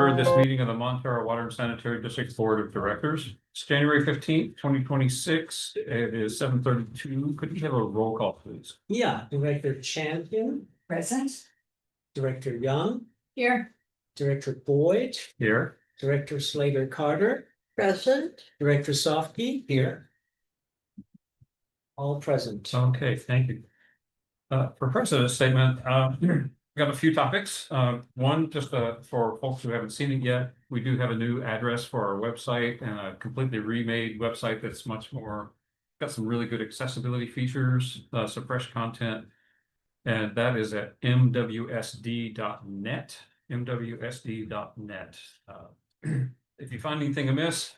order this meeting of the Montara Water and Sanitary District Board of Directors. It's January 15th, 2026. It is 7:32. Could we have a roll call, please? Yeah, Director Champion. Present. Director Young. Here. Director Boyd. Here. Director Slater Carter. Present. Director Softke. Here. All present. Okay, thank you. For President's statement, we got a few topics. One, just for folks who haven't seen it yet, we do have a new address for our website and a completely remade website that's much more, got some really good accessibility features, some fresh content. And that is at MWSD.net, MWSD.net. If you find anything amiss,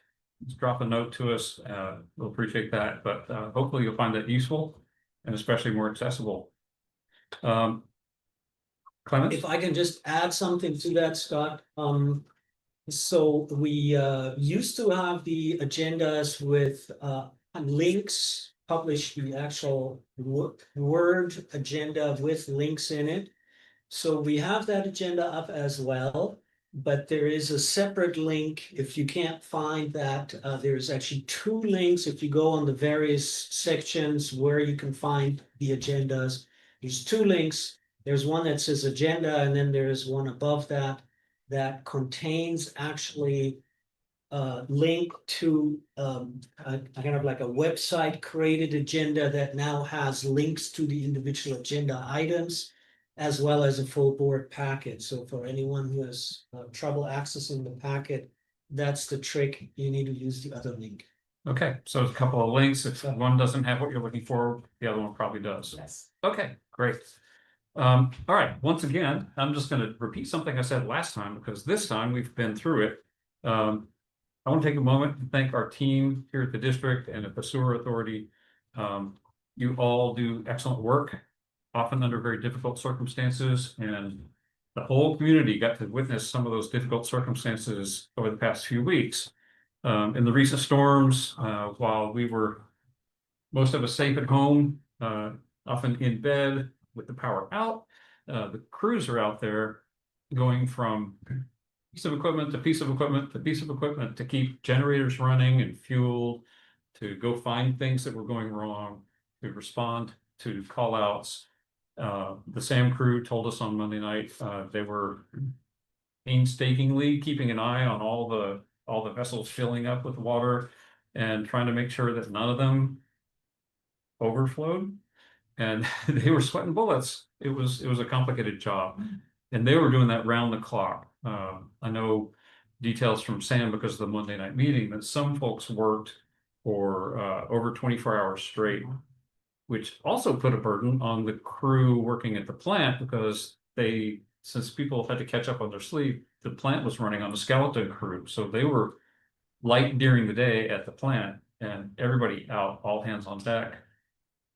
just drop a note to us. We'll appreciate that, but hopefully you'll find that useful and especially more accessible. Clemens? If I can just add something to that, Scott. So we used to have the agendas with links, publish the actual Word agenda with links in it. So we have that agenda up as well, but there is a separate link. If you can't find that, there's actually two links. If you go on the various sections where you can find the agendas, there's two links. There's one that says agenda, and then there's one above that that contains actually a link to a kind of like a website created agenda that now has links to the individual agenda items, as well as a full board packet. So for anyone who has trouble accessing the packet, that's the trick. You need to use the other link. Okay, so a couple of links. If one doesn't have what you're looking for, the other one probably does. Yes. Okay, great. All right, once again, I'm just going to repeat something I said last time, because this time we've been through it. I want to take a moment to thank our team here at the district and at the Sewer Authority. You all do excellent work, often under very difficult circumstances, and the whole community got to witness some of those difficult circumstances over the past few weeks. In the recent storms, while we were, most of us, safe at home, often in bed with the power out, the crews are out there going from piece of equipment to piece of equipment to piece of equipment to keep generators running and fuel, to go find things that were going wrong, to respond to call outs. The SAM crew told us on Monday night they were painstakingly keeping an eye on all the vessels filling up with water and trying to make sure that none of them overflowed. And they were sweating bullets. It was a complicated job, and they were doing that round the clock. I know details from Sam because of the Monday night meeting that some folks worked for over 24 hours straight, which also put a burden on the crew working at the plant, because since people had to catch up on their sleep, the plant was running on a skeleton crew. So they were light during the day at the plant and everybody out, all hands on deck,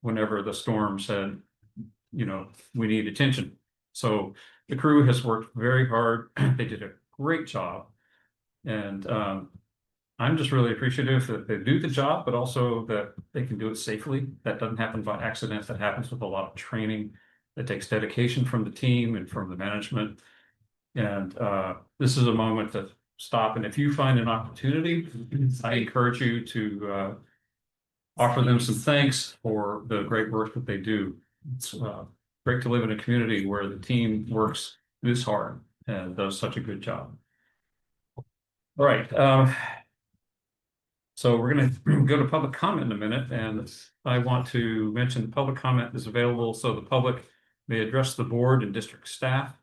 whenever the storm said, you know, we need attention. So the crew has worked very hard. They did a great job. And I'm just really appreciative that they do the job, but also that they can do it safely. That doesn't happen by accident. That happens with a lot of training. That takes dedication from the team and from the management. And this is a moment to stop. And if you find an opportunity, I encourage you to offer them some thanks for the great work that they do. It's great to live in a community where the team works this hard and does such a good job. All right. So we're going to go to public comment in a minute, and I want to mention the public comment is available so the public may address the board and district staff.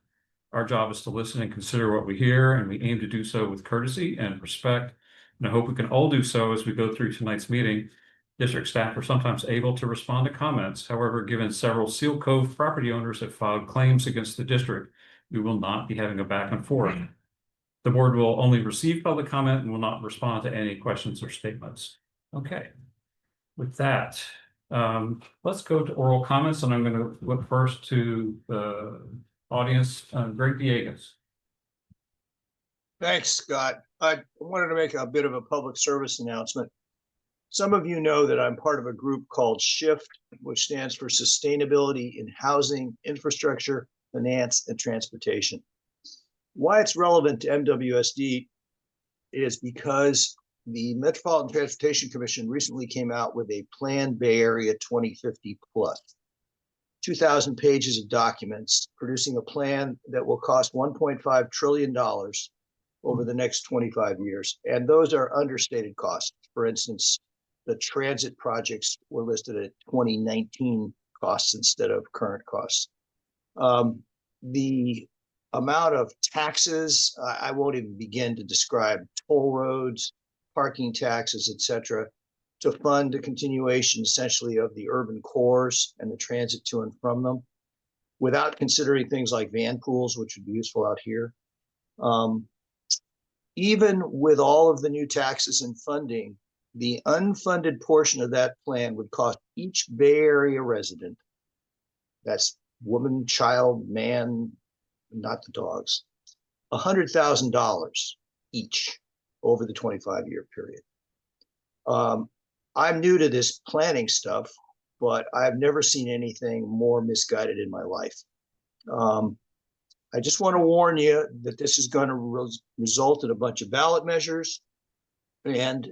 Our job is to listen and consider what we hear, and we aim to do so with courtesy and respect. And I hope we can all do so as we go through tonight's meeting. District staff are sometimes able to respond to comments. However, given several Seal Cove property owners have filed claims against the district, we will not be having a back and forth. The board will only receive public comment and will not respond to any questions or statements. Okay. With that, let's go to oral comments, and I'm going to look first to the audience. Greg Villegas. Thanks, Scott. I wanted to make a bit of a public service announcement. Some of you know that I'm part of a group called SHIFT, which stands for Sustainability in Housing, Infrastructure, Finance, and Transportation. Why it's relevant to MWSD is because the Metropolitan Transportation Commission recently came out with a Plan Bay Area 2050 plus. 2,000 pages of documents producing a plan that will cost $1.5 trillion over the next 25 years. And those are understated costs. For instance, the transit projects were listed at 2019 costs instead of current costs. The amount of taxes, I won't even begin to describe, toll roads, parking taxes, etc., to fund the continuation essentially of the urban cores and the transit to and from them, without considering things like van pools, which would be useful out here. Even with all of the new taxes and funding, the unfunded portion of that plan would cost each Bay Area resident, that's woman, child, man, not the dogs, $100,000 each over the 25-year period. I'm new to this planning stuff, but I've never seen anything more misguided in my life. I just want to warn you that this is going to result in a bunch of ballot measures. And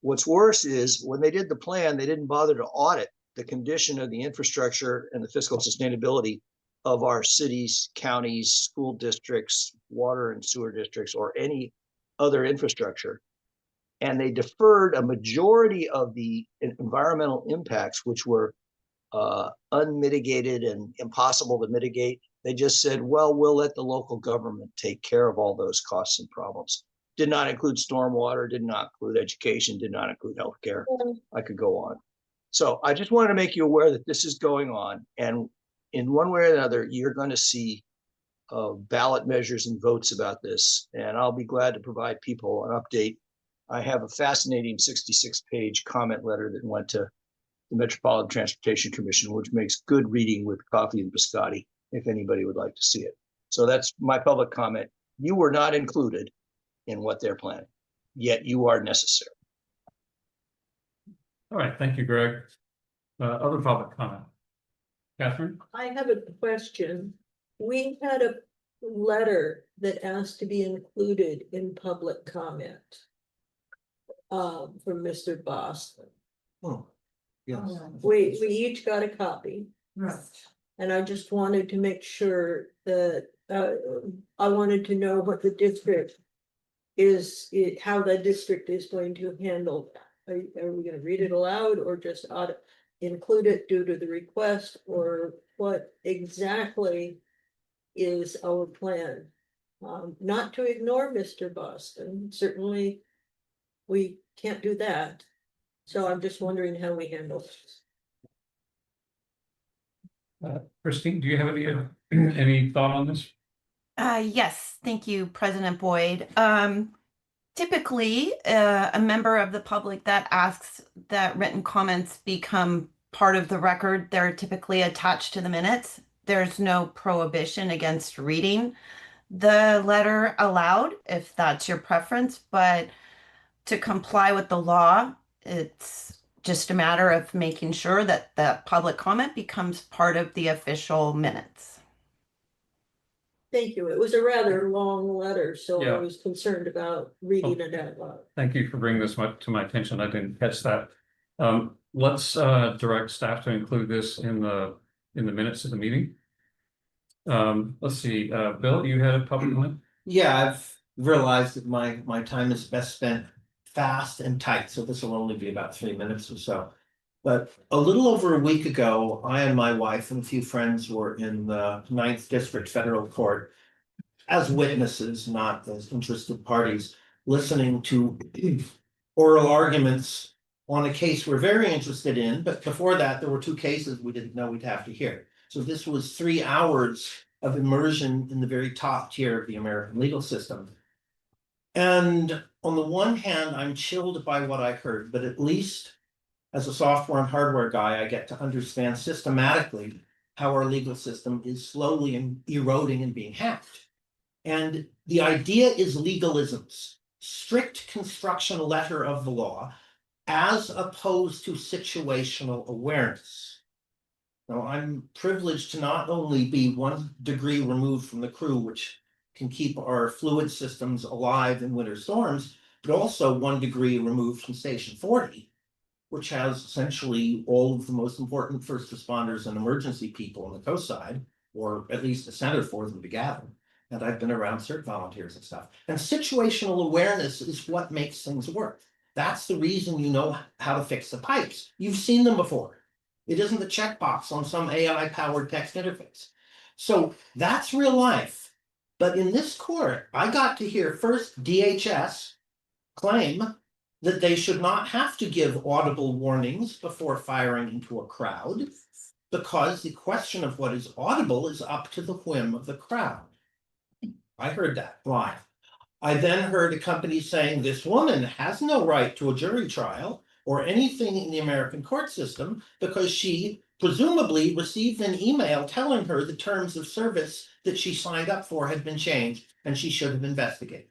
what's worse is when they did the plan, they didn't bother to audit the condition of the infrastructure and the fiscal sustainability of our cities, counties, school districts, water and sewer districts, or any other infrastructure. And they deferred a majority of the environmental impacts, which were unmitigated and impossible to mitigate. They just said, well, we'll let the local government take care of all those costs and problems. Did not include stormwater, did not include education, did not include healthcare. I could go on. So I just wanted to make you aware that this is going on. And in one way or another, you're going to see ballot measures and votes about this. And I'll be glad to provide people an update. I have a fascinating 66-page comment letter that went to the Metropolitan Transportation Commission, which makes good reading with coffee and biscotti, if anybody would like to see it. So that's my public comment. You were not included in what they're planning, yet you are necessary. All right, thank you, Greg. Other public comment. Catherine? I have a question. We had a letter that asked to be included in public comment. From Mr. Boston. Oh, yes. We each got a copy. Right. And I just wanted to make sure that, I wanted to know what the district is, how the district is going to handle that. Are we gonna read it aloud or just include it due to the request, or what exactly is our plan? Not to ignore Mr. Boston, certainly we can't do that. So I'm just wondering how we handle this. Christine, do you have any thought on this? Yes, thank you, President Boyd. Typically, a member of the public that asks that written comments become part of the record, they're typically attached to the minutes. There's no prohibition against reading the letter aloud, if that's your preference, but to comply with the law, it's just a matter of making sure that the public comment becomes part of the official minutes. Thank you. It was a rather long letter, so Yeah. I was concerned about reading it out loud. Thank you for bringing this to my attention. I didn't catch that. Let's direct staff to include this in the minutes of the meeting. Let's see, Bill, you had a public comment? Yeah, I've realized that my time is best spent fast and tight, so this will only be about 3 minutes or so. But a little over a week ago, I and my wife and a few friends were in the 9th District Federal Court as witnesses, not as interested parties, listening to oral arguments on a case we're very interested in. But before that, there were 2 cases we didn't know we'd have to hear. So this was 3 hours of immersion in the very top tier of the American legal system. And on the one hand, I'm chilled by what I heard, but at least as a software and hardware guy, I get to understand systematically how our legal system is slowly eroding and being hacked. And the idea is legalisms, strict construction letter of the law, as opposed to situational awareness. Now, I'm privileged to not only be 1 degree removed from the crew, which can keep our fluid systems alive in winter storms, but also 1 degree removed from Station 40, which has essentially all of the most important first responders and emergency people on the coast side, or at least a center for them to gather. And I've been around CERT volunteers and stuff. And situational awareness is what makes things work. That's the reason you know how to fix the pipes. You've seen them before. It isn't the checkbox on some AI-powered text interface. So that's real life. But in this court, I got to hear first DHS claim that they should not have to give audible warnings before firing into a crowd, because the question of what is audible is up to the whim of the crowd. I heard that live. I then heard a company saying this woman has no right to a jury trial or anything in the American court system because she presumably received an email telling her the terms of service that she signed up for had been changed and she should have investigated.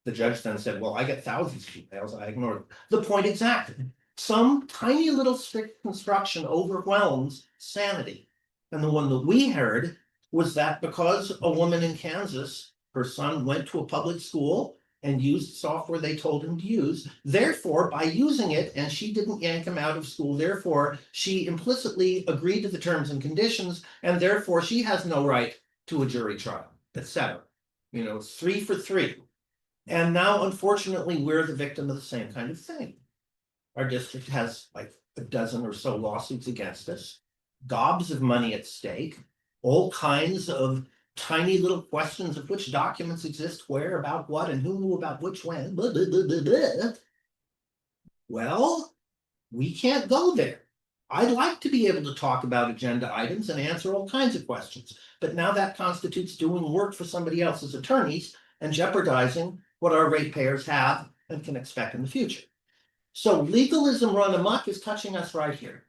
The judge then said, well, I get thousands of emails, I ignored them. The point exactly. Some tiny little strict construction overwhelms sanity. And the one that we heard was that because a woman in Kansas, her son went to a public school and used software they told him to use, therefore, by using it, and she didn't yank him out of school, therefore, she implicitly agreed to the terms and conditions, and therefore she has no right to a jury trial, etc. You know, it's 3 for 3. And now, unfortunately, we're the victim of the same kind of thing. Our district has like a dozen or so lawsuits against us, gobs of money at stake, all kinds of tiny little questions of which documents exist where, about what, and who knew about which when. Blah, blah, blah, blah, blah. Well, we can't go there. I'd like to be able to talk about agenda items and answer all kinds of questions, but now that constitutes doing work for somebody else's attorneys and jeopardizing what our ratepayers have and can expect in the future. So legalism run amok is touching us right here.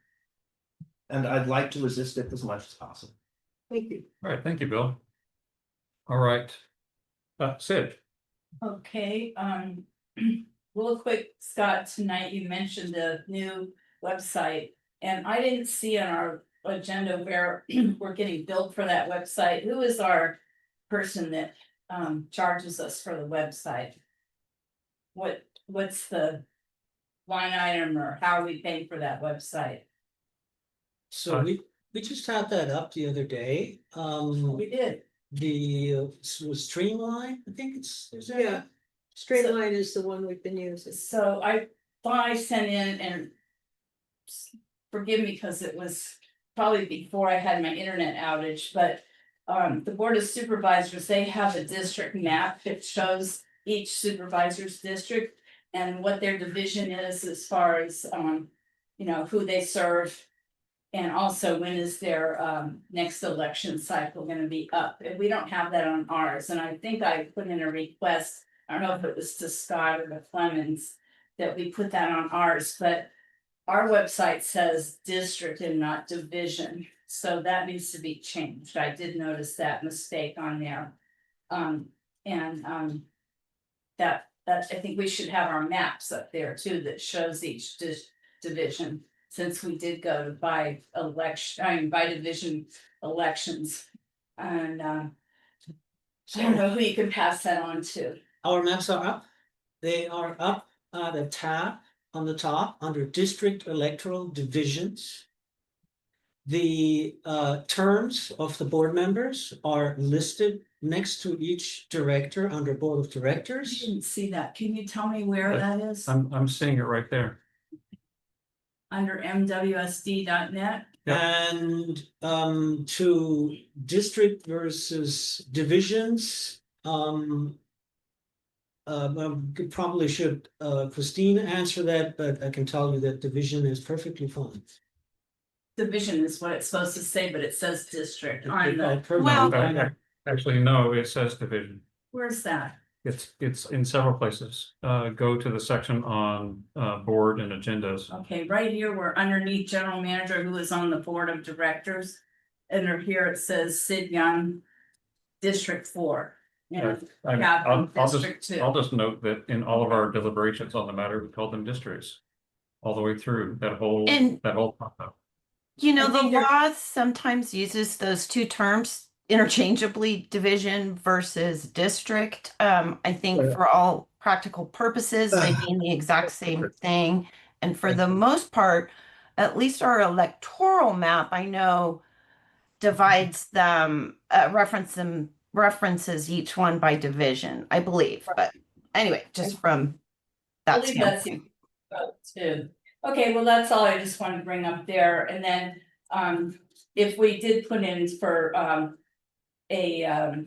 And I'd like to resist it as much as possible. Thank you. All right, thank you, Bill. All right. Sid, Okay, real quick, Scott, tonight you mentioned the new website, and I didn't see on our agenda where we're getting billed for that website. Who is our person that charges us for the website? What's the line item, or how are we paying for that website? So we just had that up the other day. We did. The Streamline, I think is that? Yeah. Straight line is the one we've been using. So I thought I sent in, and forgive me because it was probably before I had my internet outage, but the Board of Supervisors, they have a district map that shows each supervisor's district and what their division is as far as you know, who they serve. And also, when is their next election cycle going to be up? And we don't have that on ours. And I think I put in a request, I don't know if it was to Scott or to Clemens, that we put that on ours, but our website says district and not division. So that needs to be changed. I did notice that mistake on there. That I think we should have our maps up there too, that shows each division. Since we did go to by division elections, and I don't know who you can pass that on to. Our maps are up. They are up at a tab on the top under district electoral divisions. The terms of the board members are listed next to each director under board of I directors. didn't see that. Can you tell me where that is? I'm seeing it right there. Under MWSD.net? And to district versus divisions, probably should Christine answer that, but I can tell you that division is perfectly fine. Division is what it's supposed to say, but it says district on the, Well- Actually, no, it says division. where's that? It's in several places. Go to the section on board and agendas. Okay, right here, we're underneath general manager who is on the board of directors. Under here, it says Sid Young, District 4. And Catherine, District 2. I'll just note that in all of our deliberations on the matter, we called them districts. All the way through that whole And- process. You know, I the think there- law sometimes uses those two terms interchangeably division versus district. I think Right. for all practical purposes, they mean the exact same thing. And for the most part, at least our electoral map, I know divides them, references each one by division, I believe. But anyway, just from I that believe that's standpoint. too. Okay, well, that's all I just wanted to bring up there, and then, if we did put in for, a,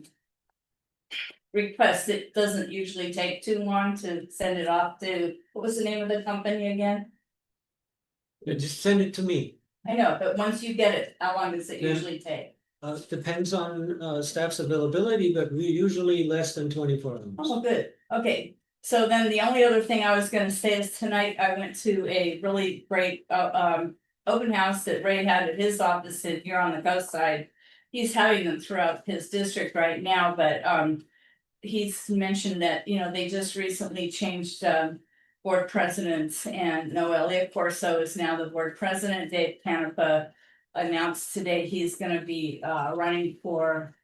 request, it doesn't usually take too long to send it off to, what was the name of the company again? Yeah, just send it to me. I know, but once you get it, how long does it Yeah. usually take? Depends on staff's availability, but we usually less than 24 hours. Oh, good, okay, so then the only other thing I was gonna say is tonight I went to a really great, open house that Ray had at his office in here on the coast side. He's having them throughout his district right now, but, he's mentioned that, they just recently changed, board presidents, and Noelia Corso is now the board president. Dave Canepa announced today he's gonna be, running for,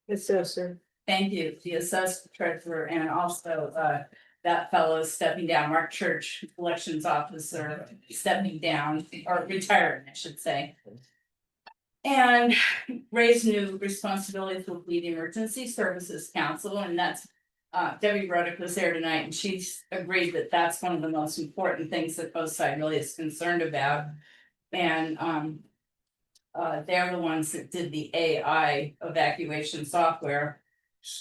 Assessor. thank you, the assessor treasurer, and also, that fellow is stepping down, Mark Church, elections officer, stepping down, or retiring, I should say. And Ray's new responsibilities will be the Emergency Services Council, and that's, Debbie Ruddick was there tonight, and she's agreed that that's one of the most important things that both side really is concerned about. And, they're the ones that did the AI evacuation software,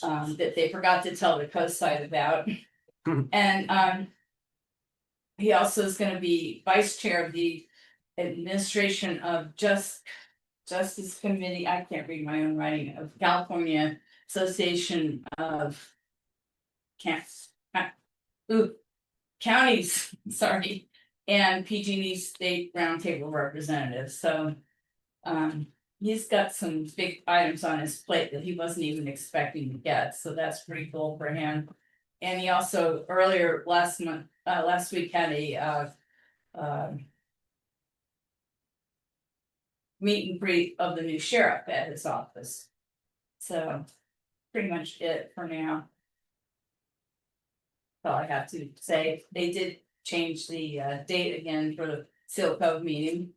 that they forgot to tell the coast side about. And, he also is gonna be vice chair of the administration of Justice Committee, I can't read my own writing, of California Association of Camps, Counties, sorry, and PG&E State Roundtable Representatives, so. He's got some big items on his plate that he wasn't even expecting to get, so that's pretty cool for him. And he also earlier last week had a, meet and greet of the new sheriff at his office. So, pretty much it for now. All I have to say, they did change the date again for the Seal Cove meeting.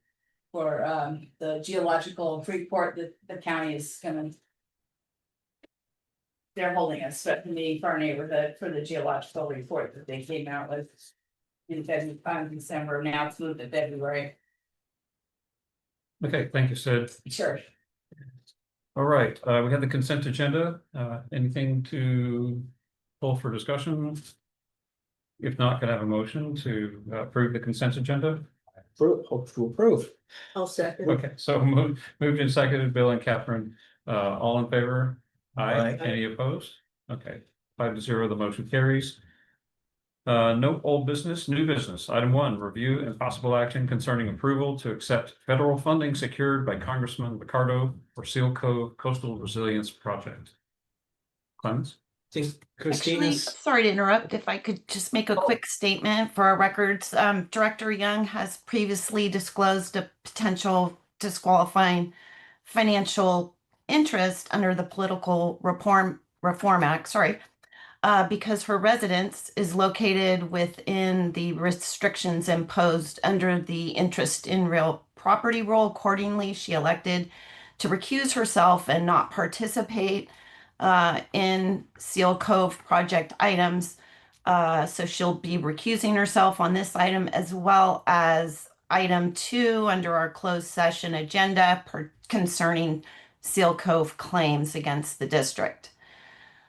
For the geological report that the county is gonna. They're holding a special meeting for our neighborhood for the geological report that they came out with. In December, now it's moved to February. Okay, thank you, Sid. Sure. All right, we have the consent agenda. Anything to pull for discussion? If not, could I have a motion to approve the consent agenda? Hope to approve. I'll second. Okay, so moved and seconded, Bill and Catherine, all in favor? Aye. Any opposed? Okay, 5-0, the motion carries. No old business, new business. Item 1, review and possible action concerning approval to accept federal funding secured by Congressman Ricardo for Seal Cove Coastal Resilience Project. Clemens? Think Actually, Christina's, sorry to interrupt. If I could just make a quick statement for our records. Director Young has previously disclosed a potential disqualifying financial interest under the Political Reform Act, because her residence is located within the restrictions imposed under the interest in real property rule. Accordingly, she elected to recuse herself and not participate in Seal Cove project items. So she'll be recusing herself on this item as well as item 2 under our closed session agenda concerning Seal Cove claims against the district.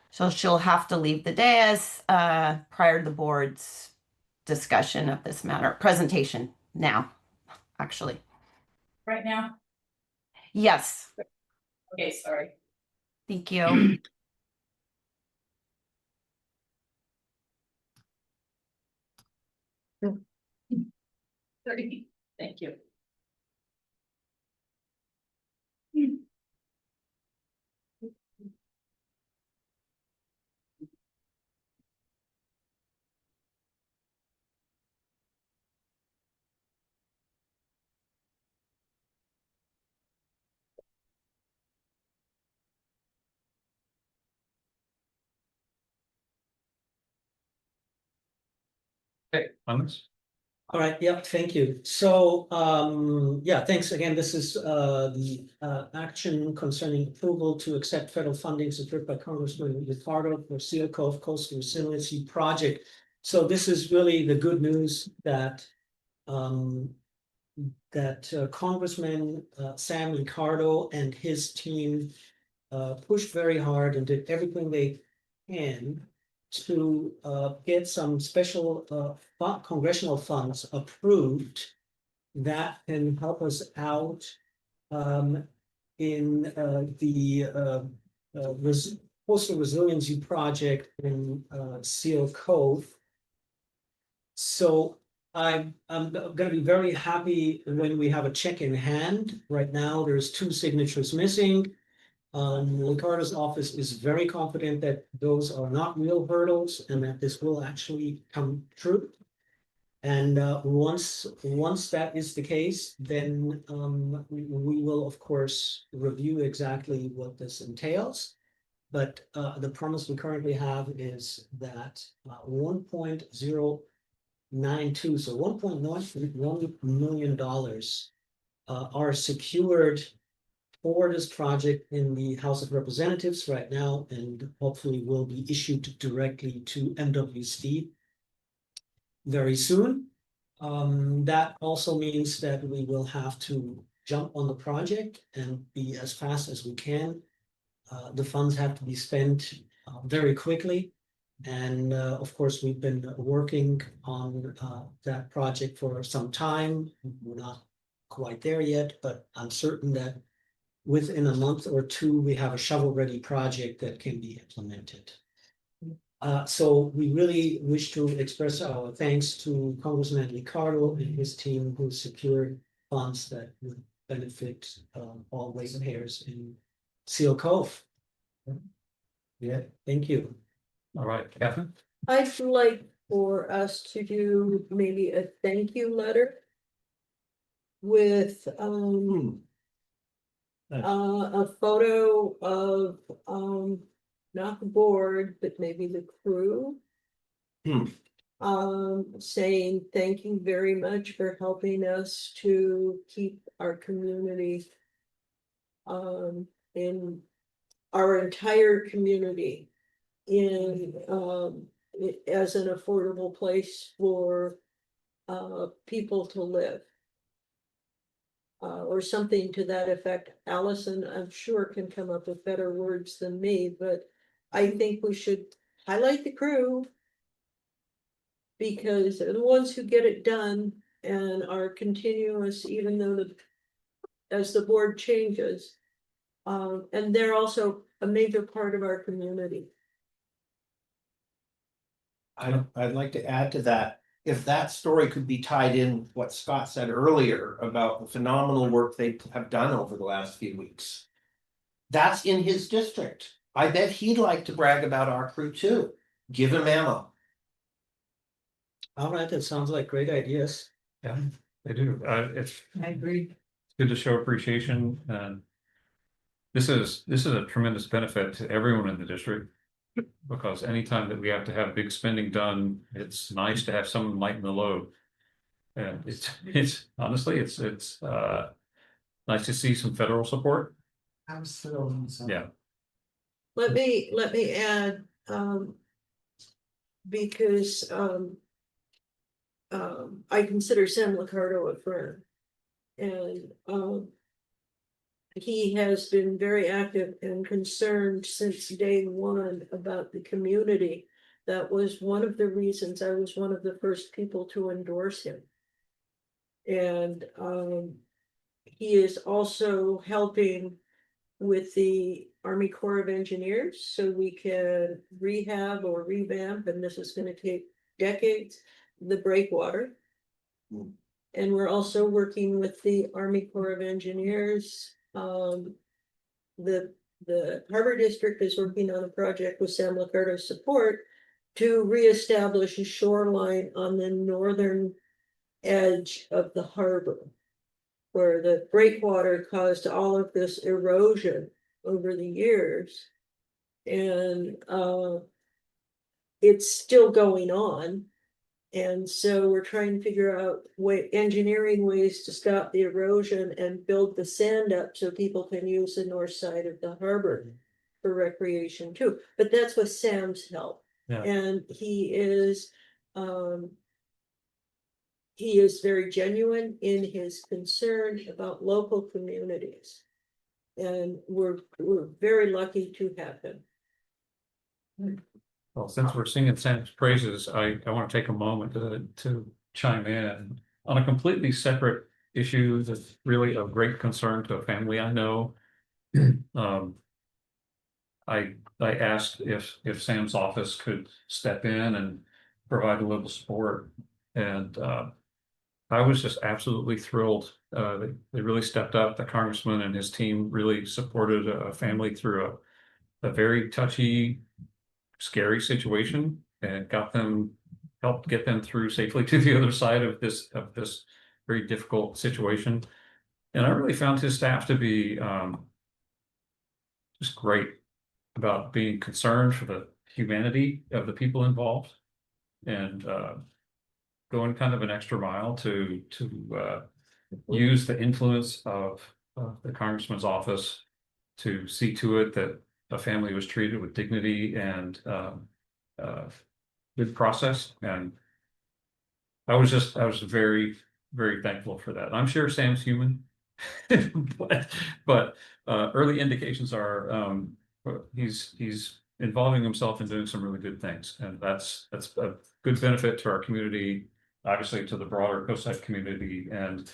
So she'll have to leave the dais prior to the board's discussion of this matter, presentation now, actually. Right now, Yes, okay, sorry. thank you. Sorry, thank you. Okay, comments? All right, yeah, thank you. So, yeah, thanks again. This is the action concerning approval to accept federal funding secured by Congressman Ricardo for Seal Cove Coastal Resiliency Project. So this is really the good news that Congressman Sam Ricardo and his team pushed very hard and did everything they can to get some special congressional funds approved that can help us out in the coastal resiliency project in Seal Cove. So I'm gonna be very happy when we have a check in hand. Right now, there's 2 signatures missing. Ricardo's office is very confident that those are not real hurdles and that this will actually come true. And once that is the case, then we will, of course, review exactly what this entails. But the promise we currently have is that 1.092, so $1.91 million are secured for this project in the House of Representatives right now, and hopefully will be issued directly to MWSD very soon. That also means that we will have to jump on the project and be as fast as we can. The funds have to be spent very quickly. And of course, we've been working on that project for some time. We're not quite there yet, but I'm certain that within a month or 2, we have a shovel-ready project that can be implemented. So we really wish to express our thanks to Congressman Ricardo and his team who secured funds that would benefit all ratepayers in Seal Cove. Yeah, thank you. All right, Catherine? I'd like for us to do maybe a thank you letter with a photo of not the board, but maybe the crew. Saying thank you very much for helping us to keep our community in our entire community in as an affordable place for people to live. Or something to that effect. Allison, I'm sure, can come up with better words than me, but I think we should highlight the crew. Because they're the ones who get it done and are continuous, even though as the board changes. And they're also a major part of our community. I'd like to add to that, if that story could be tied in with what Scott said earlier about the phenomenal work they have done over the last few weeks. That's in his district. I bet he'd like to brag about our crew too. Give him ammo. All right, that sounds like great ideas. Yeah, they do. It's I agree. good to show appreciation, and this is a tremendous benefit to everyone in the district. Because anytime that we have to have big spending done, it's nice to have someone lighten the load. And it's honestly, it's nice to see some federal support. Absolutely. Yeah. Let me add, because I consider Sam Ricardo a friend. And he has been very active and concerned since day one about the community. That was one of the reasons I was one of the first people to endorse him. And he is also helping with the Army Corps of Engineers so we can rehab or revamp, and this is going to take decades, the breakwater. And we're also working with the Army Corps of Engineers. The Harbor District is working on a project with San Ricardo's support to reestablish a shoreline on the northern edge of the harbor, where the breakwater caused all of this erosion over the years. And it's still going on. And so we're trying to figure out engineering ways to stop the erosion and build the sand up so people can use the north side of the harbor for recreation too. But that's with Sam's help. Yeah. And he is very genuine in his concern about local communities. And we're very lucky to have him. Well, since we're singing Sam's praises, I want to take a moment to chime in on a completely separate issue that's really of great concern to a family I know. I asked if Sam's office could step in and provide a little support, and I was just absolutely thrilled. They really stepped up. The congressman and his team really supported a family through a very touchy, scary situation and helped get them through safely to the other side of this very difficult situation. And I really found his staff to be just great about being concerned for the humanity of the people involved and going kind of an extra mile to use the influence of the congressman's office to see to it that a family was treated with dignity and good process. And I was very, very thankful for that. I'm sure Sam's human, but early indications are he's involving himself in doing some really good things, and that's a good benefit to our community, obviously to the broader coastside community, and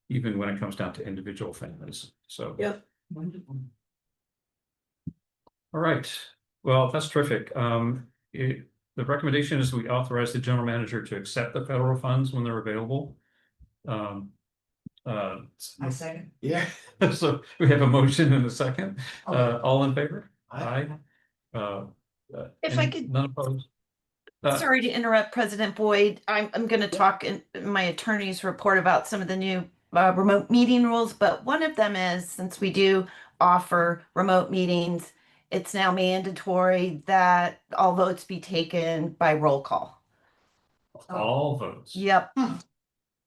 even when it comes down to individual families. So Yep. All right, well, that's terrific. The recommendation is we authorize the general manager to accept the federal funds when they're available. I second. Yeah. So we have a motion and a second. All in favor? Aye. If I could- None opposed? Sorry to interrupt, President Boyd. I'm going to talk in my attorney's report about some of the new remote meeting rules, but one of them is, since we do offer remote meetings, it's now mandatory that all votes be taken by roll call. All votes. Yep.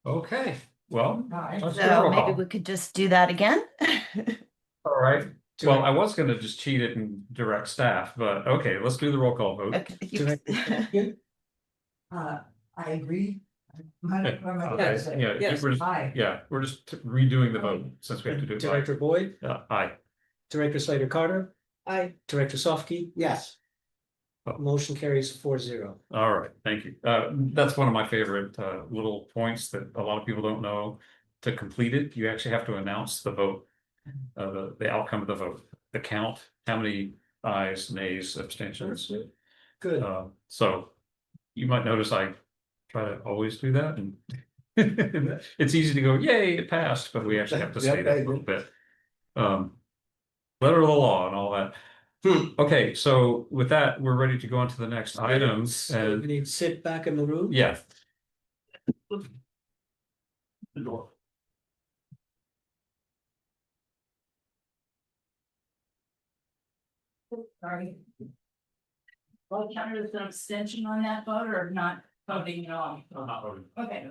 Okay, well, Aye. let's do So roll maybe call. we could just do that again. All right. Well, I was gonna just cheat it and direct staff, but okay, let's do the roll call vote. Okay. Director Stepien? I agree. Okay, yeah, Yes. we're just, Aye. yeah, we're just redoing the vote since we have to do it. by- Director Boyd, Aye. Director Slater Carter, I Director Sofsky, Yes. motion carries 4-0. All right, thank you. That's one of my favorite little points that a lot of people don't know. To complete it, you actually have to announce the vote, the outcome of the vote, the count, how many ayes, nays, abstentions. Good. So you might notice I try to always do that, and it's easy to go, yay, it passed, but we actually have to say that a little bit. Letter of the law and all that. Okay, so with that, we're ready to go on to the next items, So and we need to sit back in the room. yeah. Sorry. Well, counted as an abstention on that vote or not voting at all? I'm not voting. Okay.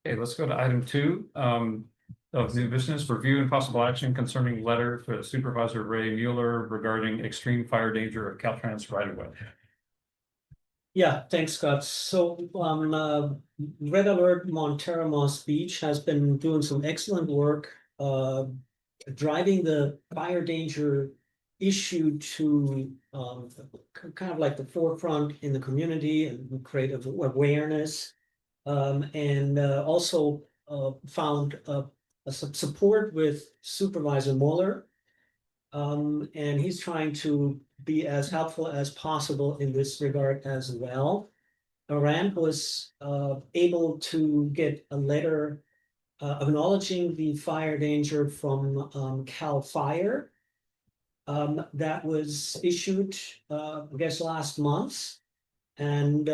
Okay, let's go to item 2 of new business, review and possible action concerning letter for Supervisor Ray Mueller regarding extreme fire danger of Caltrans right of way. Yeah, thanks, Scott. So, Red Alert Montara Moss Beach has been doing some excellent work, driving the fire danger issue to, kind of like the forefront in the community and create awareness. And also, found, some support with Supervisor Mueller. And he's trying to be as helpful as possible in this regard as well. Iran was able to get a letter acknowledging the fire danger from Cal Fire. that was issued, I guess, last month. And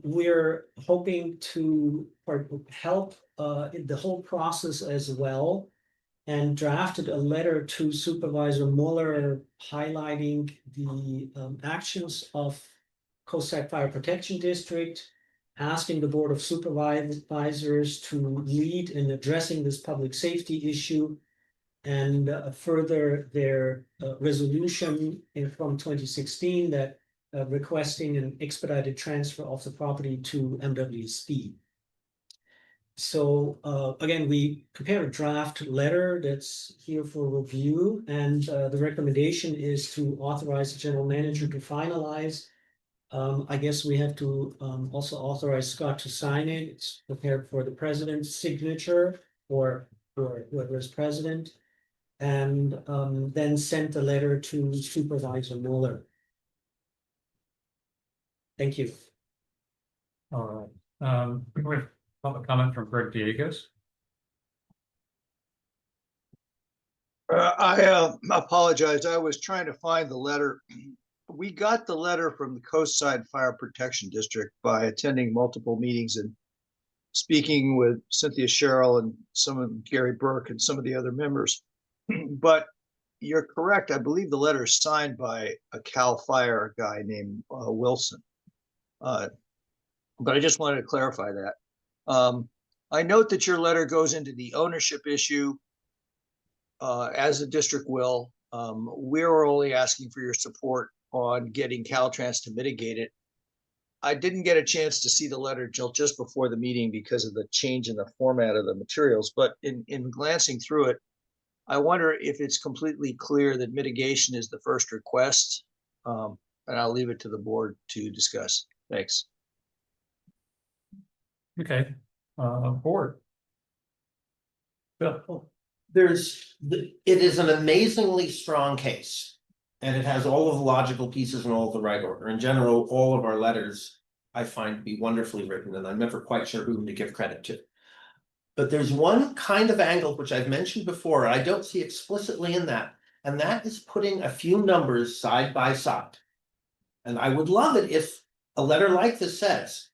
we're hoping to help in the whole process as well. And drafted a letter to Supervisor Mueller highlighting the actions of Cossack Fire Protection District, asking the Board of Supervisors to lead in addressing this public safety issue, and further their resolution from 2016 that requesting an expedited transfer of the property to MWSD. So again, we prepared a draft letter that's here for review, and the recommendation is to authorize the general manager to finalize. I guess we have to also authorize Scott to sign it. It's prepared for the president's signature or whoever is president. And then sent the letter to Supervisor Mueller. Thank you. All right. We have public comment from Greg Diego's. I apologize. I was trying to find the letter. We got the letter from the Coastside Fire Protection District by attending multiple meetings and speaking with Cynthia Sherrill and some of Gary Burke and some of the other members. But you're correct. I believe the letter is signed by a CAL FIRE guy named Wilson. But I just wanted to clarify that. I note that your letter goes into the ownership issue as the district will. We're only asking for your support on getting Caltrans to mitigate it. I didn't get a chance to see the letter till just before the meeting because of the change in the format of the materials, but in glancing through it, I wonder if it's completely clear that mitigation is the first request, and I'll leave it to the board to discuss. Thanks. Okay, board. Bill. It is an amazingly strong case. And it has all of the logical pieces and all of the right order. In general, all of our letters I find to be wonderfully written, and I'm never quite sure whom to give credit to. But there's one kind of angle which I've mentioned before, I don't see explicitly in that, and that is putting a few numbers side by side. And I would love it if a letter like this says,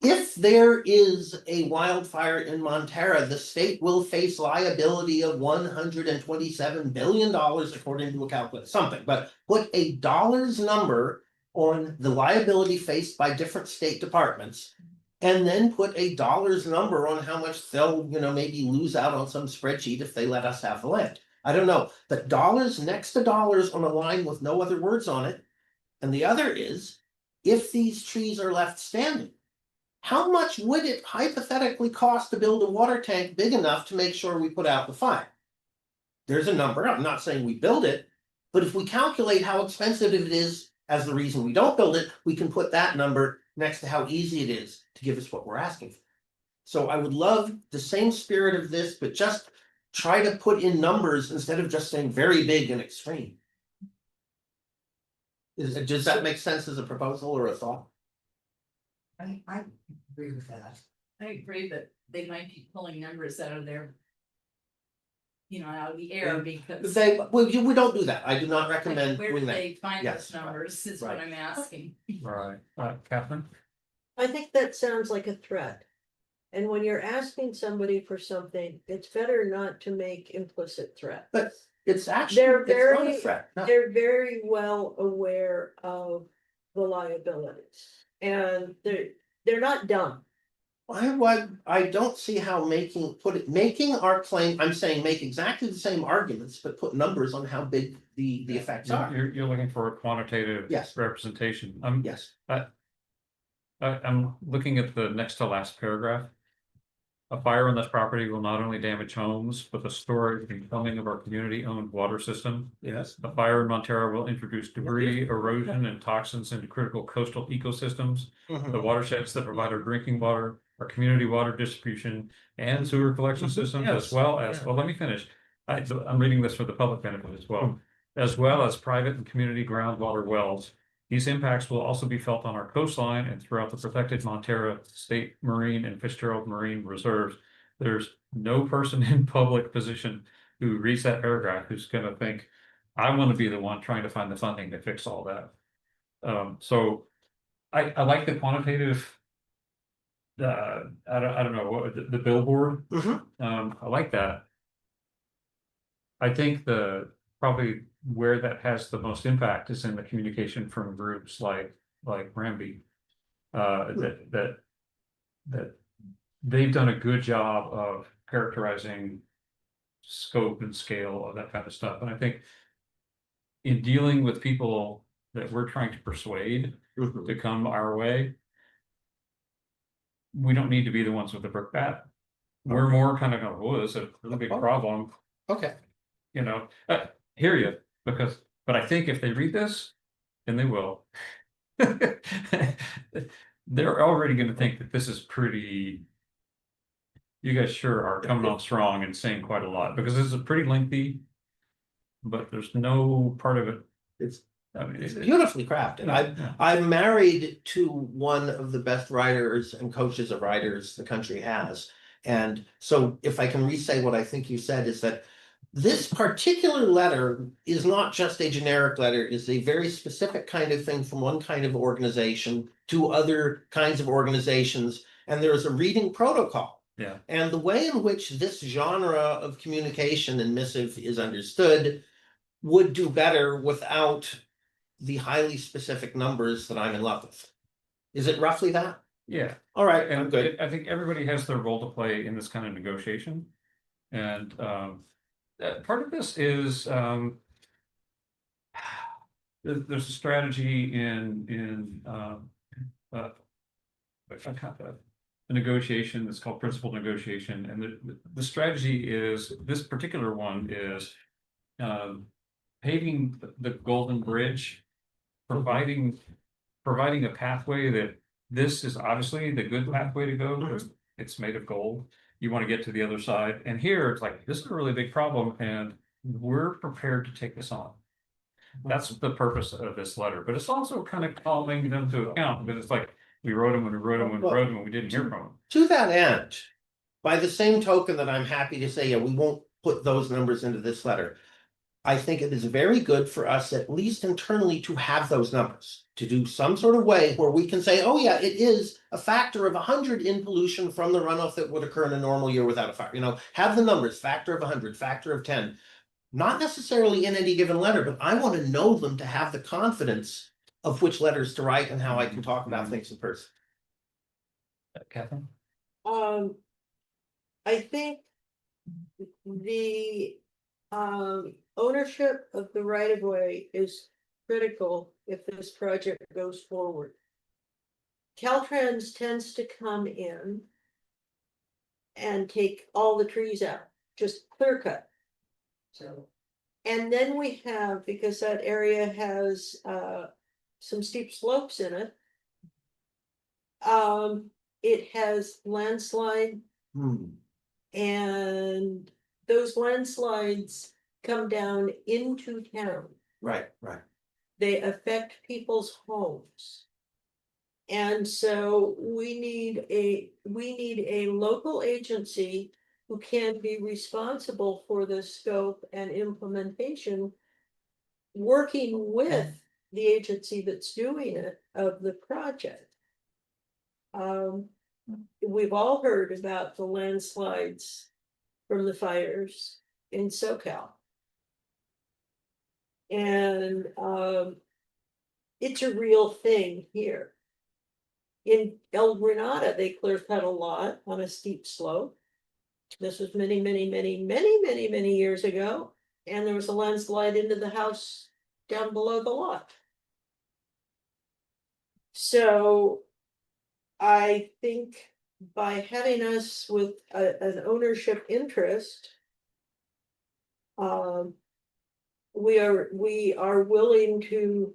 if there is a wildfire in Montara, the state will face liability of $127 billion according to a calculator, something, but put a dollars number on the liability faced by different state departments. And then put a dollars number on how much they'll, maybe lose out on some spreadsheet if they let us have the land. I don't know, but dollars next to dollars on a line with no other words on it. And the other is, if these trees are left standing, how much would it hypothetically cost to build a water tank big enough to make sure we put out the fire? There's a number, I'm not saying we build it, but if we calculate how expensive it is as the reason we don't build it, we can put that number next to how easy it is to give us what we're asking for. So I would love the same spirit of this, but just try to put in numbers instead of just saying very big and extreme. Does that make sense as a proposal or a thought? I agree with that. I agree that they might be pulling numbers out of their. Out of the air because. We don't do that. I do not recommend Where doing do that. they find Yes. those numbers is what Right. I'm asking. All right, Catherine. I think that sounds like a threat. And when you're asking somebody for something, it's better not to make implicit threats. But it's actually, They're it's not a very, threat. No. they're very well aware of the liabilities. And they're not dumb. I don't see how making our claim, I'm saying make exactly the same arguments, but put numbers on how big the effects are. You're looking for a quantitative Yes. representation. Yes, I'm looking at the next to last paragraph. A fire on this property will not only damage homes, but the storage and plumbing of our community-owned water system. yes. The fire in Montara will introduce debris, erosion, and toxins into critical coastal ecosystems. The watersheds that provide our drinking water, our community water distribution, and sewer collection systems, as Yes. well as, Yeah. well, let me finish. I'm reading this for the public benefit as well, as well as private and community groundwater wells. These impacts will also be felt on our coastline and throughout the protected Montara State Marine and Fitzgerald Marine Reserves. There's no person in public position who reads that paragraph who's gonna think, I want to be the one trying to find the funding to fix all that. So I like the quantitative. I don't know, what, the billboard, Mhm. I like that. I think probably where that has the most impact is in the communication from groups like Ramby. That they've done a good job of characterizing scope and scale of that kind of stuff. And I think in dealing with people that we're trying to persuade Mhm. to come our way, we don't need to be the ones with the brickbat. We're more kind of going, oh, this is a really big problem, Okay, you know. Hear you, but I think if they read this, and they will, they're already going to think that this is pretty. You guys sure are coming on strong and saying quite a lot, because this is pretty lengthy, but there's no part of it. it's I mean, it's beautifully crafted. yeah. I'm married to one of the best writers and coaches of writers the country has. And so if I can re-say what I think you said, is that this particular letter is not just a generic letter, it's a very specific kind of thing from one kind of organization to other kinds of organizations. And there is a reading protocol. Yeah. And the way in which this genre of communication and missive is understood would do better without the highly specific numbers that I'm in love with. Is it roughly that? Yeah. All right, I'm And good. I think everybody has their role to play in this kind of negotiation. And part of this is there's a strategy in a negotiation that's called principal negotiation, and the strategy is, this particular one is paving the golden bridge, providing a pathway that this is obviously the good pathway to go, because it's made of gold. You want to get to the other side, and here it's like, this is a really big problem, and we're prepared to take this on. That's the purpose of this letter, but it's also kind of calling them to account, because it's like, we wrote them and we wrote them and we wrote them and we didn't hear from them. To that end, by the same token that I'm happy to say, yeah, we won't put those numbers into this letter. I think it is very good for us, at least internally, to have those numbers, to do some sort of way where we can say, oh yeah, it is a factor of 100 in pollution from the runoff that would occur in a normal year without a fire. You know, have the numbers, factor of 100, factor of 10, not necessarily in any given letter, but I want to know them to have the confidence of which letters to write and how I can talk about things in person. Catherine? I think the ownership of the right of way is critical if this project goes forward. Caltrans tends to come in and take all the trees out, just clear cut. So, and then we have, because that area has some steep slopes in it. It has landslide, and those landslides come down into town. Right, right. They affect people's homes. And so we need a local agency who can be responsible for the scope and implementation, working with the agency that's doing it of the project. We've all heard about the landslides from the fires in SoCal. And it's a real thing here. In El Granada, they clear cut a lot on a steep slope. This was many years ago. And there was a landslide into the house down below the lot. So I think by having us with an ownership interest, we are willing to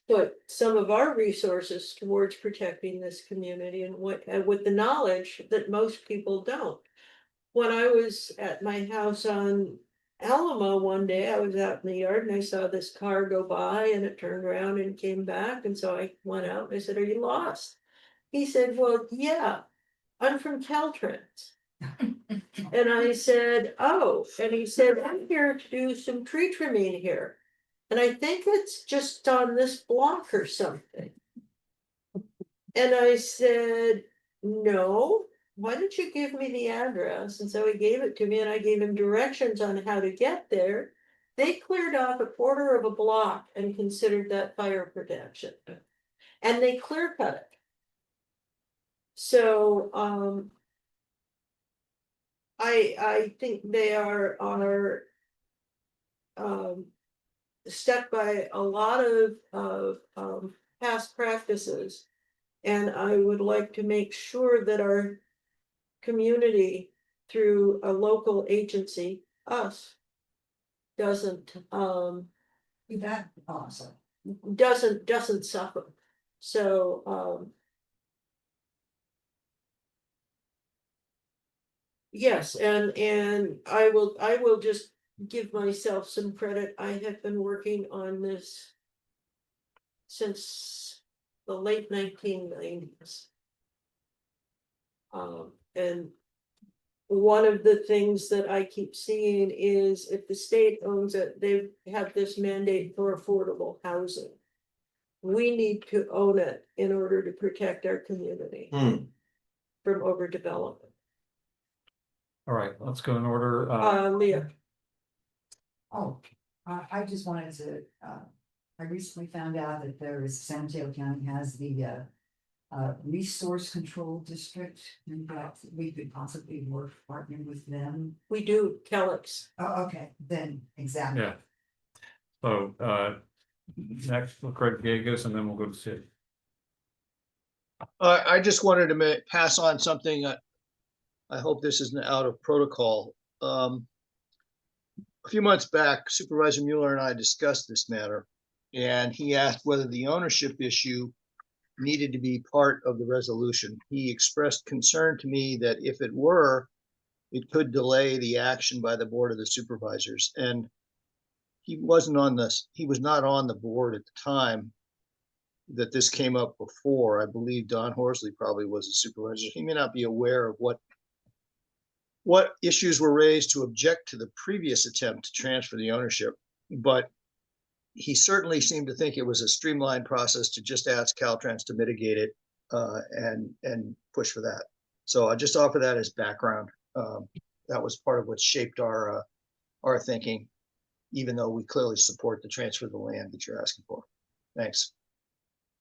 put some of our resources towards protecting this community, and with the knowledge that most people don't. When I was at my house on Alamo one day, I was out in the yard and I saw this car go by, and it turned around and came back, and so I went out and I said, "Are you lost?" He said, "Well, yeah, I'm from Caltrans." And I said, oh, and he said, I'm here to do some tree trimming here. And I think it's just on this block or something. And I said, no, why don't you give me the address? And so he gave it to me and I gave him directions on how to get there. They cleared off a quarter of a block and considered that fire protection. And they clear cut it. So, I think they are stuck by a lot of past practices. And I would like to make sure that our community, through a local agency, us, doesn't That awesome. doesn't suffer. So yes, and I will just give myself some credit. I have been working on this since the late 1990s. And one of the things that I keep seeing is if the state owns it, they have this mandate for affordable housing. We need to own it in order to protect our community from overdevelopment. All right, let's go in order. Leah, Oh, I just wanted to, I recently found out that there is, San Mateo County has the resource control district, and that we could possibly work, partner with them. we do Kellex. Oh, okay, then, exactly. Yeah. So, next, we'll Craig Gagas, and then we'll go to Sid. I just wanted to pass on something. I hope this isn't out of protocol. A few months back, Supervisor Mueller and I discussed this matter, and he asked whether the ownership issue needed to be part of the resolution. He expressed concern to me that if it were, it could delay the action by the Board of the Supervisors. And he was not on the board at the time that this came up before. I believe Don Horsley probably was a supervisor. He may not be aware of what issues were raised to object to the previous attempt to transfer the ownership, but he certainly seemed to think it was a streamlined process to just ask Caltrans to mitigate it and push for that. So I just offer that as background. That was part of what shaped our thinking, even though we clearly support the transfer of the land that you're asking for. Thanks.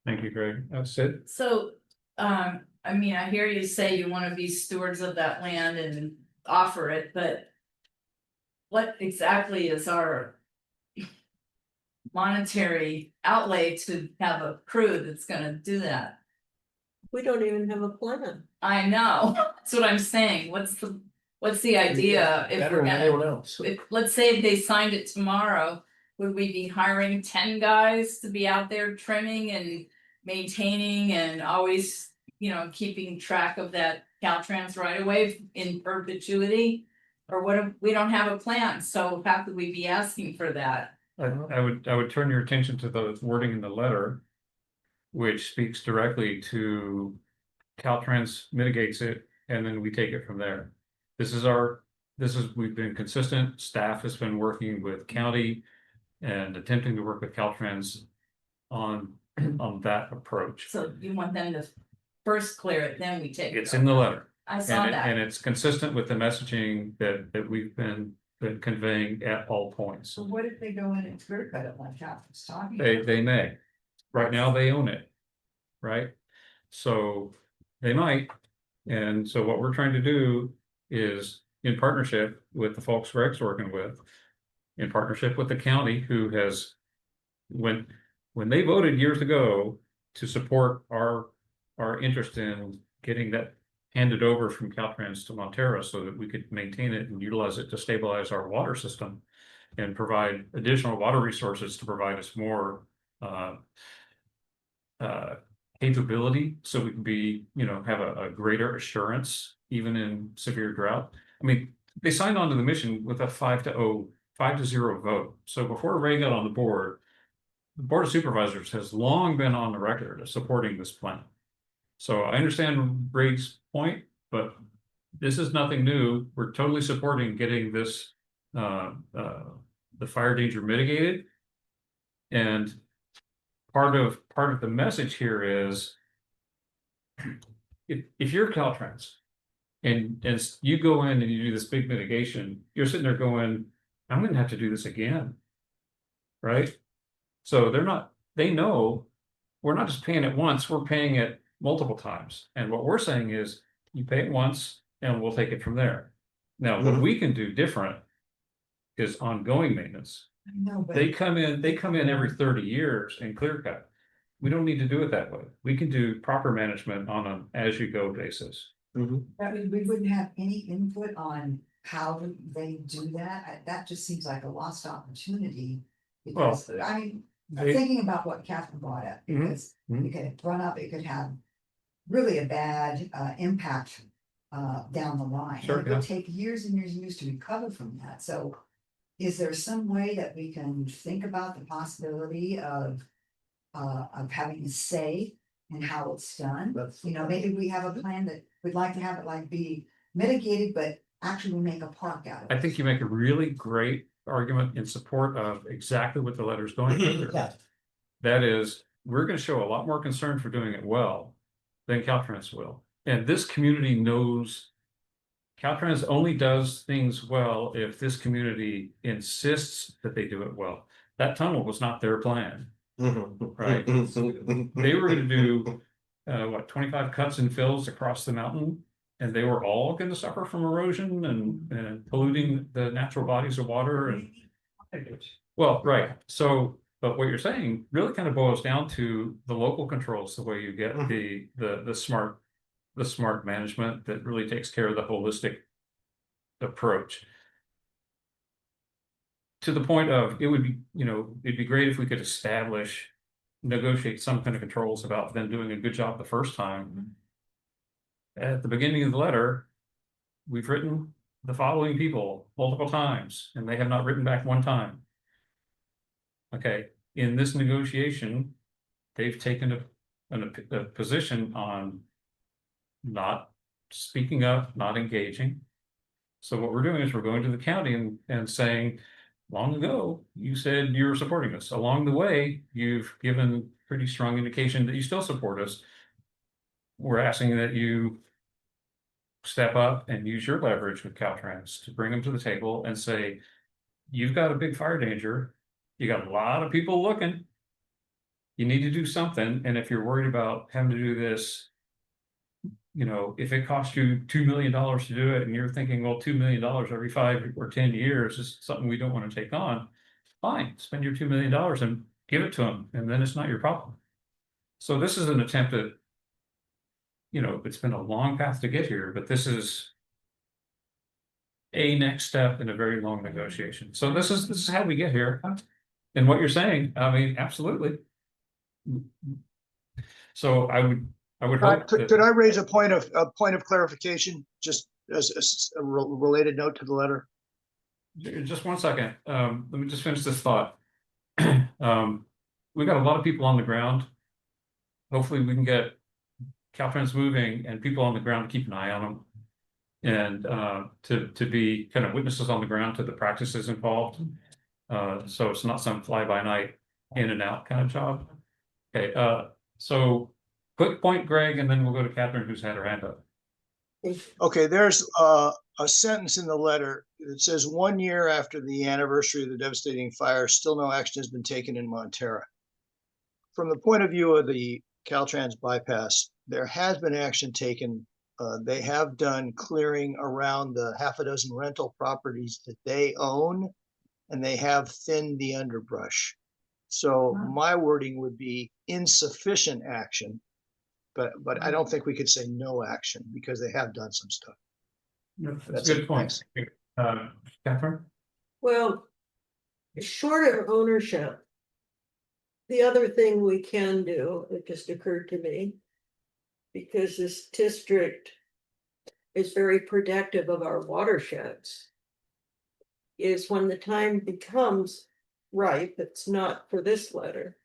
Thank you, Greg. Sid. So, I mean, I hear you say you want to be stewards of that land and offer it, but what exactly is our monetary outlay to have a crew that's gonna do that? We don't even have a plan. I know, that's what I'm saying. What's the idea if we're gonna, else. let's say they signed it tomorrow, would we be hiring 10 guys to be out there trimming and maintaining and always, keeping track of that Caltrans right away in perpetuity? Or what if we don't have a plan? So how could we be asking for that? I would turn your attention to the wording in the letter, which speaks directly to Caltrans mitigates it, and then we take it from there. We've been consistent. Staff has been working with county and attempting to work with Caltrans on that approach. So you want them to first clear it, then we take it. It's in the letter. I saw And that. it's consistent with the messaging that we've been conveying at all points. So what if they go in and clear cut it like Jeff was talking? They may. Right now, they own it. Right? So they might. And so what we're trying to do is, in partnership with the folks Greg's working with, in partnership with the county, who has, when they voted years ago to support our interest in getting that handed over from Caltrans to Montara so that we could maintain it and utilize it to stabilize our water system and provide additional water resources to provide us more capability, so we can be, have a greater assurance even in severe drought. I mean, they signed on to the mission with a 5-0 vote. So before Ray got on the Board of Supervisors has long been on the record of supporting this plan. So I understand Ray's point, but this is nothing new. We're totally supporting getting this, the fire danger mitigated. And part of the message here is, if you're Caltrans and you go in and you do this big mitigation, you're sitting there going, I'm gonna have to do this again. Right? So they know we're not just paying it once, we're paying it multiple times. And what we're saying is, you pay it once and we'll take it from there. Now, what we can do different is ongoing maintenance. No, but. They come in every 30 years and clear cut. We don't need to do it that way. We can do proper management on an as you go basis. That we wouldn't have any input on how they do that. That just seems like a lost opportunity. Because, I mean, They- thinking about what Catherine brought up, because it could run up, it could have really a bad impact down the line. Sure, And it yeah. would take years and years and years to recover from that. So is there some way that we can think about the possibility of having a say in how it's done? You know, maybe we have a plan that we'd like to have it like be mitigated, but actually make a park out of it. I think you make a really great argument in support of exactly what the letter's going to. Yeah. That is, we're gonna show a lot more concern for doing it well than Caltrans will. And this community knows Caltrans only does things well if this community insists that they do it well. That tunnel was not their plan. Right. They were gonna do, 25 cuts and fills across the mountain. And they were all gonna suffer from erosion and polluting the natural bodies of water and. Well, right, so, but what you're saying really kind of boils down to the local controls, the way you get the smart management that really takes care of the holistic approach. To the point of, it would be, it'd be great if we could negotiate some kind of controls about them doing a good job the first time. At the beginning of the letter, we've written the following people multiple times, and they have not written back one time. Okay, in this negotiation, they've taken a position on not speaking up, not engaging. So what we're doing is we're going to the county and saying, long ago, you said you were supporting us. Along the way, you've given pretty strong indication that you still support us. We're asking that you step up and use your leverage with Caltrans to bring them to the table and say, you've got a big fire danger. You got a lot of people looking. You need to do something. And if you're worried about having to do this, if it costs you $2 million to do it and you're thinking, well, $2 million every 5 or 10 years is something we don't want to take on, fine, spend your $2 million and give it to them. And then it's not your problem. So this is an attempt at, it's been a long path to get here, but this is a next step in a very long negotiation. So this is how we get here. And what you're saying, I mean, absolutely. So I would hope that. Could I raise a point of clarification, just as a related note to the letter? Just one second. Let me just finish this thought. We've got a lot of people on the ground. Hopefully we can get Caltrans moving and people on the ground to keep an eye on them. And to be kind of witnesses on the ground to the practices involved. So it's not some fly by night in and out kind of job. Okay, so quick point, Greg, and then we'll go to Catherine, who's had her hand up. Okay, there's a sentence in the letter that says 1 year after the anniversary of the devastating fire, still no action has been taken in Montara. From the point of view of the Caltrans bypass, there has been action taken. They have done clearing around the half a dozen rental properties that they own, and they have thinned the underbrush. So my wording would be insufficient action, but I don't think we could say no action because they have done some stuff. That's a good point. Catherine? Well, short of ownership, the other thing we can do, it just occurred to me, because this district is very protective of our watersheds, is when the time becomes ripe, it's not for this letter,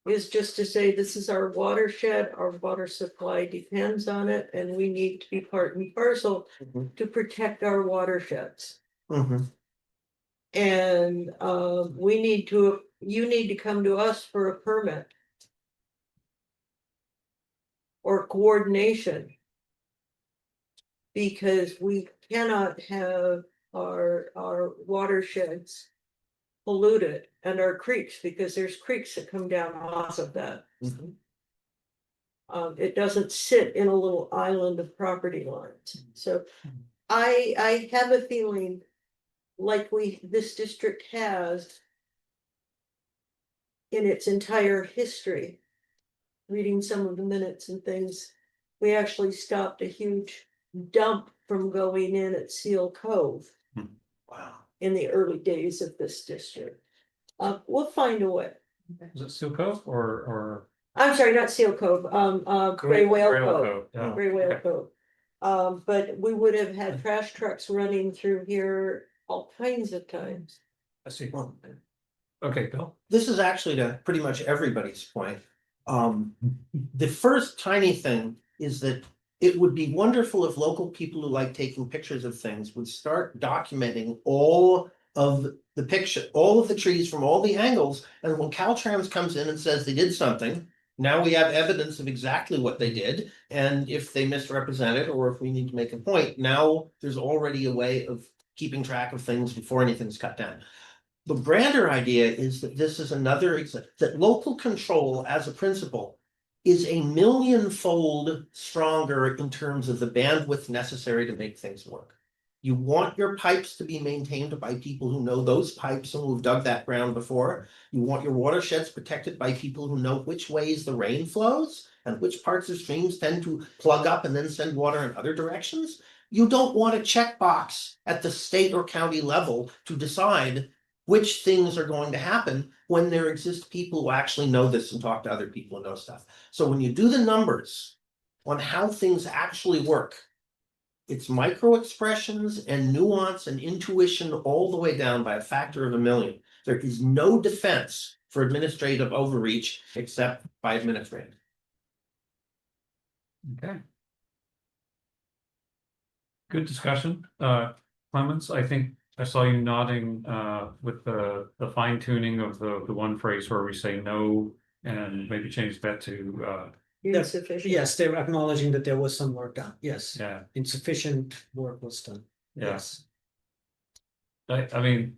is just to say this is our watershed, our water supply depends on it, and we need to be part and parcel Mhm. to protect our watersheds. Mhm. And you need to come to us for a permit. Or coordination. Because we cannot have our watersheds polluted and our creeks, because there's creeks that come down off of that. Mhm. It doesn't sit in a little island of property lines, so I have a feeling like this district has in its entire history, reading some of the minutes and things, we actually stopped a huge dump from going in at Seal Cove Wow. in the early days of this district. We'll find a way. Is it Seal Cove or? I'm sorry, not Seal Cove, Gray Whale Grail Cove. Yeah. Gray Whale Okay. Cove. But we would have had trash trucks running through here all kinds of times. I see. Well, Okay, Bill. this is actually to pretty much everybody's point. The first tiny thing is that it would be wonderful if local people who like taking pictures of things would start documenting all of the picture, all of the trees from all the angles. And when Caltrans comes in and says they did something, now we have evidence of exactly what they did. And if they misrepresented, or if we need to make a point, now there's already a way of keeping track of things before anything's cut down. The grander idea is that this is another that local control as a principle is a millionfold stronger in terms of the bandwidth necessary to make things work. You want your pipes to be maintained by people who know those pipes and who've dug that ground before. You want your watersheds protected by people who know which ways the rain flows and which parts of streams tend to plug up and then send water in other directions. You don't want a checkbox at the state or county level to decide which things are going to happen when there exist people who actually know this and talk to other people who know stuff. So when you do the numbers on how things actually work, it's micro expressions and nuance and intuition all the way down by a factor of a million. There is no defense for administrative overreach except by administrative. Okay. Good discussion. Clemens, I think I saw you nodding with the fine tuning of the one phrase where we say no and maybe change that to Insufficient. Yes, they were acknowledging that there was some work done, yes, yeah. insufficient work was done, Yeah. yes. I mean,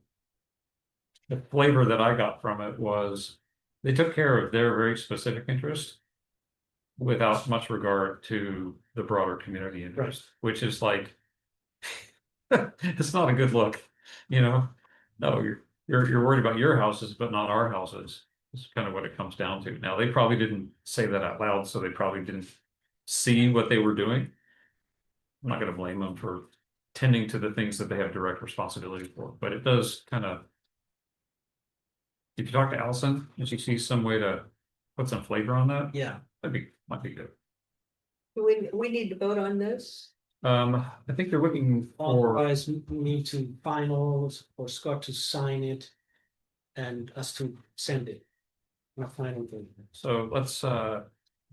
the flavor that I got from it was they took care of their very specific interest without much regard to the broader community interest, which is like it's not a good look, you know. No, you're worried about your houses, but not our houses. It's kind of what it comes down to. Now, they probably didn't say that out loud, so they probably didn't see what they were doing. I'm not going to blame them for tending to the things that they have direct responsibility for, but it does kind of. If you talk to Allison and she sees some way to put some flavor on that, Yeah, might be good. Do we need to vote on this? I think they're looking for, otherwise we need to final or Scott to sign it. And us to send it. A final thing. so let's,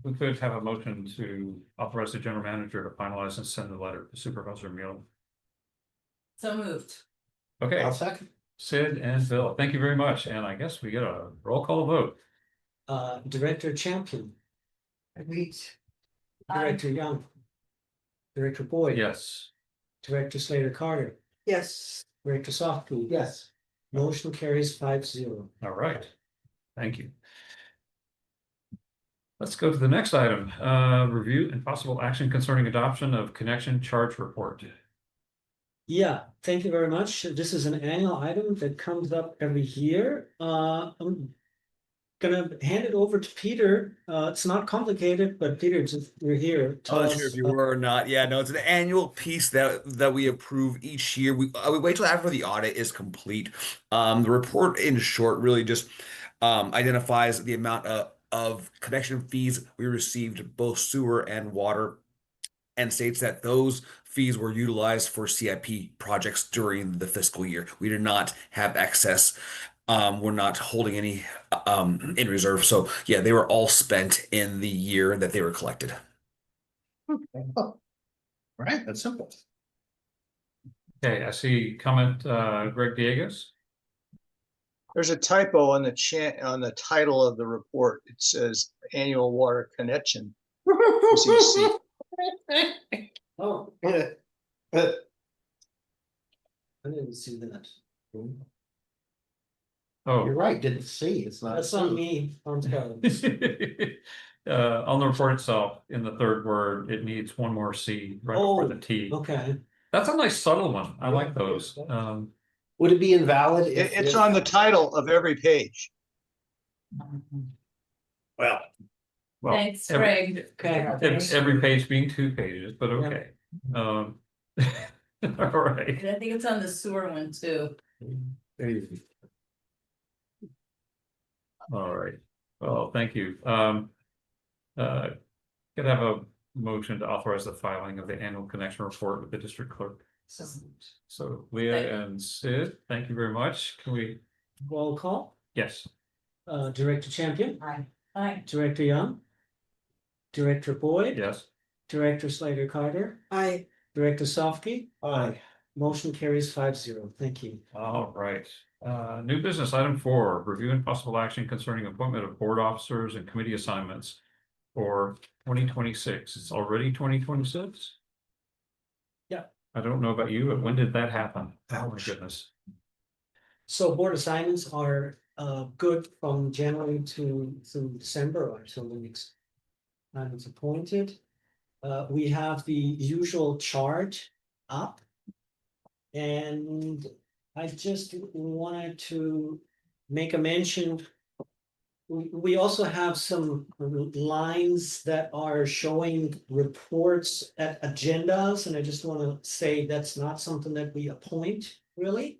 we could have a motion to authorize the general manager to finalize and send the letter to Supervisor Mueller. So moved. Okay, I'll second. Sid and Bill, thank you very much, and I guess we get a roll call vote. Director Champion, Agreed. Director Young. Director Boyd. Yes, Director Slater Carter, Yes. Director Softly. Yes. Motion carries 5-0. all right, thank you. Let's go to the next item, review and possible action concerning adoption of connection charge report. Yeah, thank you very much. This is an annual item that comes up every year. I'm gonna hand it over to Peter. It's not complicated, but Peter, you're here. I'm not sure if you were or not. Yeah, no, it's an annual piece that we approve each year. We wait till after the audit is complete. The report, in short, really just identifies the amount of connection fees we received, both sewer and water, and states that those fees were utilized for CIP projects during the fiscal year. We did not have excess We're not holding any in reserve. So yeah, they were all spent in the year that they were collected. Right, that's simple. Okay, I see comment, Greg Diegas. There's a typo on on the title of the report. It says annual water connection. CC. Oh, Yeah. I didn't see that. Oh. You're right, didn't see, it's not. That's on C. me, on Scott. On the report itself, in the third word, it needs one more C right before the T. Okay. That's a nice subtle one. I like those. Would it be invalid if? It's on the title of every page. Well, Well, Thanks, every, Greg. Okay. every page being 2 pages, but okay. All right. I think it's on the sewer one too. All right. Well, thank you. Could I have a motion to authorize the filing of the annual connection report with the district clerk? So Leah and Sid, thank you very much. Can we, Roll call, yes, Director Champion, Aye. Director Young, Director Boyd, yes. Director Slater Carter, I, Director Sofsky. aye. Motion carries 5-0. Thank you. All right. New business item 4, review and possible action concerning appointment of board officers and committee assignments for 2026. It's already 2026? Yeah. I don't know about you, but when did that happen? Oh my goodness. So board assignments are good from January through December or until the next time it's appointed. We have the usual chart up. And I just wanted to make a mention. We also have some lines that are showing reports at agendas, and I just want to say that's not something that we appoint, really.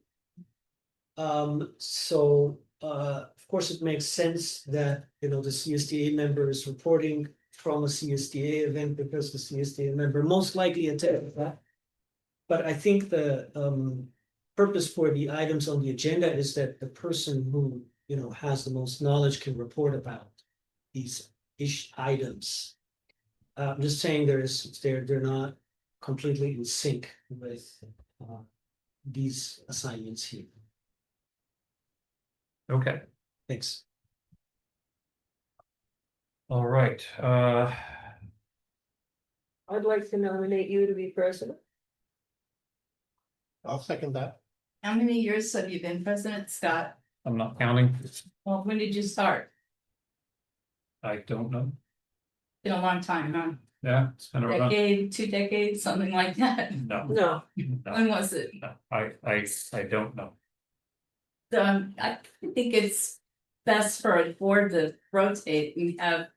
So of course, it makes sense that, you know, the CSDA member is reporting from a CSDA event because the CSDA member most likely attended that. But I think the purpose for the items on the agenda is that the person who, you know, has the most knowledge can report about these items. I'm just saying they're not completely in sync with these assignments here. Okay. Thanks. All right. I'd like to nominate you to be president. I'll second that. How many years have you been president, Scott? I'm not counting. Well, when did you start? I don't know. Been a long time, huh? Yeah, it's kind of a Decade, 2 decades, something like that. no. No, No, When was it? no, I don't know. I think it's best for a board to rotate and have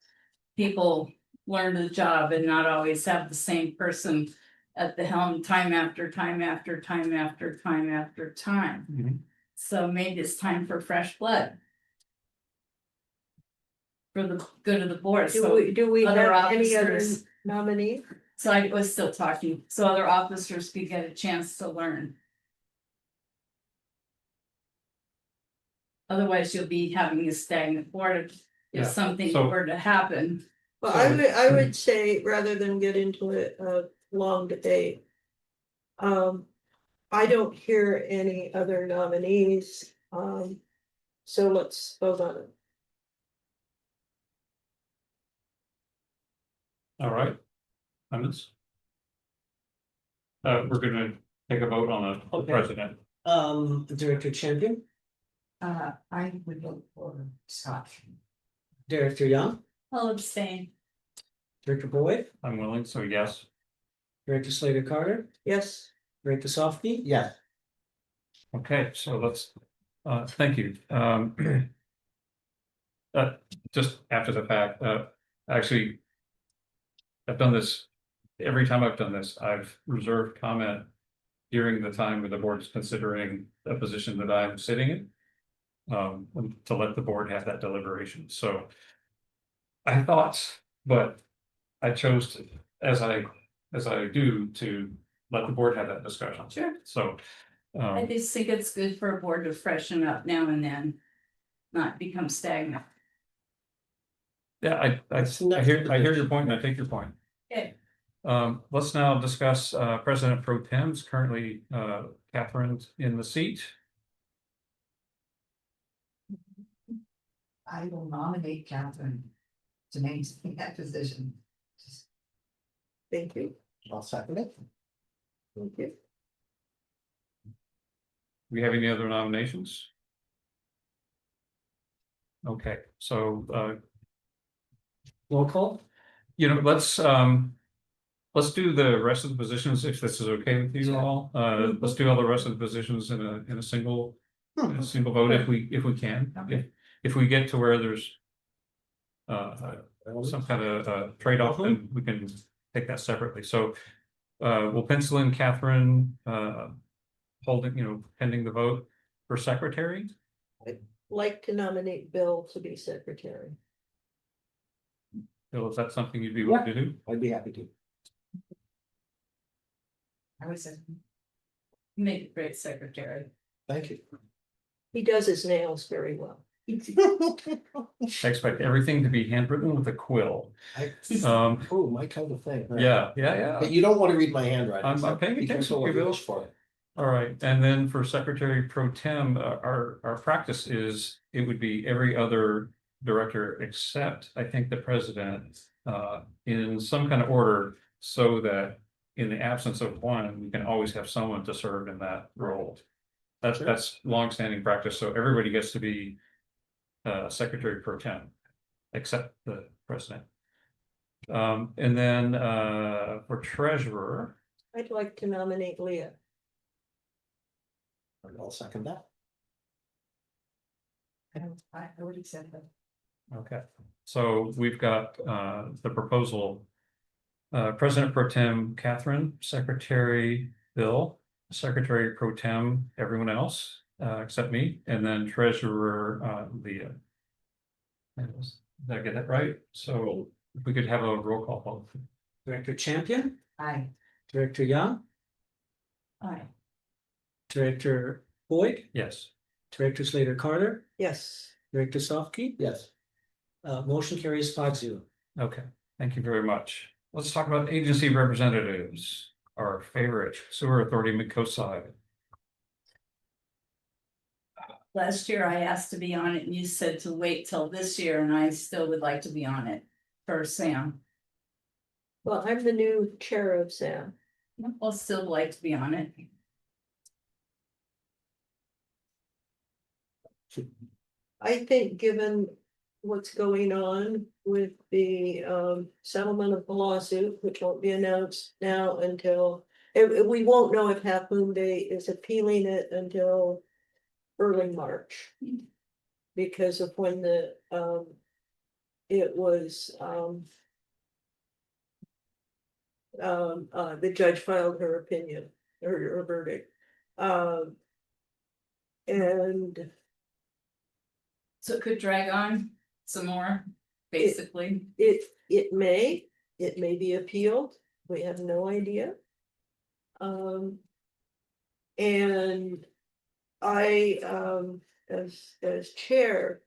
people learn the job and not always have the same person at the helm time after time after time after time after time. Mhm. So maybe it's time for fresh blood. For the good of the board, do we other have any other officers- nominee? so I was still talking, so other officers could get a chance to learn. Otherwise, you'll be having a stagnant board Yeah, if something so- were to happen. Well, So- I would say, rather than get into a long debate. I don't hear any other nominees, so let's vote on it. All right. Comments? We're gonna take a vote on the Okay. president. Director Champion, I would vote for Scott. Director Young, I'll abstain. Director Boyd, I'm willing, so yes. Director Slater Carter, Yes, Director Softy. Yes. Okay, so let's, thank you. Just after the fact, actually. I've done this, every time I've done this, I've reserved comment. During the time when the board is considering a position that I'm sitting in. To let the board have that deliberation, so. I thought, but I chose to, as I do, to let the board have that discussion. Sure. So, I just think it's good for a board to freshen up now and then, not become stagnant. Yeah, I hear your point and I take your point. Okay. Let's now discuss, President Pro Tem's currently, Catherine's in the seat. I will nominate Catherine to maintain that position. Thank you, I'll second it. thank you. We have any other nominations? Okay, so, Roll call? you know, let's do the rest of the positions if this is okay with you Sure. all. Let's do all the rest of the positions in a single vote if we can. If we get to where there's some kind of trade-off, then we can take that separately. So we'll pencil in Catherine holding, pending the vote for secretary. Like to nominate Bill to be secretary. Bill, is that something you'd be willing to do? I'd be happy to. I would say, Make a great secretary. Thank you. He does his nails very well. I expect everything to be handwritten with a quill. Oh, my kind of thing. Right. Yeah. But you don't want to read my handwriting. I'm so paying be attention careful to what you, you Bill. wish for. All right, and then for Secretary Pro Tem, our practice is it would be every other director except, I think, the president, in some kind of order, so that in the absence of one, we can always have someone to serve in that role. That's longstanding practice, so everybody gets to be Secretary Pro Tem, except the president. And then for treasurer, I'd like to nominate Leah. I'll second that. I would accept that. okay, so we've got the proposal. President Pro Tem Catherine, Secretary Bill, Secretary Pro Tem everyone else except me, and then Treasurer Leah. Did I get that right? So if we could have a roll call vote. Director Champion, Aye. Director Young, Aye. Director Boyd, Yes. Director Slater Carter, Yes, Director Sofsky. Yes. Motion carries 5-0. Okay, thank you very much. Let's talk about agency representatives, our favorite sewer authority, Mid-Coast. Last year I asked to be on it and you said to wait till this year and I still would like to be on it for Sam. well, I'm the new chair of SAM. I'll still like to be on it. I think given what's going on with the settlement of the lawsuit, which won't be announced now until. We won't know if Half Moon Bay is appealing it until early March. Because of when the it was the judge filed her opinion or her verdict. And So it could drag on some more, basically. it may be appealed, we have no idea. And I as chair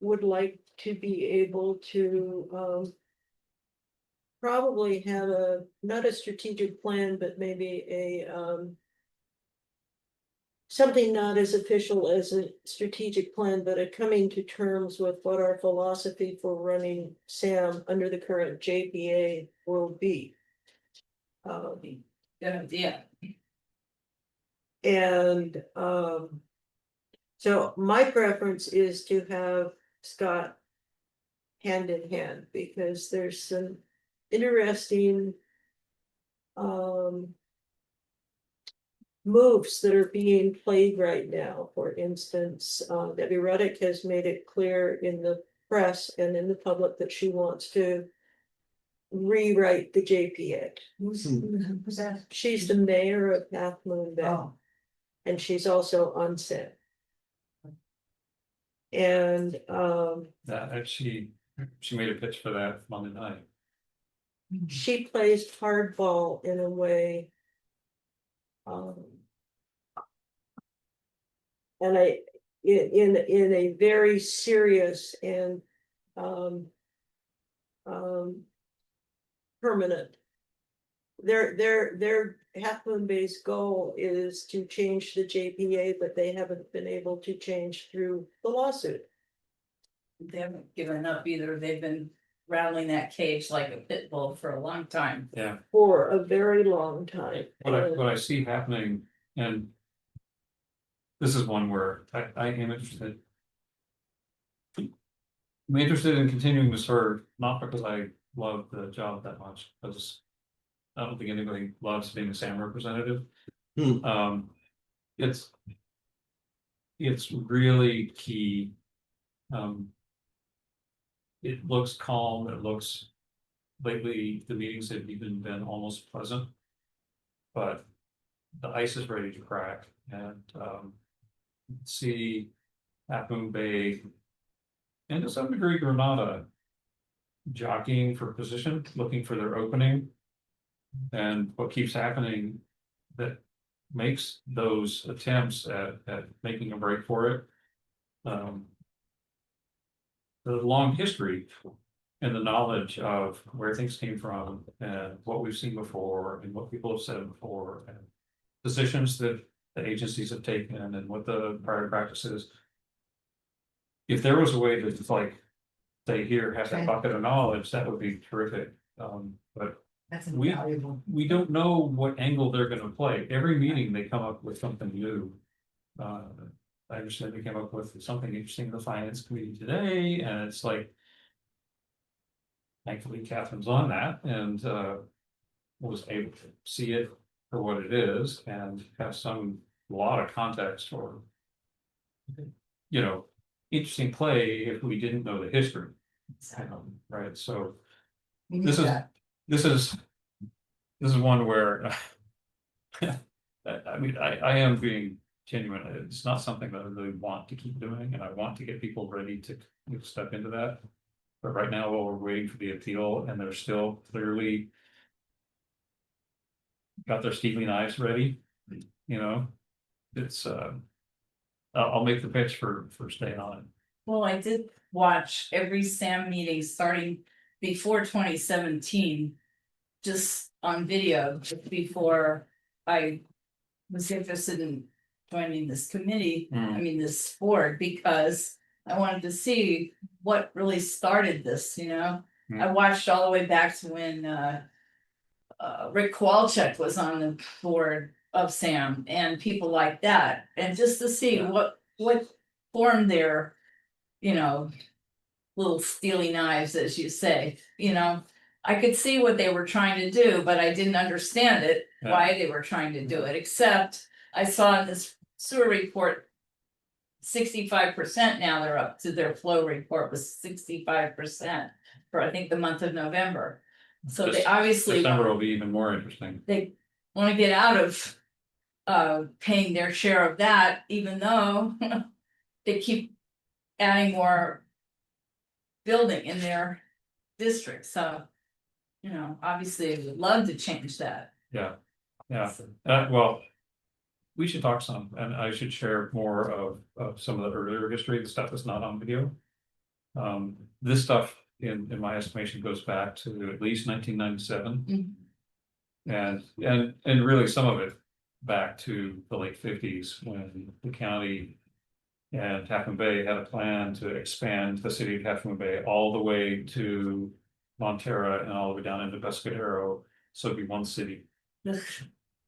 would like to be able to probably have not a strategic plan, but maybe a something not as official as a strategic plan, but a coming to terms with what our philosophy for running SAM under the current JPA will be. Good idea. And so my preference is to have Scott hand in hand, because there's some interesting moves that are being played right now. For instance, Debbie Ruddock has made it clear in the press and in the public that she wants to rewrite the JPA. Who's that? She's the mayor of Half Moon Bay, Oh, and she's also on set. And She made a pitch for that Monday night. she plays hardball in a way And in a very serious and, um. Permanent. Their Half Moon Bay's goal is to change the JPA, but they haven't been able to change through the lawsuit. They haven't given up either. They've been rattling that cage like a pit bull for a long time. Yeah, For a very long time. what I see happening, and this is one where I am interested. I'm interested in continuing to serve, not because I love the job that much, because I don't think anybody loves being a SAM representative. Hmm. It's really key. It looks calm, it looks, lately, the meetings have even been almost pleasant. But the ice is ready to crack, and see Half Moon Bay, and to some degree Granada, jockeying for position, looking for their opening. And what keeps happening that makes those attempts at making a break for it. The long history and the knowledge of where things came from and what we've seen before and what people have said before and positions that the agencies have taken and what the prior practice is. If there was a way to just like say here, have that bucket of knowledge, that would be terrific. But That's we invaluable. we don't know what angle they're gonna play. Every meeting they come up with something new. I understand they came up with something interesting in the finance committee today, and it's like. Thankfully, Catherine's on that and was able to see it for what it is and have some lot of context for. You know, interesting play if we didn't know the history, right? So We need this is that. this is one where I mean, I am being genuine. It's not something that I really want to keep doing, and I want to get people ready to step into that. But right now, while we're waiting for the appeal, and they're still clearly got their steely knives ready, you know, it's I'll make the pitch for staying on it. Well, I did watch every SAM meeting starting before 2017. Just on video before I was interested in joining this committee, I mean, this board, because I wanted to see what really started this, you know? I watched all the way back to when Rick Kowalczyk was on the board of SAM and people like that, and just to see what formed their, you know, little steely knives, as you say, you know. I could see what they were trying to do, but I didn't understand it, why they were trying to do it, except I saw in this sewer report. 65% now they're up to their flow report was 65% for I think the month of November. So they obviously December will be even more interesting. they want to get out of paying their share of that, even though they keep adding more building in their district. So, you know, obviously they would love to change that. Yeah, well, we should talk some, and I should share more of some of the earlier history, the stuff that's not on video. This stuff, in my estimation, goes back to at least 1997. And really some of it back to the late 50s when the county and Half Moon Bay had a plan to expand the city of Half Moon Bay all the way to Montara and all the way down into Pescadero, so it'd be one city.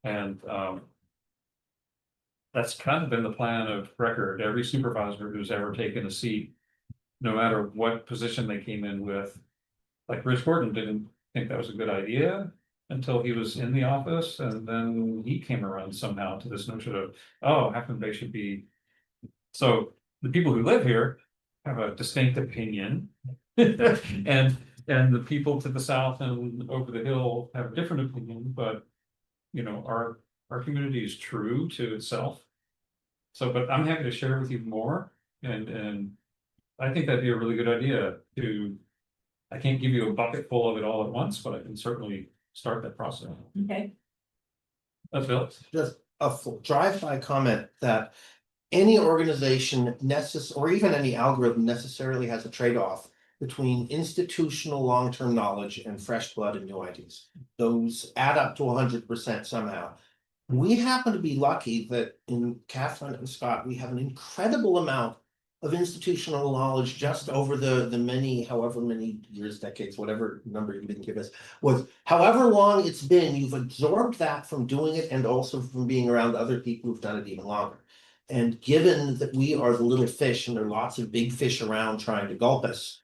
And that's kind of been the plan of record. Every supervisor who's ever taken a seat, no matter what position they came in with, like Rich Gordon didn't think that was a good idea until he was in the office, and then he came around somehow to this notion of, oh, Half Moon Bay should be. So the people who live here have a distinct opinion, and the people to the south and over the hill have a different opinion, but you know, our community is true to itself. So, but I'm happy to share with you more, and I think that'd be a really good idea to. I can't give you a bucket full of it all at once, but I can certainly start that process. Okay. That's Phillips. Just a drive-by comment that any organization or even any algorithm necessarily has a trade-off between institutional long-term knowledge and fresh blood and new ideas. Those add up to 100% somehow. We happen to be lucky that in Catherine and Scott, we have an incredible amount of institutional knowledge just over the many, however many years, decades, whatever number you didn't give us, was however long it's been, you've absorbed that from doing it and also from being around other people who've done it even longer. And given that we are the little fish and there are lots of big fish around trying to gulp us,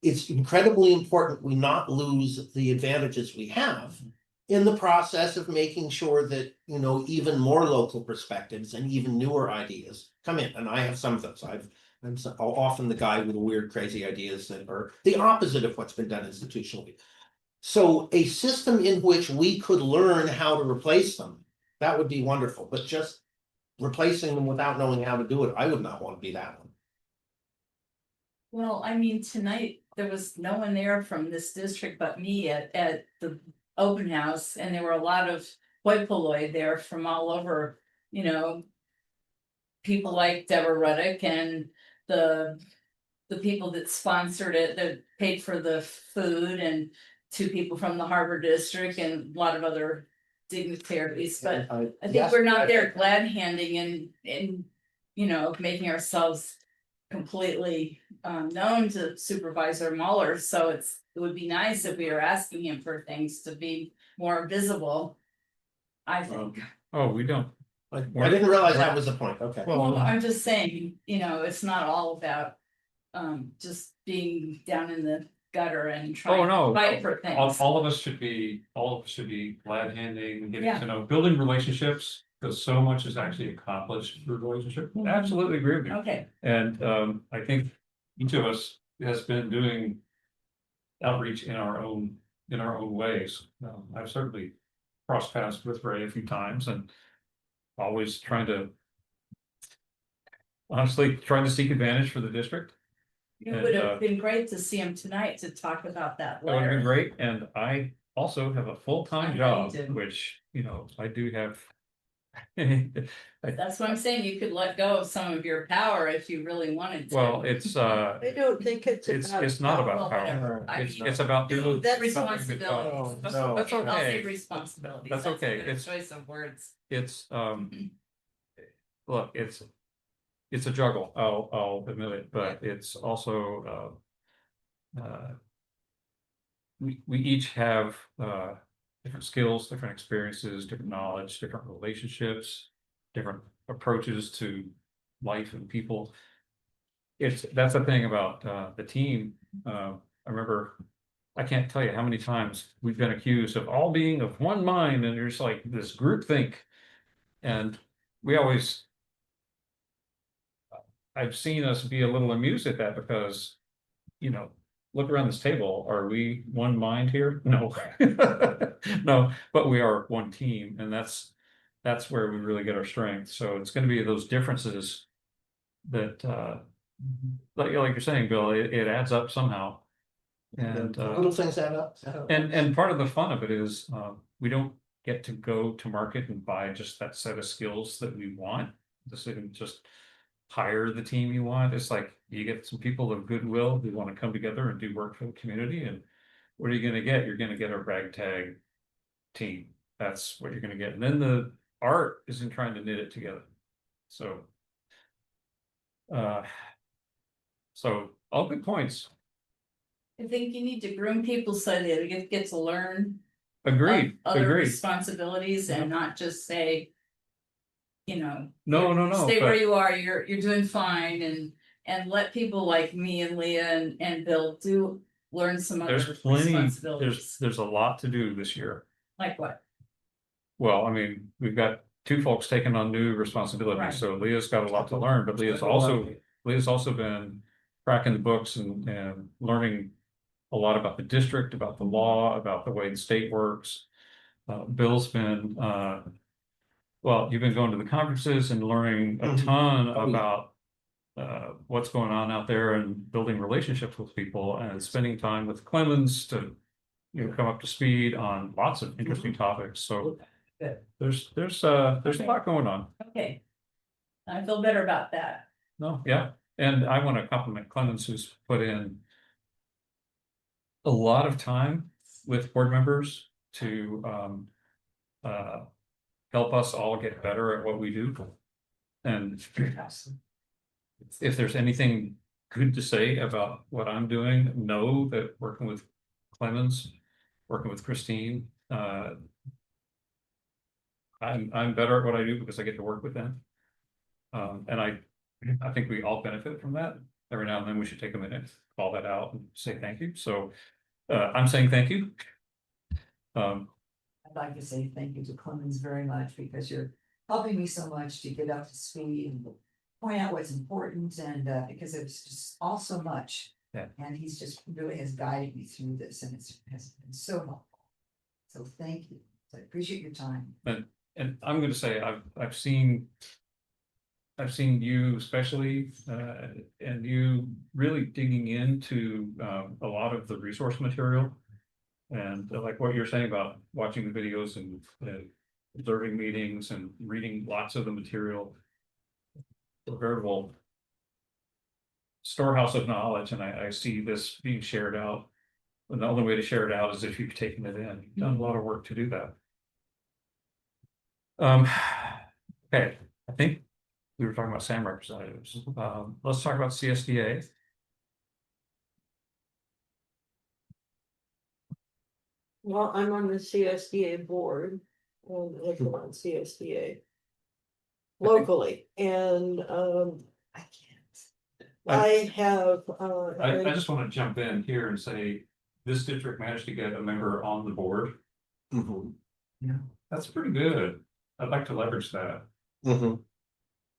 it's incredibly important we not lose the advantages we have in the process of making sure that, you know, even more local perspectives and even newer ideas come in. And I have some of those. I'm often the guy with the weird, crazy ideas that are the opposite of what's been done institutionally. So a system in which we could learn how to replace them, that would be wonderful. But just replacing them without knowing how to do it, I would not want to be that one. Well, I mean, tonight, there was no one there from this district but me at the open house, and there were a lot of hoi polloi there from all over, you know. People like Deborah Ruddick and the people that sponsored it, that paid for the food, and two people from the Harbor District and a lot of other dignitaries, but I think Yes, we're not there glad handing and you know, making ourselves completely known to Supervisor Mueller, so it would be nice if we were asking him for things to be more visible. I think. Oh, we don't. I didn't realize that was the point. Okay. Well, I'm just saying, you know, it's not all about just being down in the gutter and trying Oh, no. to fight for things. All of us should be glad handing, getting Yeah. to know, building relationships, because so much is actually accomplished through relationship. Absolutely agree with you. Okay, And I think each of us has been doing outreach in our own ways. I've certainly crossed paths with Ray a few times and always trying to seek advantage for the district. it And, would have been great to see him tonight to talk about that That would have been letter. great, and I also have a full-time I job, do. which, you know, I do have. That's what I'm saying, you could let go of some of your power if you really wanted to. Well, it's I don't think it's about. it's not about Well, power, whatever. I mean, it's about doing. That's responsibilities. That's No, that's I'll say okay, responsibilities. That's a okay. better It's- choice of words. it's look, it's a juggle, I'll admit it, but it's also we each have different skills, different experiences, different knowledge, different relationships, different approaches to life and people. That's the thing about the team. I remember, I can't tell you how many times we've been accused of all being of one mind, and there's like this group think. And we always, I've seen us be a little amused at that because, you know, look around this table. Are we one mind here? No. No, but we are one team, and that's where we really get our strength. So it's going to be those differences that like you're saying, Bill, it adds up somehow. And little things add up. and part of the fun of it is we don't get to go to market and buy just that set of skills that we want. This isn't just hire the team you want. It's like you get some people of goodwill who want to come together and do work for the community. And what are you going to get? You're going to get a ragtag team. That's what you're going to get. And then the art is in trying to knit it together. So all good points. I think you need to groom people so they get to learn Agreed. other Agreed. responsibilities and not just say, you know. No. Stay where but- you are, you're doing fine, and let people like me and Leah and Bill learn some other There's plenty, responsibilities. there's a lot to do this year. Like what? Well, I mean, we've got two folks taking on new responsibilities, Right. so Leah's got a lot to learn, but Leah's also been cracking the books and learning a lot about the district, about the law, about the way the state works. Bill's been, well, you've been going to the conferences and learning a ton about what's going on out there and building relationships with people and spending time with Clemens to, you know, come up to speed on lots of interesting topics. So there's a lot going on. Okay. I feel better about that. No, yeah, and I want to compliment Clemens, who's put in a lot of time with board members to help us all get better at what we do. And if there's anything good to say about what I'm doing, know that working with Clemens, working with Christine, I'm better at what I do because I get to work with them. And I think we all benefit from that. Every now and then we should take a minute, call that out and say thank you. So I'm saying thank you. I'd like to say thank you to Clemens very much because you're helping me so much to get up to speed and point out what's important and because it's just all so much. Yeah. And he's just really has guided me through this and has been so helpful. So thank you. I appreciate your time. And I'm going to say I've seen you especially and you really digging into a lot of the resource material. And like what you're saying about watching the videos and observing meetings and reading lots of the material, a veritable storehouse of knowledge. And I see this being shared out. And the only way to share it out is if you've taken it in. You've done a lot of work to do that. Okay, I think we were talking about SAM representatives. Let's talk about CSDA. Well, I'm on the CSDA board, and I go on CSDA locally, and I can't. I have I just want to jump in here and say, this district managed to get a member on the board. Mm-hmm. That's pretty good. I'd like to leverage that. Mm-hmm.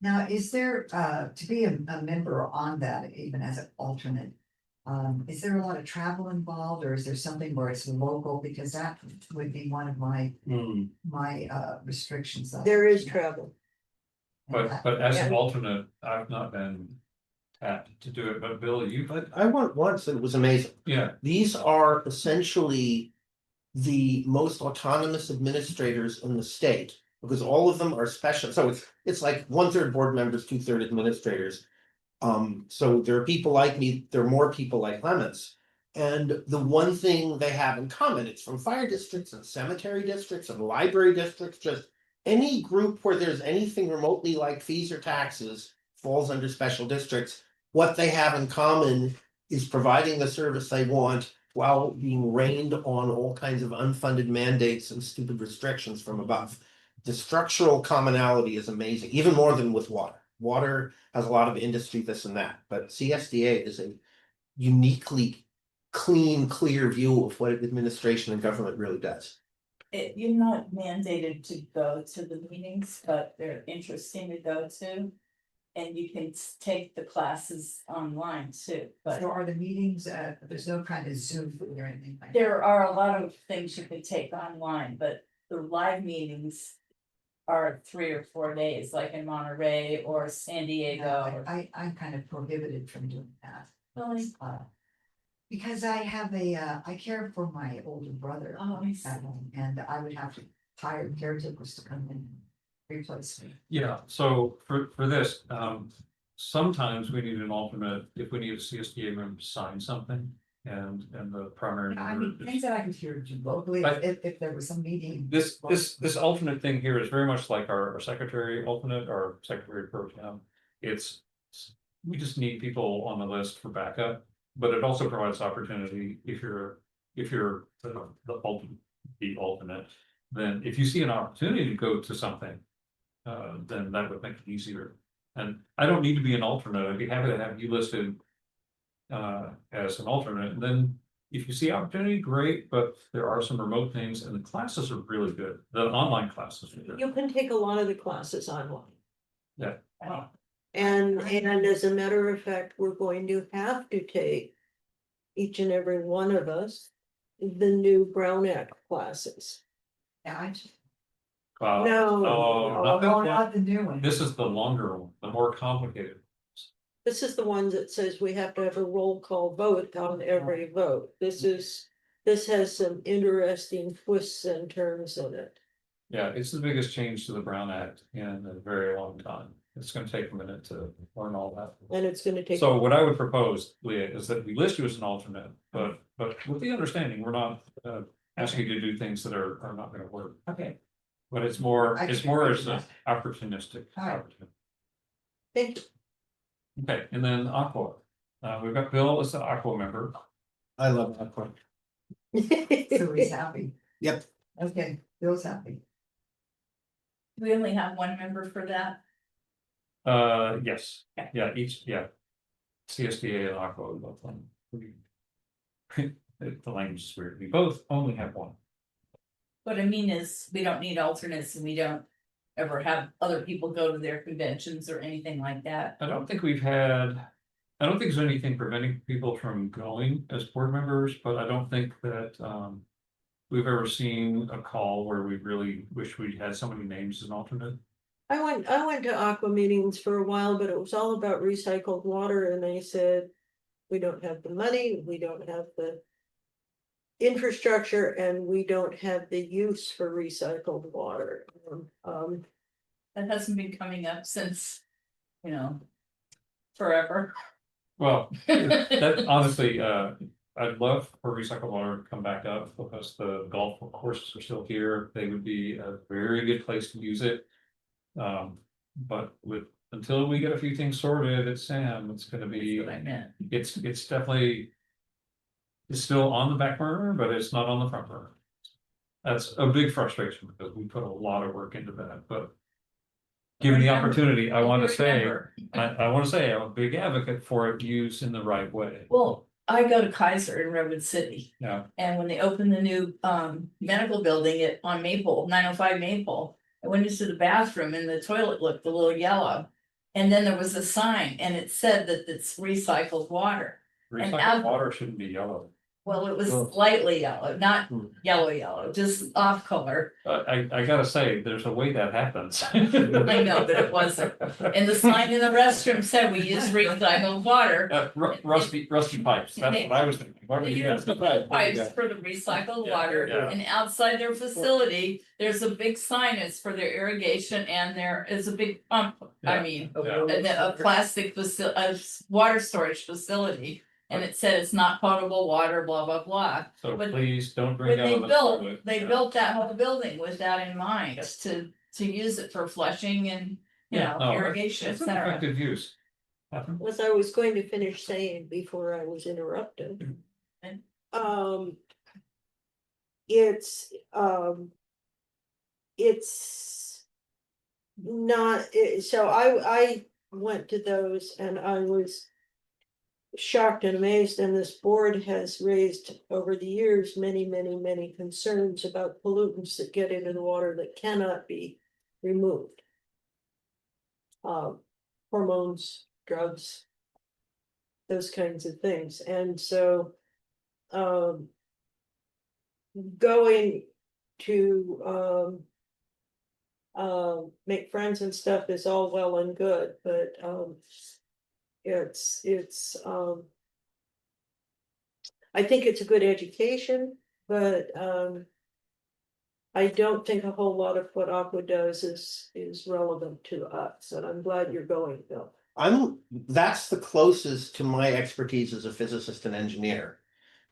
Now, is there, to be a member on that, even as an alternate, is there a lot of travel involved or is there something where it's local? Because that would be one of my restrictions. there is travel. But as an Yeah. alternate, I've not been tapped to do it, but Bill, you, But I went once and it was amazing. yeah, These are essentially the most autonomous administrators in the state because all of them are special. So it's like 1/3 board members, 2/3 administrators. So there are people like me, there are more people like Clemens. And the one thing they have in common, it's from fire districts and cemetery districts and library districts, just any group where there's anything remotely like fees or taxes falls under special districts. What they have in common is providing the service they want while being rained on all kinds of unfunded mandates and stupid restrictions from above. The structural commonality is amazing, even more than with water. Water has a lot of industry, this and that, but CSDA is a uniquely clean, clear view of what administration and government really does. You're not mandated to go to the meetings, but they're interesting to go to. And you can take the classes online too, but So are the meetings, there's no kind of Zoom or anything like that? there are a lot of things you could take online, but the live meetings are 3 or 4 days, like in Monterey or San Diego. I'm kind of prohibited from doing that. Really? Because I have I care for my older brother Oh, I see. at home, and I would have to hire caretakers to come in and replace me. yeah. So for this, sometimes we need an alternate if we need a CSDA member to sign something and the primary. I member mean, is- things that I could hear do locally, I- if there was some meeting. This alternate thing here is very much like our secretary alternate, our secretary pro tem. We just need people on the list for backup, but it also provides opportunity if you're the alternate, then if you see an opportunity to go to something, then that would make it easier. And I don't need to be an alternate. I'd be happy to have you listed as an alternate. And then if you see opportunity, great, but there are some remote things and the classes are really good. The online classes are good. You can take a lot of the classes online. Yeah. And as a matter of fact, we're going to have to take each and every one of us the new Brown Act classes. Yeah, I just, No, No, not that one. not the new one. This is the longer one, the more complicated. this is the one that says we have to have a roll call vote on every vote. This has some interesting twists and turns in it. Yeah, it's the biggest change to the Brown Act in a very long time. It's gonna take a minute to learn all that. And it's gonna take. So what I would propose, Leah, is that we list you as an alternate, but with the understanding, we're not asking you to do things that are not gonna work. Okay, But it's more I as can an agree with that. opportunistic. All right. opportunity. Thank you. Okay, and then Aqua. We've got Bill as the Aqua member. I love that point. so he's happy. Yep. Okay, Bill's happy. We only have one member for that. Yes, Okay. yeah, CSDA and Aqua, we both on. The language is weird. We both only have one. What I mean is, we don't need alternates and we don't ever have other people go to their conventions or anything like that. I don't think there's anything preventing people from going as board members, but I don't think that we've ever seen a call where we really wish we had so many names as an alternate. I went to Aqua meetings for a while, but it was all about recycled water and they said, we don't have the money, we don't have the infrastructure, and we don't have the use for recycled water. That hasn't been coming up since, forever. Well, that honestly, I'd love for recycled water to come back up because the golf courses are still here. They would be a very good place to use it. But until we get a few things sorted at Sam, it's gonna be, That's what I meant. it's definitely. It's still on the back burner, but it's not on the front burner. That's a big frustration because we put a lot of work into that, but. Given the opportunity, I want to say, I want to say I'm a big advocate for it used in the right way. Well, I go to Kaiser in Redwood City. Yeah. And when they opened the new medical building on Maple, 905 Maple, I went into the bathroom and the toilet looked a little yellow. And then there was a sign and it said that it's recycled water. Recycled water shouldn't be yellow. Well, it was Oh. lightly yellow, not Hmm. yellow, just off color. I gotta say, there's a way that happens. I know, but it wasn't. And the sign in the restroom said we use recycled water. Rusty pipes, that's what I was thinking. Why would They you use guys- pipes for the recycled Yeah, water, yeah. and outside their facility, there's a big sign, it's for their irrigation, and there is a big pump, Yeah. I mean. Yeah. A plastic water storage facility, and it said it's not potable water, blah, blah, blah. So But please don't When bring out. they built that whole building with that in mind, to use it for flushing and, irrigation, et It's an cetera. effective use. As I was going to finish saying before I was interrupted. And- It's not, so I went to those and I was shocked and amazed, and this board has raised over the years many concerns about pollutants that get into the water that cannot be removed. Hormones, drugs, those kinds of things, and so going to make friends and stuff is all well and good, but it's I think it's a good education, but I don't think a whole lot of what Aqua does is relevant to us, and I'm glad you're going, Bill. That's the closest to my expertise as a physicist and engineer.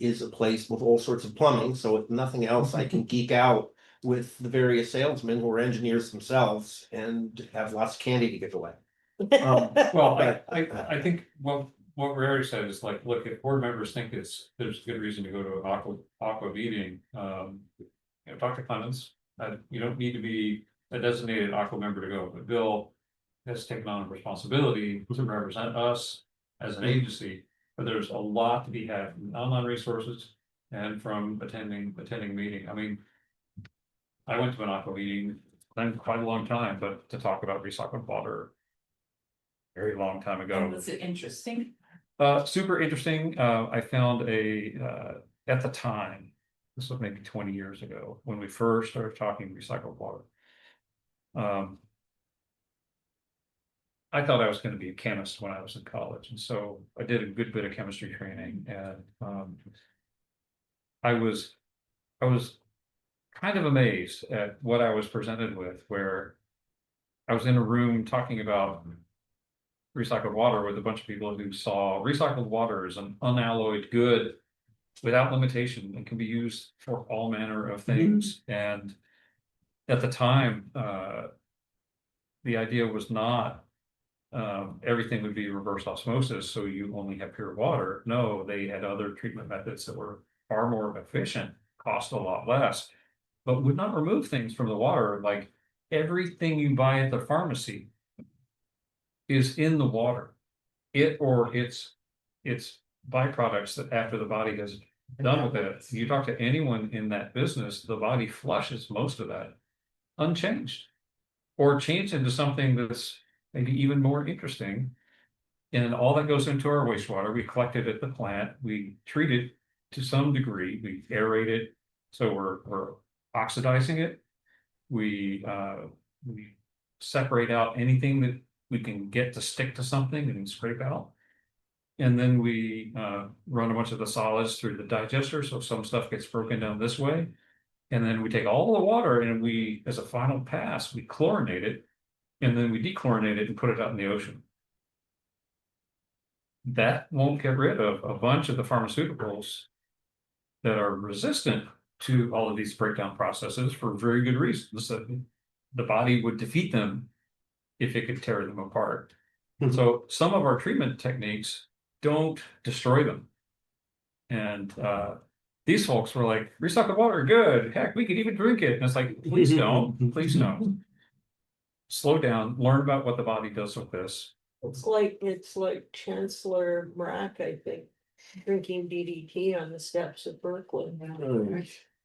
Is a place with all sorts of plumbing, so if nothing else, I can geek out with the various salesmen who are engineers themselves and have lots of candy to give away. Well, I think what Rary said is like, look, if board members think there's a good reason to go to an aqua meeting, talk to Clemens. You don't need to be a designated aqua member to go, but Bill has taken on a responsibility to represent us as an agency. But there's a lot to be had from online resources and from attending meeting. I mean, I went to an aqua meeting, quite a long time, but to talk about recycled water. Very long time ago. And was it interesting? Super interesting. I found at the time, this was maybe 20 years ago, when we first started talking recycled water. I thought I was going to be a chemist when I was in college, and so I did a good bit of chemistry training, and I was kind of amazed at what I was presented with, where I was in a room talking about recycled water with a bunch of people who saw recycled water as an unalloyed good without limitation and can be used for all manner of things. And at the time, the idea was not everything would be reverse osmosis, so you only have pure water. No, they had other treatment methods that were far more efficient, cost a lot less, but would not remove things from the water. Like everything you buy at the pharmacy is in the water. It or its byproducts that after the body has done with it. You talk to anyone in that business, the body flushes most of that unchanged. Or changed into something that's maybe even more interesting. And all that goes into our wastewater. We collect it at the plant, we treat it to some degree, we aerate it, so we're oxidizing it. We separate out anything that we can get to stick to something and scrape out. And then we run a bunch of the solids through the digester, so some stuff gets broken down this way. And then we take all the water and we, as a final pass, we chlorinate it, and then we dechlorinate it and put it out in the ocean. That won't get rid of a bunch of the pharmaceuticals that are resistant to all of these breakdown processes for very good reasons. That the body would defeat them if it could tear them apart. So some of our treatment techniques don't destroy them. And these folks were like, recycled water, good. Heck, we could even drink it. And it's like, please don't, please don't. Slow down, learn about what the body does with this. It's like Chancellor Marac, I think, drinking DDT on the steps of Berkeley.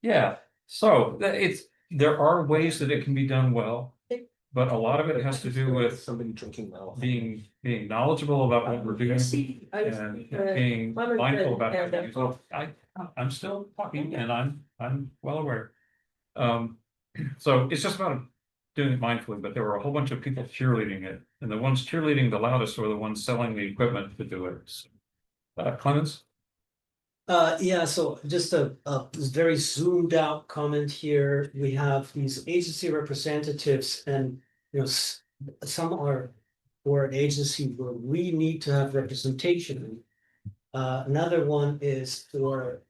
Yeah, so there are ways that it can be done well, but a lot of it has to do with Somebody drinking well. being knowledgeable about what we're doing and being mindful about it. So I'm still talking and I'm well aware. So it's just about doing it mindfully, but there were a whole bunch of people cheerleading it, and the ones cheerleading the loudest were the ones selling the equipment to do it. Clemens? Yeah, so just a very zoomed out comment here. We have these agency representatives and, you know, some are for an agency where we need to have representation. Another one is for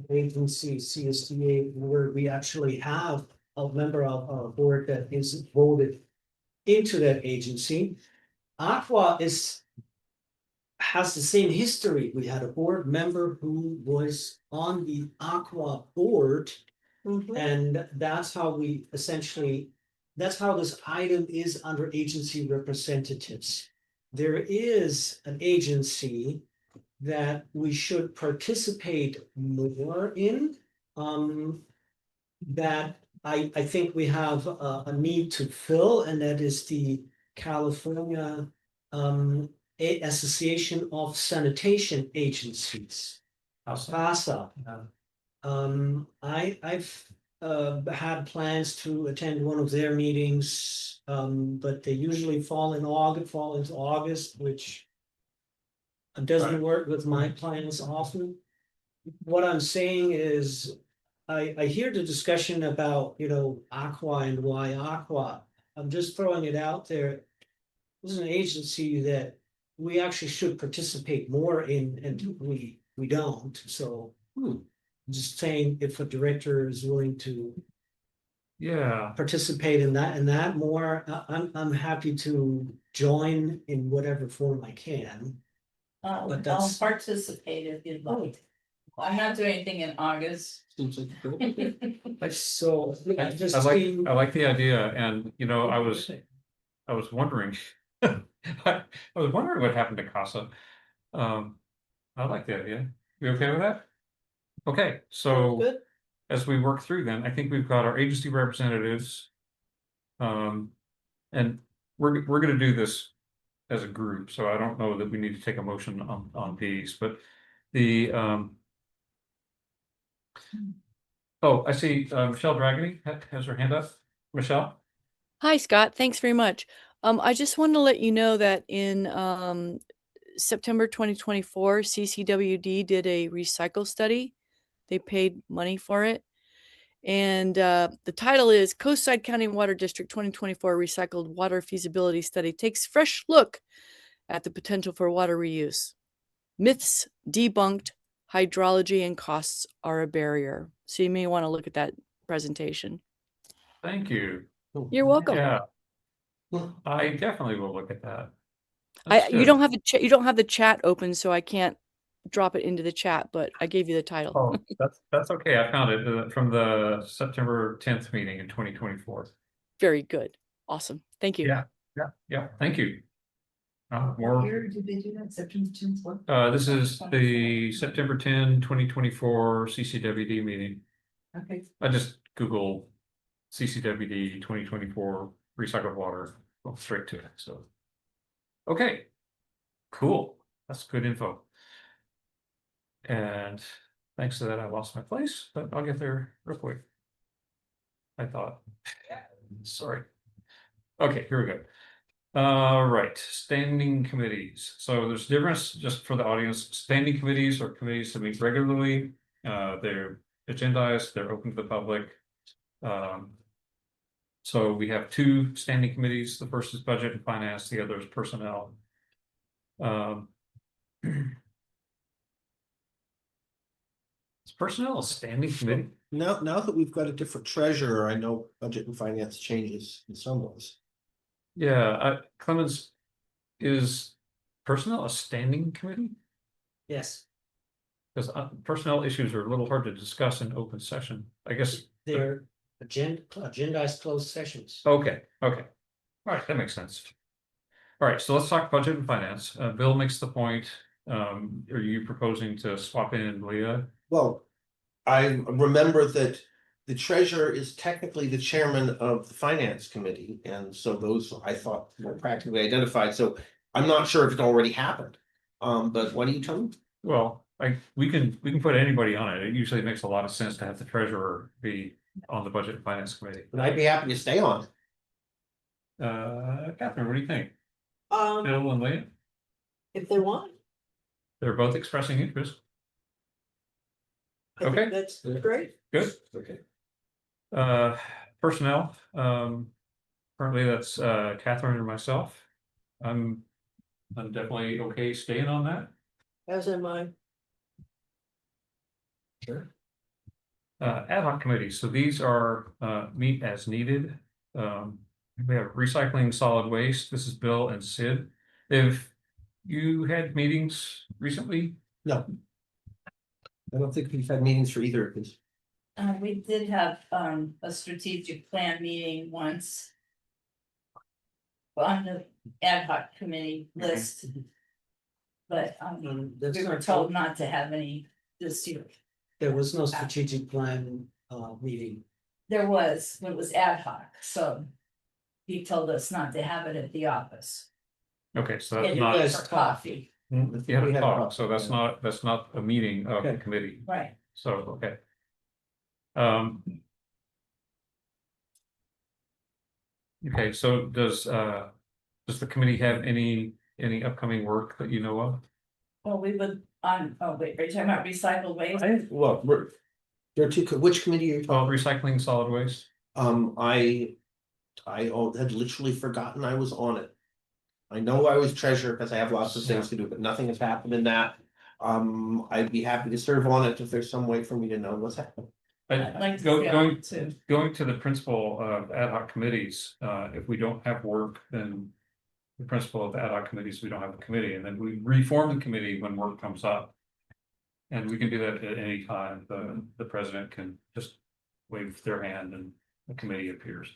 agency CSDA, where we actually have a member of our board that is voted into that agency. Aqua has the same history. We had a board member who was on the Aqua board, and that's how we essentially, that's how this item is under agency representatives. There is an agency that we should participate more in, that I think we have a need to fill, and that is the California Association of Sanitation Agencies, CASA. I've had plans to attend one of their meetings, but they usually fall into August, which doesn't work with my plans often. What I'm saying is, I hear the discussion about, you know, Aqua and why Aqua. I'm just throwing it out there. This is an agency that we actually should participate more in, and we don't. So I'm just saying, if a director is willing to participate in that more, I'm happy to join in whatever form I can. But I'll participate if you'd like. I'm not doing anything in August. So I just I like the idea, and you know, I was wondering, I was wondering what happened to CASA. I like the idea. You okay with that? Okay, so Good. as we work through them, I think we've got our agency representatives. And we're gonna do this as a group, so I don't know that we need to take a motion on these, but the oh, I see Michelle Dragony has her hand up. Michelle? Hi, Scott. Thanks very much. I just wanted to let you know that in September 2024, CCWD did a recycle study. They paid money for it. And the title is Coastside County Water District 2024 Recycled Water Feasibility Study takes fresh look at the potential for water reuse. Myths debunked, hydrology and costs are a barrier. So you may want to look at that presentation. Thank you. You're welcome. Yeah. I definitely will look at that. You don't have you don't have the chat open, so I can't drop it into the chat, but I gave you the title. Oh, that's okay. I found it from the September 10th meeting in 2024. Very good. Awesome. Thank you. Yeah. Thank you. What year did they do that? September 10th? What? This is the September 10, 2024 CCWD meeting. Okay. I just Googled CCWD 2024 recycled water, well, straight to it. So, okay, cool. That's good info. And thanks to that, I lost my place, but I'll get there real quick. I thought, sorry. Okay, here we go. All right, standing committees. So there's difference, just for the audience. Standing committees are committees that meet regularly. They're agendized, they're open to the public. So we have two standing committees. The first is budget and finance, the other is personnel. Is personnel a standing committee? Now that we've got a different treasurer, I know budget and finance changes in some ways. Yeah, Clemens, is personnel a standing committee? Yes, Because personnel issues are a little hard to discuss in open session, I guess. they're agendized closed sessions. Okay. All right, that makes sense. All right, so let's talk budget and finance. Bill makes the point. Are you proposing to swap in Leah? Well, I remember that the treasurer is technically the chairman of the finance committee, and so those I thought were practically identified. So I'm not sure if it already happened. But what do you tell me? Well, we can put anybody on it. It usually makes a lot of sense to have the treasurer be on the budget and finance committee. And I'd be happy to stay on. Catherine, what do you think? Um, Bill and Leah? if they want. They're both expressing interest. I think Okay. that's great. Good. Okay. Personnel, currently that's Catherine and myself. I'm definitely okay staying on that. As am I. Sure. Ad hoc committees, so these are meet as needed. We have recycling solid waste. This is Bill and Sid. Have you had meetings recently? No. I don't think we've had meetings for either of these. We did have a strategic plan meeting once. On the ad hoc committee list. But That's we were not told not to have any this year. There was no strategic plan meeting. There was, when it was ad hoc, so. He told us not to have it at the office. Okay, so Get that's it not. in for coffee, You had We a had a talk, talk, so that's yeah. not a meeting of the Okay. committee. right? So, okay. Okay, so does the committee have any upcoming work that you know of? Well, we would oh wait, are you talking about recycled waste? Well, there are two, which committee are you Oh, talking? recycling solid waste? I had literally forgotten I was on it. I know I was treasurer because I have lots of things to do, but nothing has happened in that. I'd be happy to serve on it if there's some way for me to know what's happening. I'd like to Go- see it going too. Going to the principle of ad hoc committees, if we don't have work, then the principle of ad hoc committees, we don't have a committee, and then we reform the committee when work comes up. And we can do that at any time. The president can just wave their hand and the committee appears.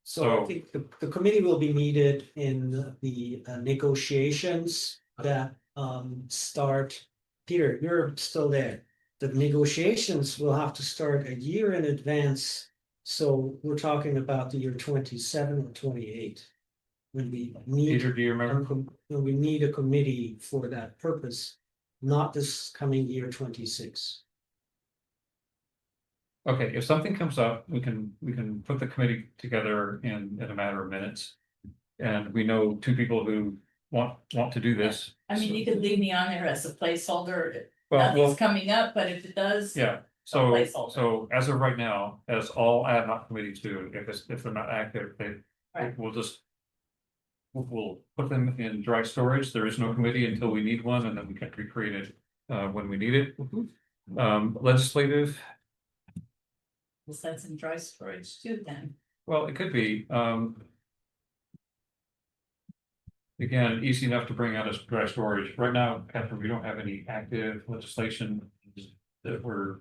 So I think the committee will be needed in the negotiations that start. Peter, you're still there. The negotiations will have to start a year in advance. So we're talking about the year 27 or 28. When we need, Peter, do you remember? when we need a committee for that purpose, not this coming year 26. Okay, if something comes up, we can put the committee together in a matter of minutes. And we know two people who want to do this. I mean, you could leave me on there as a placeholder. Well, Nothing's coming up, but if it does. yeah, placeholder. so as of right now, as all ad hoc committees do, if they're not active, Right. we'll just. We'll put them in dry storage. There is no committee until we need one, and then we can recreate it when we need it. Legislative, Was that in dry storage too then? well, it could be, again, easy enough to bring out as dry storage. Right now, Catherine, we don't have any active legislation that we're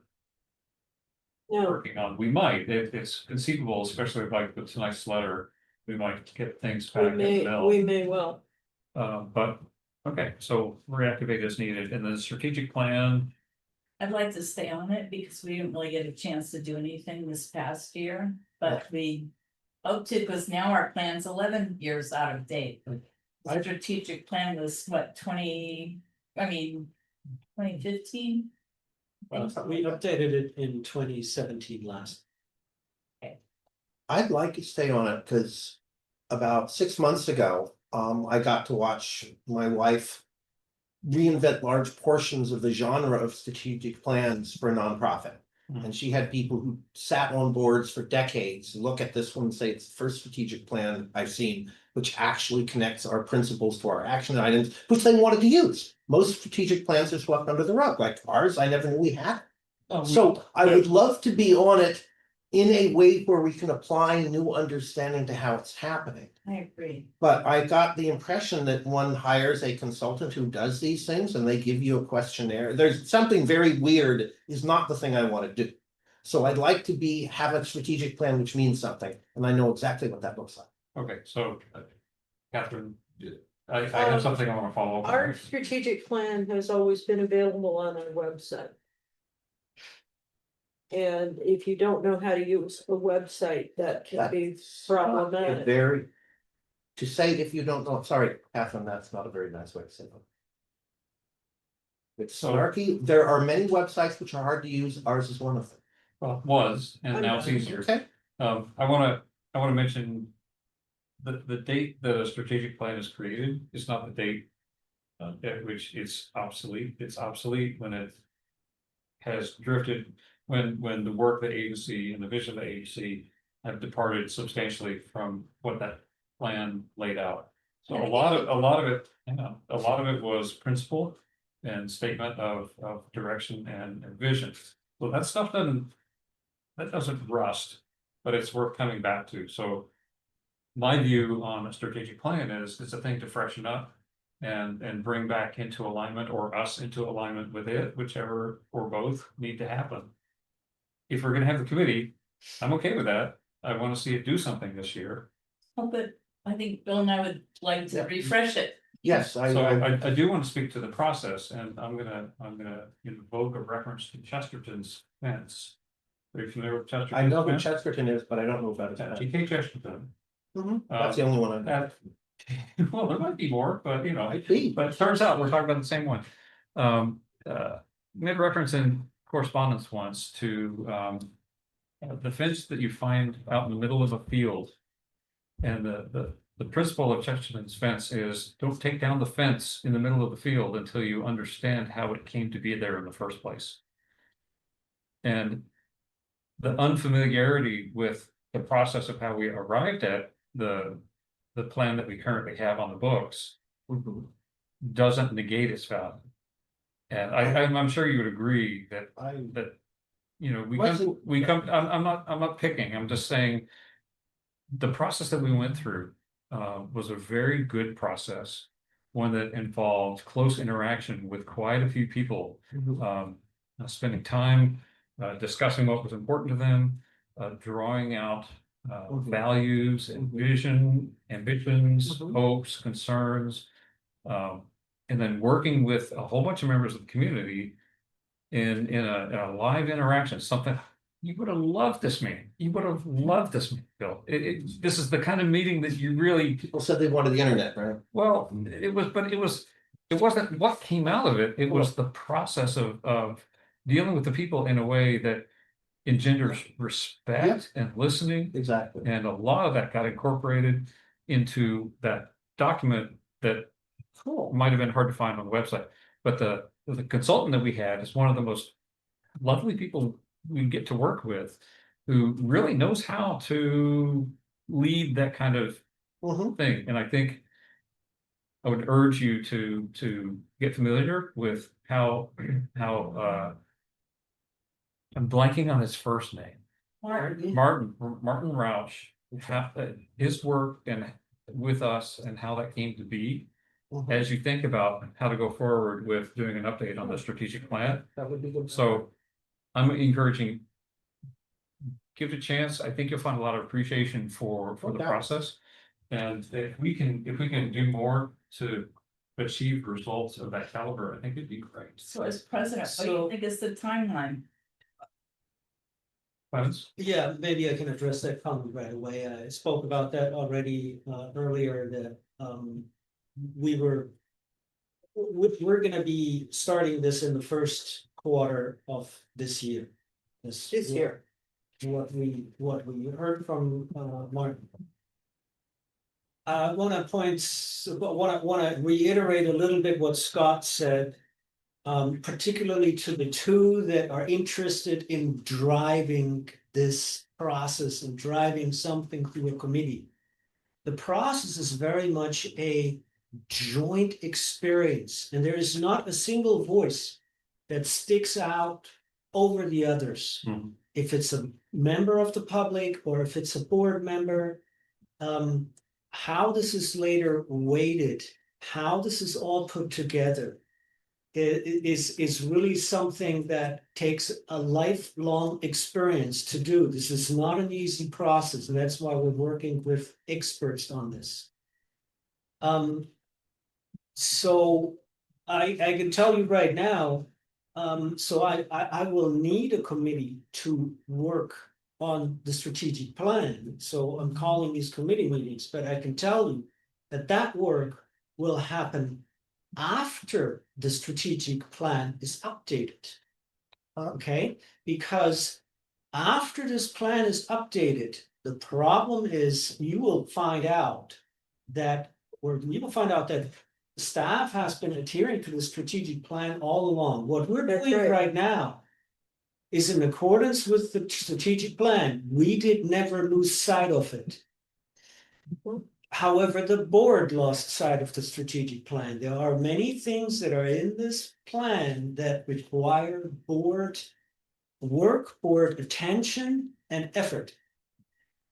No, working on. We might, if it's conceivable, especially like with tonight's letter, we might get things we back in the may, mail. we may well. But, okay, so reactivate as needed, and then the strategic plan, I'd like to stay on it because we didn't really get a chance to do anything this past year, but we hope to, because now our plan's 11 years out of date. Our strategic plan was what, 2015? We updated it in 2017 last. I'd like to stay on it because about 6 months ago, I got to watch my wife reinvent large portions of the genre of strategic plans for a nonprofit. And she had people who sat on boards for decades, look at this one and say, it's the first strategic plan I've seen, which actually connects our principles to our action items, which they wanted to use. Most strategic plans are swept under the rug, like ours, I never knew we had. So I would love to be on it in a way where we can apply new understanding to how it's happening. I agree. But I got the impression that one hires a consultant who does these things and they give you a questionnaire. There's something very weird is not the thing I want to do. So I'd like to have a strategic plan, which means something, and I know exactly what that looks like. okay, so Catherine, I have something I want to follow up on. Our strategic plan has always been available on our website. And if you don't know how to use a website, that can be problematic. To say if you don't know, sorry, Catherine, that's not a very nice way to say it. It's snarky. There are many websites which are hard to use. Ours is one of them. Well, was, and now it's easier. Okay. I wanna mention the date that a strategic plan is created is not the date at which it's obsolete. It's obsolete when it has drifted, when the work of the agency and the vision of the agency have departed substantially from what that plan laid out. So a lot of it was principle and statement of direction and vision. So that stuff doesn't rust, but it's worth coming back to. So my view on a strategic plan is it's a thing to freshen up and bring back into alignment, or us into alignment with it, whichever or both need to happen. If we're gonna have the committee, I'm okay with that. I want to see it do something this year. Oh, but I think Bill and I would like to refresh it. Yes, So I do want to speak to the process, and I'm gonna invoke a reference to Chesterton's fence. Are you familiar with Chesterton's? I know who fence? Chesterton is, but I don't know about his. G.K. Chesterton. That's the only one I know. Well, there might be more, but Might be. but it turns out we're talking about the same one. Made reference in correspondence once to the fence that you find out in the middle of a field. And the principle of Chesterton's fence is don't take down the fence in the middle of the field until you understand how it came to be there in the first place. And the unfamiliarity with the process of how we arrived at the plan that we currently have on the books doesn't negate its value. And I'm sure you would agree that I'm not picking, I'm just saying the process that we went through was a very good process, one that involved close interaction with quite a few people, spending time discussing what was important to them, drawing out values and vision, ambitions, hopes, concerns, and then working with a whole bunch of members of the community in a live interaction. Something you would have loved this meeting. You would have loved this meeting, Bill. This is the kind of meeting that you really. People said they wanted the internet, right? Well, it wasn't what came out of it. It was the process of dealing with the people in a way that engenders respect and listening. Exactly. And a lot of that got incorporated into that document that might have been hard to find on the website. But the consultant that we had is one of the most lovely people we get to work with who really knows how to lead that kind of Mhm. thing. And I think I would urge you to get familiar with how I'm blanking on his first name. Martin. Martin Rausch, his work and with us and how that came to be. Mhm. As you think about how to go forward with doing an update on the strategic plan. That would be good. So I'm encouraging, give it a chance. I think you'll find a lot of appreciation for the Okay. process. And if we can do more to achieve results of that caliber, I think it'd be great. So as president, what do you So- think is the timeline? Plans? Yeah, maybe I can address that comment right away. I spoke about that already earlier that we're gonna be starting this in the first quarter of this year. This year. What we heard from Martin. I wanna reiterate a little bit what Scott said. Particularly to the two that are interested in driving this process and driving something through a committee. The process is very much a joint experience, and there is not a single voice that sticks out over the others. Mhm. If it's a member of the public or if it's a board member, how this is later weighted, how this is all put together is really something that takes a lifelong experience to do. This is not an easy process, and that's why we're working with experts on this. So I can tell you right now, so I will need a committee to work on the strategic plan. So I'm calling these committee meetings, but I can tell you that that work will happen after the strategic plan is updated. Okay, because after this plan is updated, the problem is you will find out that, staff has been adhering to the strategic plan all along. What we're That's doing right. right now is in accordance with the strategic plan. We did never lose sight of it. However, the board lost sight of the strategic plan. There are many things that are in this plan that require board work, board attention, and effort.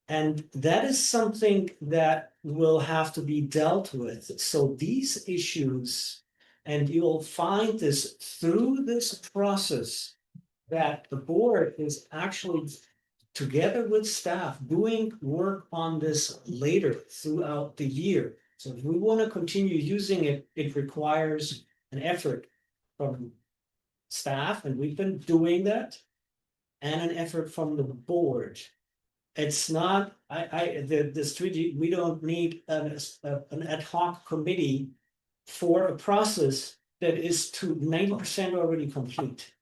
And that is something that will have to be dealt with. So these issues, and you'll find this through this process, that the board is actually together with staff doing work on this later throughout the year. So if we want to continue using it, it requires an effort from staff, and we've been doing that, and an effort from the board. It's not, the strategy, we don't need an ad hoc committee for a process that is to 90% already complete.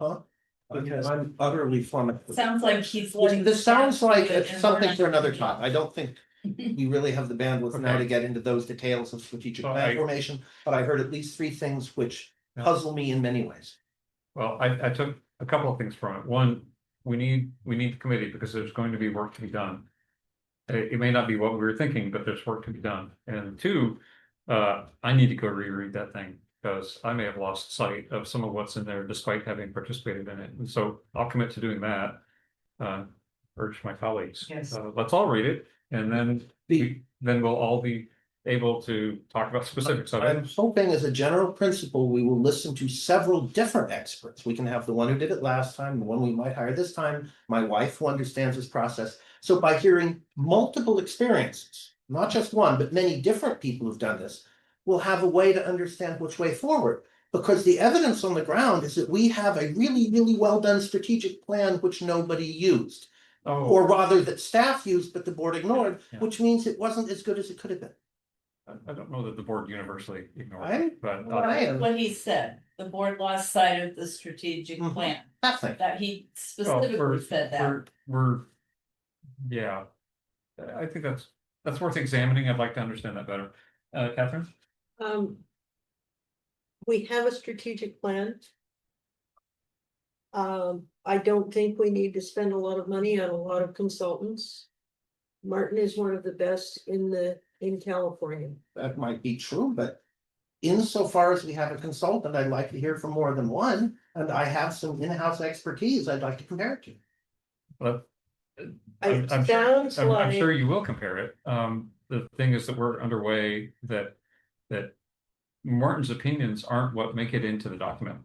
Because I'm utterly flummoxed. Sounds like he's. This sounds like it's And we're something not- for another time. I don't think we really have the bandwidth now to Okay. get into those details of strategic Well, plan formation, but I heard at least three things which Yeah. puzzle me in many ways. Well, I took a couple of things from it. One, we need the committee because there's going to be work to be done. It may not be what we were thinking, but there's work to be done. And two, I need to go reread that thing because I may have lost sight of some of what's in there despite having participated in it. And so I'll commit to doing that. Urge my colleagues. Yes. Let's all read it and then then we'll all be able to talk about specifics of I'm it. hoping as a general principle, we will listen to several different experts. We can have the one who did it last time, the one we might hire this time, my wife who understands this process. So by hearing multiple experiences, not just one, but many different people who've done this, we'll have a way to understand which way forward. Because the evidence on the ground is that we have a really, really well done strategic plan which nobody used. Oh, Or rather that staff used, but the board ignored, Yeah. which means it wasn't as good as it could have been. I don't know that the board universally ignored I- it, but Well, I am. What he said, the board lost sight of the strategic Mhm. plan, Nothing. that he well, specifically said that. yeah. I think that's worth examining. I'd like to understand that better. Catherine? We have a strategic plan. I don't think we need to spend a lot of money on a lot of consultants. Martin is one of the best in California. That might be true, but insofar as we have a consultant, I'd like to hear from more than one, and I have some in-house expertise I'd like to compare it to. But It I'm sounds I'm sure like, you will compare it. The thing is that we're underway that Martin's opinions aren't what make it into the document.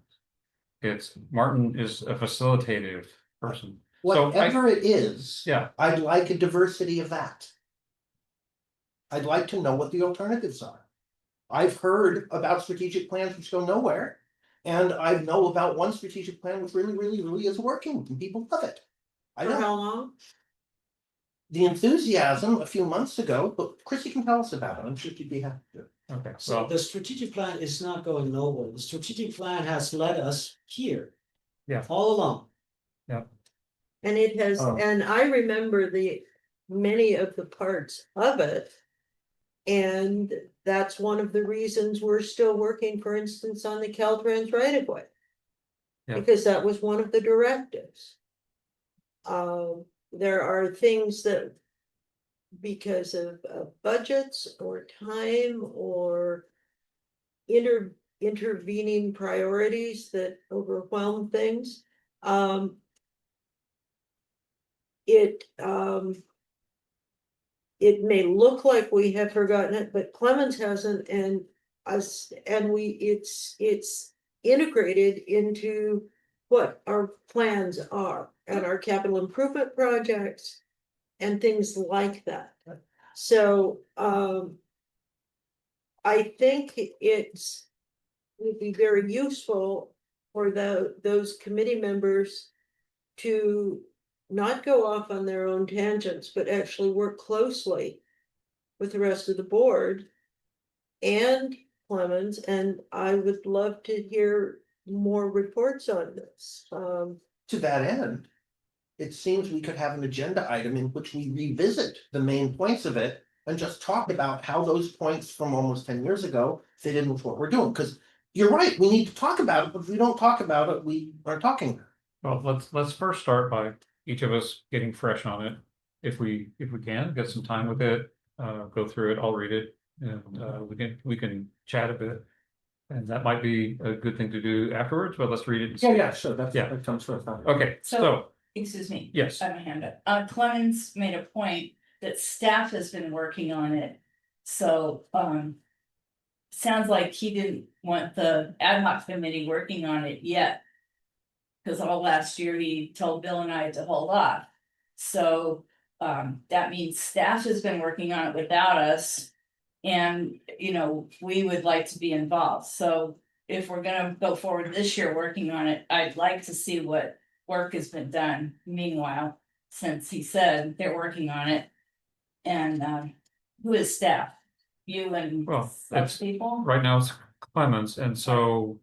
It's Martin is a facilitative person. So Whatever it is, yeah, I'd like a diversity of that. I'd like to know what the alternatives are. I've heard about strategic plans which go nowhere. And I know about one strategic plan which really is working and people love it. I for don't, how long? the enthusiasm a few months ago, but Chrissy can tell us about it. I'm sure she'd be happy to. okay. So Well, the strategic plan is not going nowhere. The strategic plan has led us here. Yeah. All along. And it has, Oh. and I remember many of the parts of it. And that's one of the reasons we're still working, for instance, on the Caltrans right of way. Yeah. Because that was one of the directives. There are things that, because of budgets or time or intervening priorities that overwhelm things. It may look like we have forgotten it, but Clemens hasn't, and it's integrated into what our plans are and our capital improvement projects and things like that. So, I think would be very useful for those committee members to not go off on their own tangents, but actually work closely with the rest of the board and Clemens, and I would love to hear more reports on this. To that end, it seems we could have an agenda item in which we revisit the main points of it and just talk about how those points from almost 10 years ago fit in with what we're doing. Because you're right, we need to talk about it, but if we don't talk about it, we aren't talking. well, let's first start by each of us getting fresh on it. If we can get some time with it, go through it, I'll read it, and we can chat a bit. And that might be a good thing to do afterwards, but let's read it. Yeah, sure, Yeah. that comes first. Okay, so Excuse me. yes, I have a hand up. Clemens made a point that staff has been working on it. So, sounds like he didn't want the ad hoc committee working on it yet. Cause all last year he told Bill and I to hold off. So, that means staff has been working on it without us. And, we would like to be involved. So if we're gonna go forward this year working on it, I'd like to see what work has been done meanwhile, since he said they're working on it. And who is staff? You and Well, such people? right now it's Clemens, and so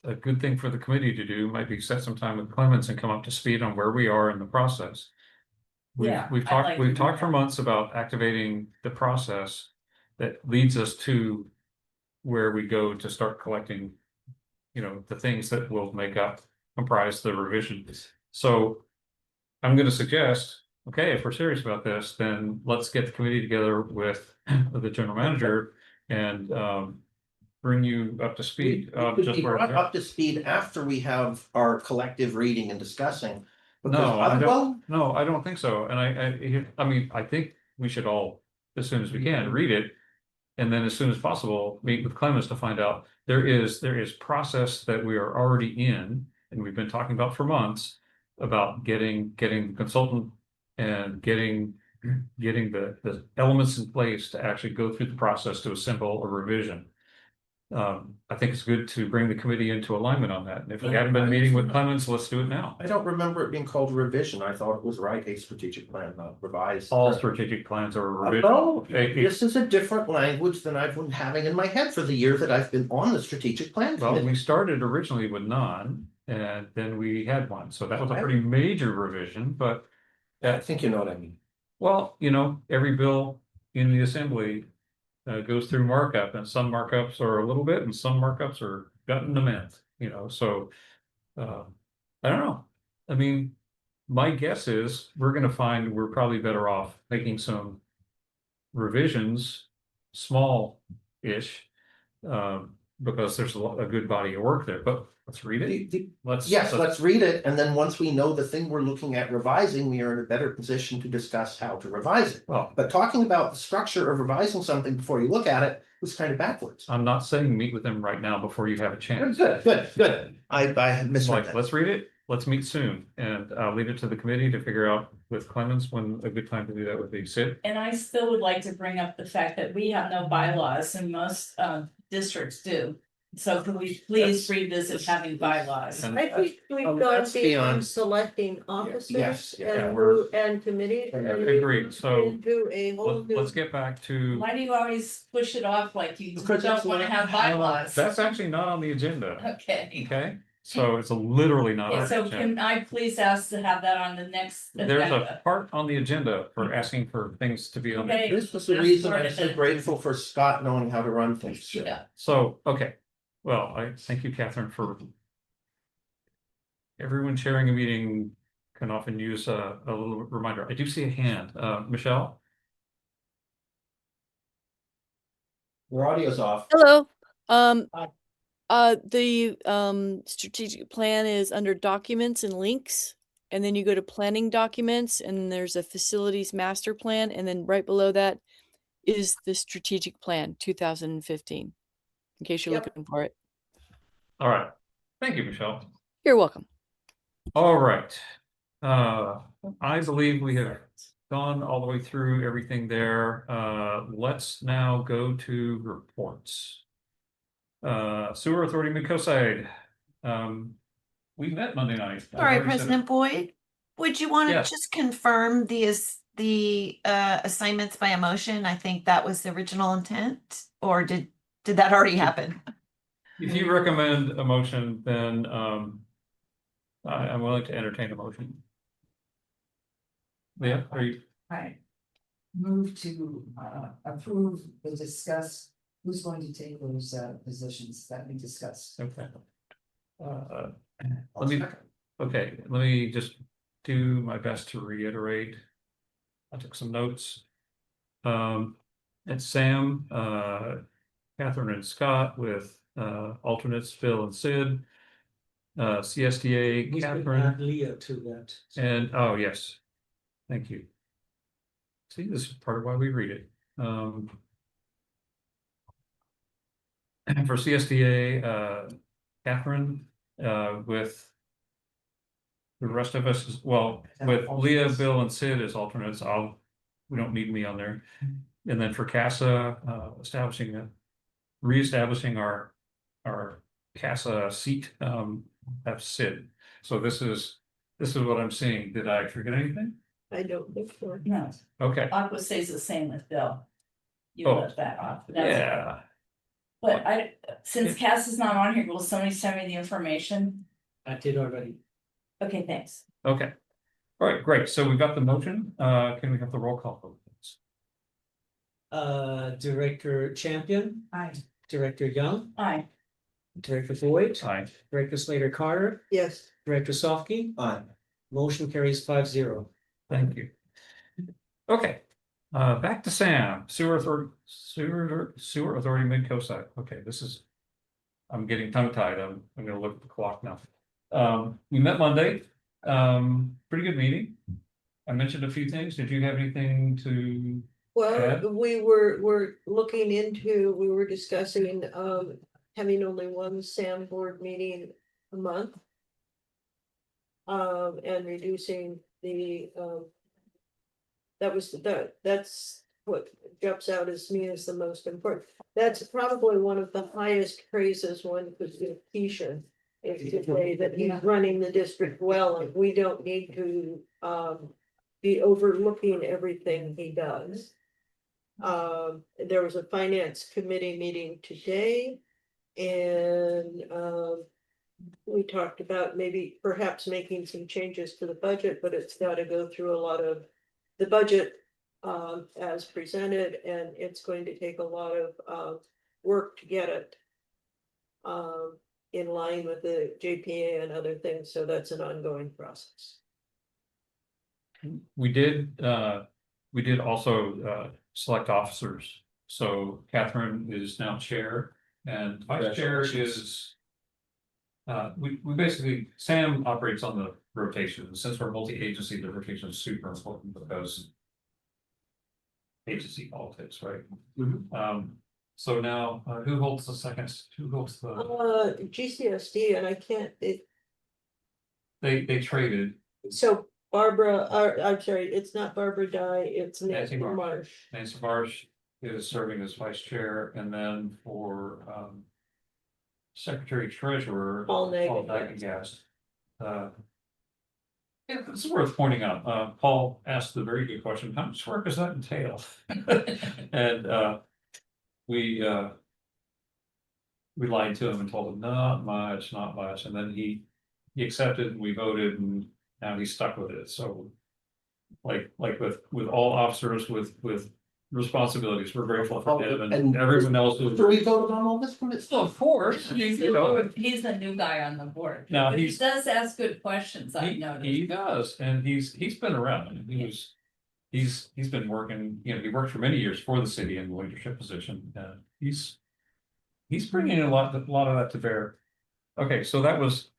a good thing for the committee to do might be set some time with Clemens and come up to speed on where we are in the process. Yeah, We've I'd talked, like to we've do talked for that. months about activating the process that leads us to where we go to start collecting, the things that will comprise the revisions. So I'm gonna suggest, okay, if we're serious about this, then let's get the committee together with the general manager and bring you up to speed. We could Just be where brought up to speed after we have our collective reading and discussing. Because No, I well, don't, no, I don't think so. And I mean, I think we should all, as soon as we can, read it. And then as soon as possible, meet with Clemens to find out there is process that we are already in, and we've been talking about for months about getting consultant and getting the elements in place to actually go through the process to assemble a revision. I think it's good to bring the committee into alignment on that. And if we Yeah, haven't been I meeting with understand. Clemens, let's do it now. I don't remember it being called revision. I thought it was write a strategic plan, not revised. All strategic plans are a revision. No, It- this is a different language than I've been having in my head for the year that I've been on the strategic plan Well, committee. we started originally with none, and then we had one, so that was a pretty major revision, but I think you know what I mean. well, every bill in the assembly goes through markup, and some markups are a little bit, and some markups are gotten to mint, so I don't know. I mean, my guess is we're gonna find we're probably better off making some revisions, small-ish, because there's a good body of work there, but let's read it. Yes, let's read it, and then once we know the thing we're looking at revising, we are in a better position to discuss how to revise it. Well, But talking about the structure of revising something before you look at it was kind of backwards. I'm not saying meet with them right now before you have a chance. Good. I misread Like, that. let's read it, let's meet soon, and I'll leave it to the committee to figure out with Clemens when a good time to do that would be. Sid? And I still would like to bring up the fact that we have no bylaws and most districts do. So could we please revisit having bylaws? And I think we've gone that's beyond- beyond selecting officers yes, yeah, and committees. and agreed. So into a whole new. let's get back to, Why do you always push it off like you Because don't it's wanna not- have bylaws? that's actually not on the agenda, Okay. okay? So it's literally not on Okay, the so agenda. can I please ask to have that on the next There's a agenda? part on the agenda for asking for things to be on the. Okay. This was the reason I'm so grateful for Scott knowing how to run things. Yeah, So, okay, well, I thank you, Catherine, for. Everyone sharing a meeting can often use a little reminder. I do see a hand, Michelle? Your audio's off. Hello. Hi. The strategic plan is under documents and links, and then you go to planning documents, and there's a facilities master plan, and then right below that is the strategic plan 2015. In case you're Yep. looking for it. All right, thank you, Michelle. You're welcome. All right. I believe we have gone all the way through everything there. Let's now go to reports. Sewer Authority Mid-Coast. We met Monday night. I've Sorry, already said it. President Boyd, would you want to Yes. just confirm the assignments by emotion? I think that was the original intent, or did that already happen? If you recommend a motion, then I'm willing to entertain a motion. Yeah, are you, I move to approve and discuss who's going to take those positions that we discussed. okay. Let me, okay, let me just do my best to reiterate. I took some notes. It's Sam, Catherine and Scott with alternates Phil and Sid. CSDA We could Catherine add Leah to that. and, oh, yes. Thank you. See, this is part of why we read it. And for CSDA, Catherine, with the rest of us, well, with Leah, Bill, and Sid as alternates, we don't need me on there. And then for CASA, reestablishing our CASA seat, have Sid. So this is what I'm seeing. Did I forget anything? I don't think so. no, Okay, Aqua stays the same with Bill. You Oh, left that off. That's okay. yeah, But since Cass is not on here, will somebody send me the information? I did already. Okay, thanks. okay. All right, great. So we've got the motion. Can we have the roll call vote, please? Director Champion, Aye. Director Young, Aye. Director Boyd, Aye. Director Slater Carter, Yes. Director Sofke. Aye. Motion carries 5-0. Thank you. Okay, back to Sam, Sewer Authority Mid-Coast. Okay, I'm getting tongue-tied. I'm gonna look at the clock now. We met Monday, pretty good meeting. I mentioned a few things. Did you have anything to? Yeah. Well, we were looking into, we were discussing having only one SAM board meeting a month. And reducing the that's what jumps out as me as the most important. That's probably one of the highest praises one could give Keisha. Is to say that he's running the district well, and we don't need to be overlooking everything he does. There was a finance committee meeting today, and we talked about maybe perhaps making some changes to the budget, but it's got to go through a lot of the budget as presented, and it's going to take a lot of work to get it in line with the JPA and other things, so that's an ongoing process. We did also select officers. So Catherine is now chair and vice chair is. We basically, Sam operates on the rotation. Since we're multi-agency, the rotation is super important because. Agency politics, right? So now, who holds the second, who holds the, GCSD, and I can't, they traded. so Barbara, I'm sorry, it's not Barbara Dye, it's Nancy Nancy Marsh. Marsh. Nancy Marsh is serving as vice chair, and then for secretary treasurer. Paul Nagagast. Yeah, this is worth pointing out. Paul asked a very good question. How much work does that entail? And we lied to him and told him not much, not much, and then he accepted and we voted and now he's stuck with it. So like with all officers with responsibilities, we're grateful for him and everyone else who. So we voted on all this from it? Still, of course, you know. He's the new guy on the board. Now But he he's- does ask good questions, I He noticed. does, and he's been around. He's been working, you know, he worked for many years for the city in the leadership position. He's bringing a lot of that to bear. Okay, so that was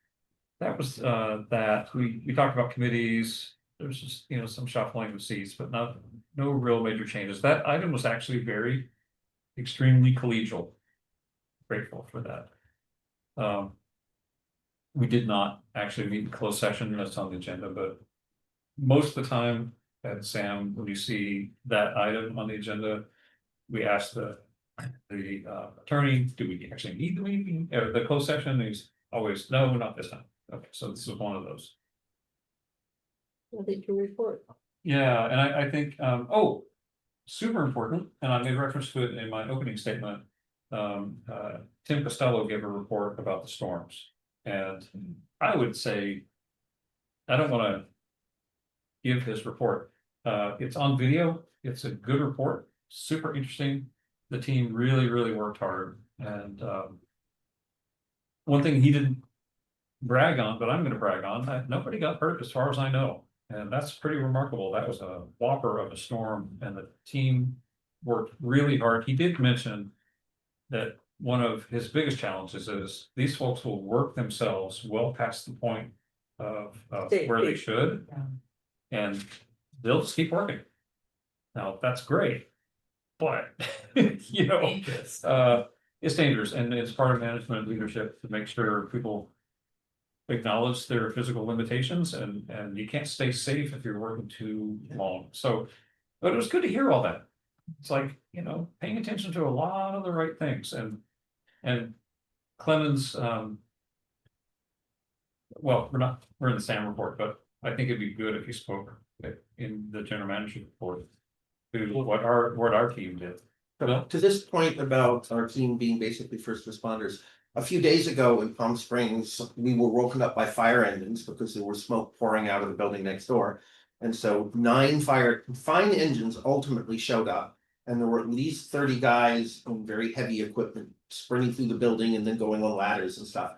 that we talked about committees. There's just, you know, some shuffling of seats, but no real major changes. That item was actually very extremely collegial. Grateful for that. We did not actually meet in closed session, that's on the agenda, but most of the time at Sam, when you see that item on the agenda, we ask the attorney, do we actually need the meeting, the closed session? He's always, no, not this time. Okay, so this is one of those. I think your report. Yeah, and I think, super important, and I made reference to it in my opening statement. Tim Costello gave a report about the storms, and I would say, I don't want to give his report. It's on video. It's a good report, super interesting. The team really worked hard, and one thing he didn't brag on, but I'm going to brag on, nobody got hurt as far as I know. And that's pretty remarkable. That was a whopper of a storm and the team worked really hard. He did mention that one of his biggest challenges is these folks will work themselves well past the point of where they should. And they'll just keep working. Now, that's great, but you know, it's dangerous and it's part of management leadership to make sure people acknowledge their physical limitations and you can't stay safe if you're working too long. So, but it was good to hear all that. It's like, you know, paying attention to a lot of the right things and Clemens, well, we're in the SAM report, but I think it'd be good if you spoke in the general manager report to what our team did. To this point about our team being basically first responders, a few days ago in Palm Springs, we were woken up by fire engines because there was smoke pouring out of the building next door. And so 9 fine engines ultimately showed up. And there were at least 30 guys in very heavy equipment sprinting through the building and then going on ladders and stuff.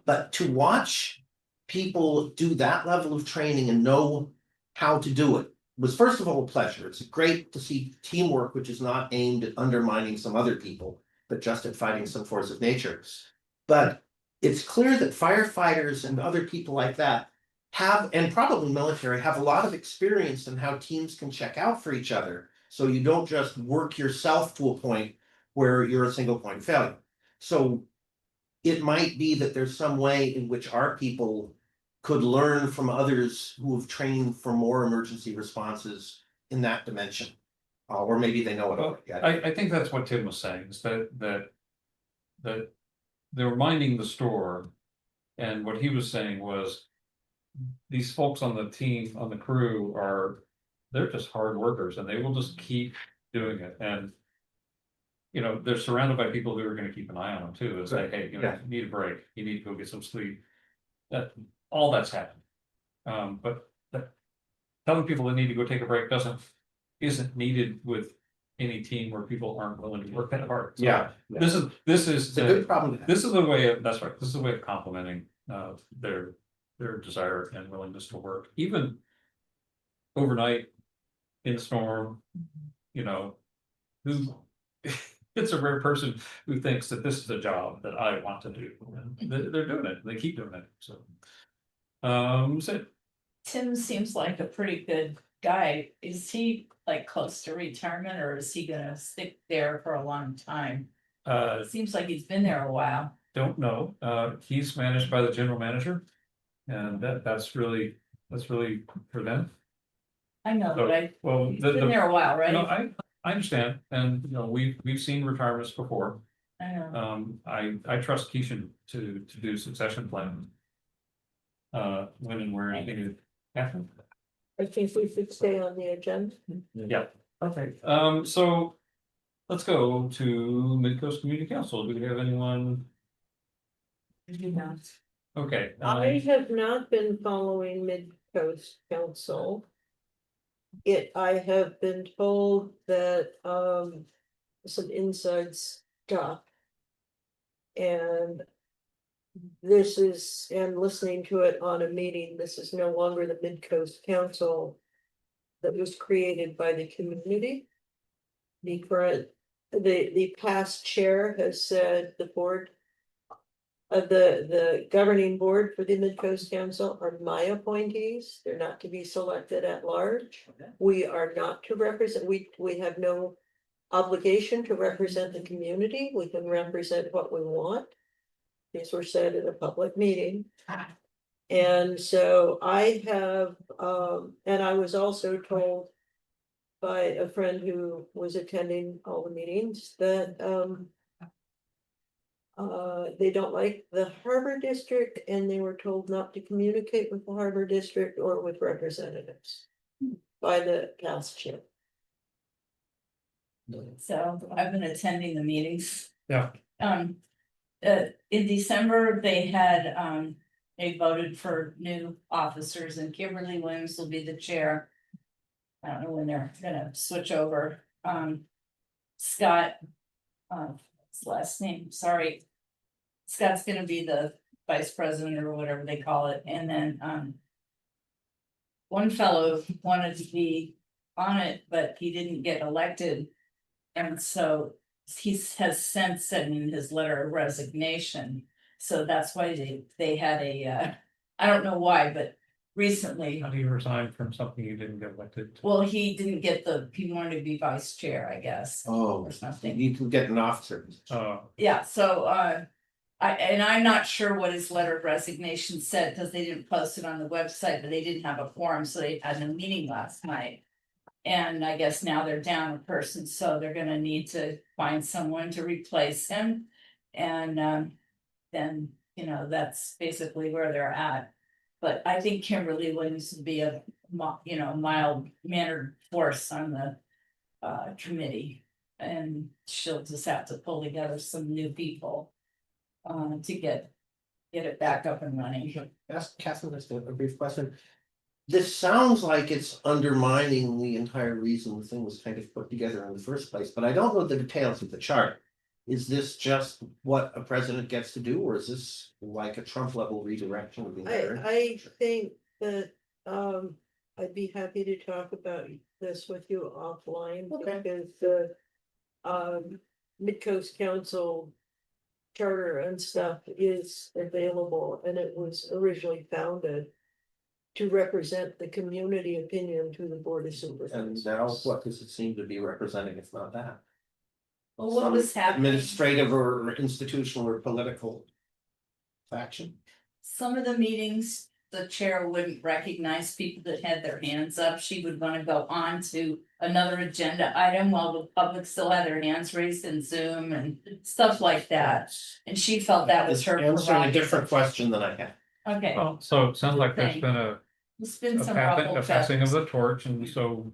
But to watch people do that level of training and know how to do it was first of all a pleasure. It's great to see teamwork, which is not aimed at undermining some other people, but just at fighting some force of nature. But it's clear that firefighters and other people like that have, and probably military, have a lot of experience in how teams can check out for each other. So you don't just work yourself to a point where you're a single point failure. So it might be that there's some way in which our people could learn from others who have trained for more emergency responses in that dimension. Or maybe they know it already. I think that's what Tim was saying, is that they're minding the store. And what he was saying was these folks on the team, on the crew they're just hard workers and they will just keep doing it. And, you know, they're surrounded by people who are going to keep an eye on them too. It's like, hey, you know, you need a break. You need to go get some sleep. All that's happened. But telling people they need to go take a break isn't needed with any team where people aren't willing to work that hard. So Yeah. This is It's a good problem to have. this is a way of, that's right, this is a way of complimenting their desire and willingness to work, even overnight in the storm, you know, who it's a rare person who thinks that this is a job that I want to do. And they're doing it, they keep doing it, so. So Tim seems like a pretty good guy. Is he like close to retirement or is he gonna stick there for a long time? It seems like he's been there a while. don't know, he's managed by the general manager. And that's really for them. I know, So, but I, well, he's been there a while, you know, right? I understand, and you know, we've seen retirements before. I know. I trust Keishan to do succession planning. When and where needed. Catherine? I think we should stay on the agenda. Yeah, okay, so let's go to Midcoast Community Council. Do we have anyone? Okay. I have not been following Mid-Coast Council. I have been told that, some inside stuff. And and listening to it on a meeting, this is no longer the Mid-Coast Council that was created by the community. The past chair has said the board the governing board for the Mid-Coast Council are my appointees. They're not to be selected at large. We are not to represent, we have no obligation to represent the community. We can represent what we want. These were said at a public meeting. And so I have, and I was also told by a friend who was attending all the meetings that, they don't like the harbor district and they were told not to communicate with the harbor district or with representatives by the past chair. So I've been attending the meetings. Yeah. In December, they voted for new officers and Kimberly Williams will be the chair. I don't know when they're gonna switch over. Scott, his last name, sorry. Scott's gonna be the vice president or whatever they call it, and then, one fellow wanted to be on it, but he didn't get elected. And so he has since said in his letter of resignation, so that's why they had I don't know why, but recently. How do you resign from something you didn't get elected to? Well, he didn't get he wanted to be vice chair, I guess. Oh, Or something. you can get an officer. Yeah, so I'm not sure what his letter of resignation said, because they didn't post it on the website, but they didn't have a quorum, so they had no meeting last night. And I guess now they're down a person, so they're gonna need to find someone to replace him. And then, you know, that's basically where they're at. But I think Kimberly Williams would be a mild-mannered force on the committee. And she'll just have to pull together some new people to get it back up and running. Ask Catherine just a brief question. This sounds like it's undermining the entire reason the thing was kind of put together in the first place, but I don't know the details of the chart. Is this just what a president gets to do, or is this like a Trump level redirection of the entire? I think that, I'd be happy to talk about this with you offline. Okay. Because the, Mid-Coast Council charter and stuff is available, and it was originally founded to represent the community opinion to the Board of And Supervisors. now what does it seem to be representing, if not that? Well, what was happening? Administrative or institutional or political faction? Some of the meetings, the chair wouldn't recognize people that had their hands up. She would want to go on to another agenda item while the public still had their hands raised in Zoom and stuff like that. And she felt that was It's her answering a prerogative. different question than I had. Okay, Well, so it sounds like there's Thing. been a there's been some passing ruffled of feathers. the torch, and so.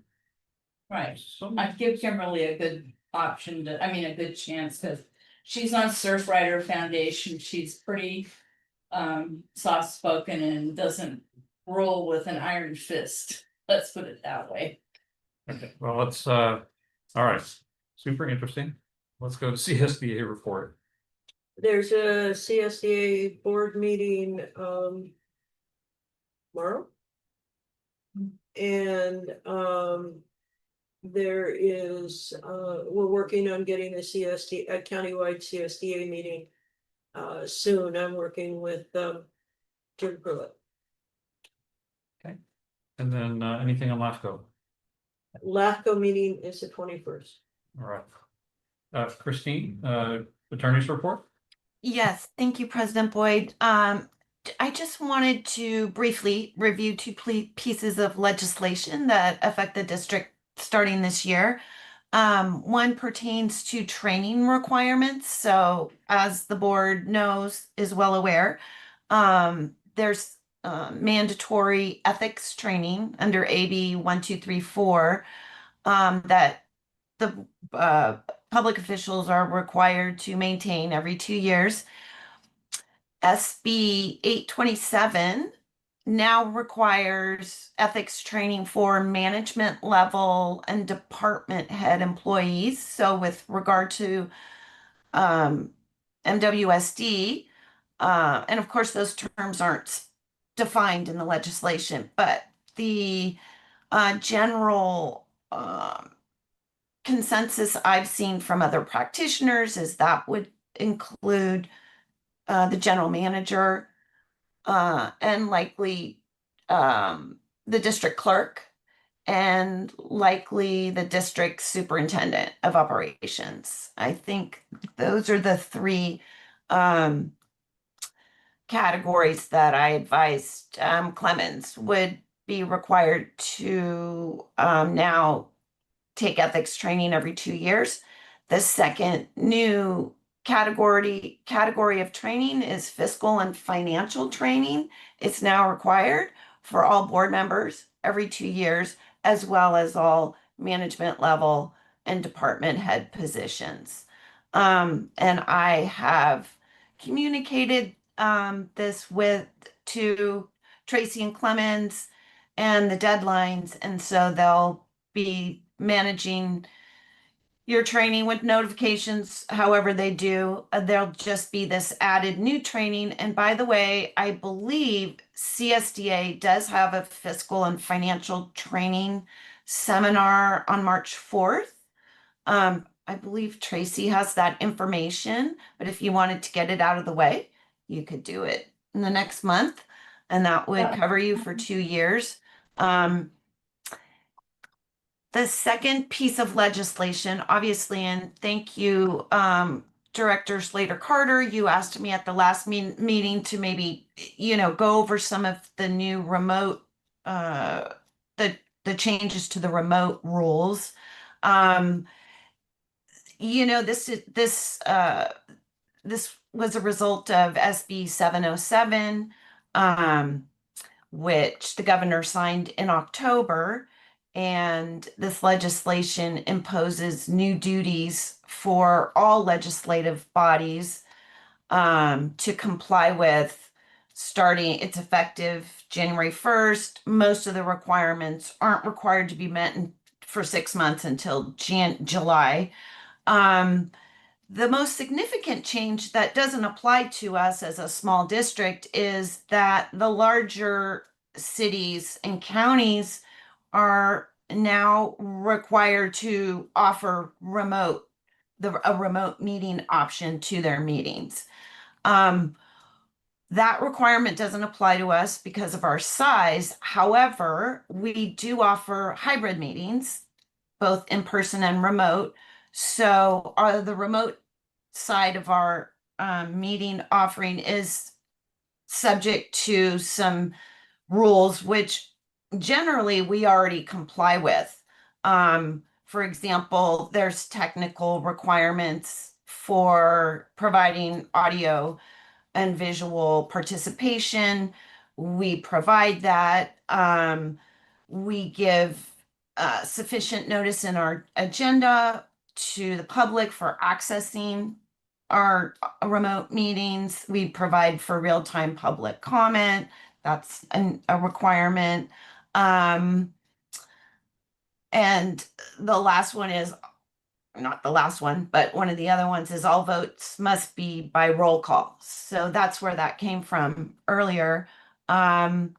Right, Some, I'd give Kimberly a good option a good chance, because she's on Surfrider Foundation, she's pretty. Soft spoken and doesn't roll with an iron fist, let's put it that way. okay, well, let's, all right, super interesting. Let's go to CSDA report. There's a CSDA board meeting, tomorrow. And, there is, we're working on getting a a countywide CSDA meeting. Soon, I'm working with, Jim Pruitt. And then anything on LAFCO? LAFCO meeting is the 21st. All right. Christine, attorney's report? Yes, thank you, President Boyd. I just wanted to briefly review two pieces of legislation that affect the district starting this year. One pertains to training requirements. So as the board knows, is well aware, there's mandatory ethics training under AB 1234 that the public officials are required to maintain every 2 years. SB 827 now requires ethics training for management level and department head employees. So with regard to MWSD, and of course those terms aren't defined in the legislation, but the general consensus I've seen from other practitioners is that would include the general manager, and likely the district clerk, and likely the district superintendent of operations. I think those are the three categories that I advised Clemens would be required to now take ethics training every 2 years. The second new category of training is fiscal and financial training. It's now required for all board members every 2 years, as well as all management level and department head positions. And I have communicated this to Tracy and Clemens and the deadlines, and so they'll be managing your training with notifications however they do. There'll just be this added new training. And by the way, I believe CSDA does have a fiscal and financial training seminar on March 4th. I believe Tracy has that information, but if you wanted to get it out of the way, you could do it in the next month, and that would cover you for 2 years. The second piece of legislation, obviously, and thank you, Director Slater Carter, you asked me at the last meeting to maybe, go over some of the new remote, the changes to the remote rules. This was a result of SB 707, which the governor signed in October. And this legislation imposes new duties for all legislative bodies to comply with. Starting, it's effective January 1st. Most of the requirements aren't required to be met for 6 months until July. The most significant change that doesn't apply to us as a small district is that the larger cities and counties are now required to offer a remote meeting option to their meetings. That requirement doesn't apply to us because of our size. However, we do offer hybrid meetings, both in person and remote. So the remote side of our meeting offering is subject to some rules, which generally we already comply with. For example, there's technical requirements for providing audio and visual participation. We provide that. We give sufficient notice in our agenda to the public for accessing our remote meetings. We provide for real-time public comment. That's a requirement. And the last one is not the last one, but one of the other ones is all votes must be by roll call. So that's where that came from earlier. As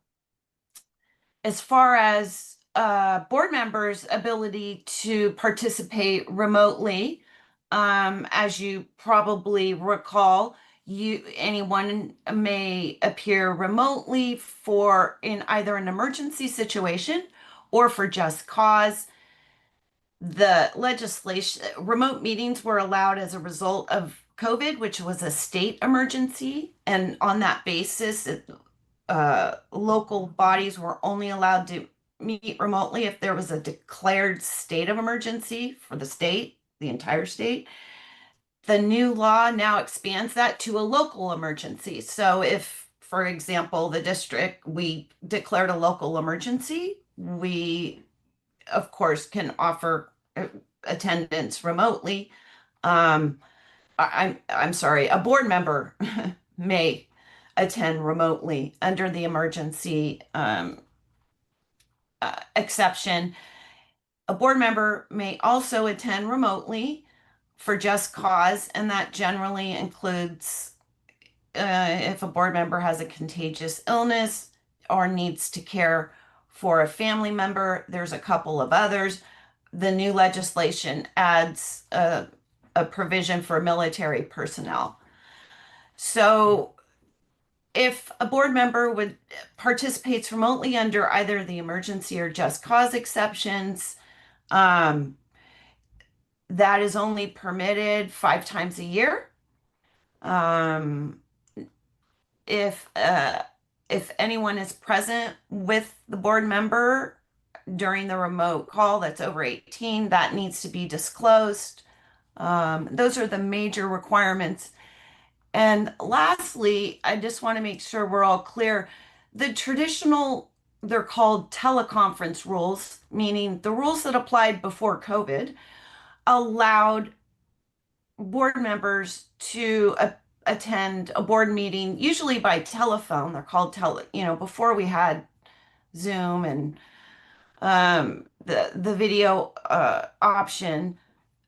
far as board members' ability to participate remotely, as you probably recall, anyone may appear remotely for in either an emergency situation or for just cause. The legislation, remote meetings were allowed as a result of COVID, which was a state emergency, and on that basis, local bodies were only allowed to meet remotely if there was a declared state of emergency for the state, the entire state. The new law now expands that to a local emergency. So if, for example, the district, we declared a local emergency, we, of course, can offer attendance remotely. I'm sorry, a board member may attend remotely under the emergency exception. A board member may also attend remotely for just cause, and that generally includes if a board member has a contagious illness or needs to care for a family member. There's a couple of others. The new legislation adds a provision for military personnel. So if a board member participates remotely under either the emergency or just cause exceptions, that is only permitted 5 times a year. If anyone is present with the board member during the remote call that's over 18, that needs to be disclosed. Those are the major requirements. And lastly, I just want to make sure we're all clear. The traditional, they're called teleconference rules, meaning the rules that applied before COVID allowed board members to attend a board meeting, usually by telephone. They're called before we had Zoom and the video option,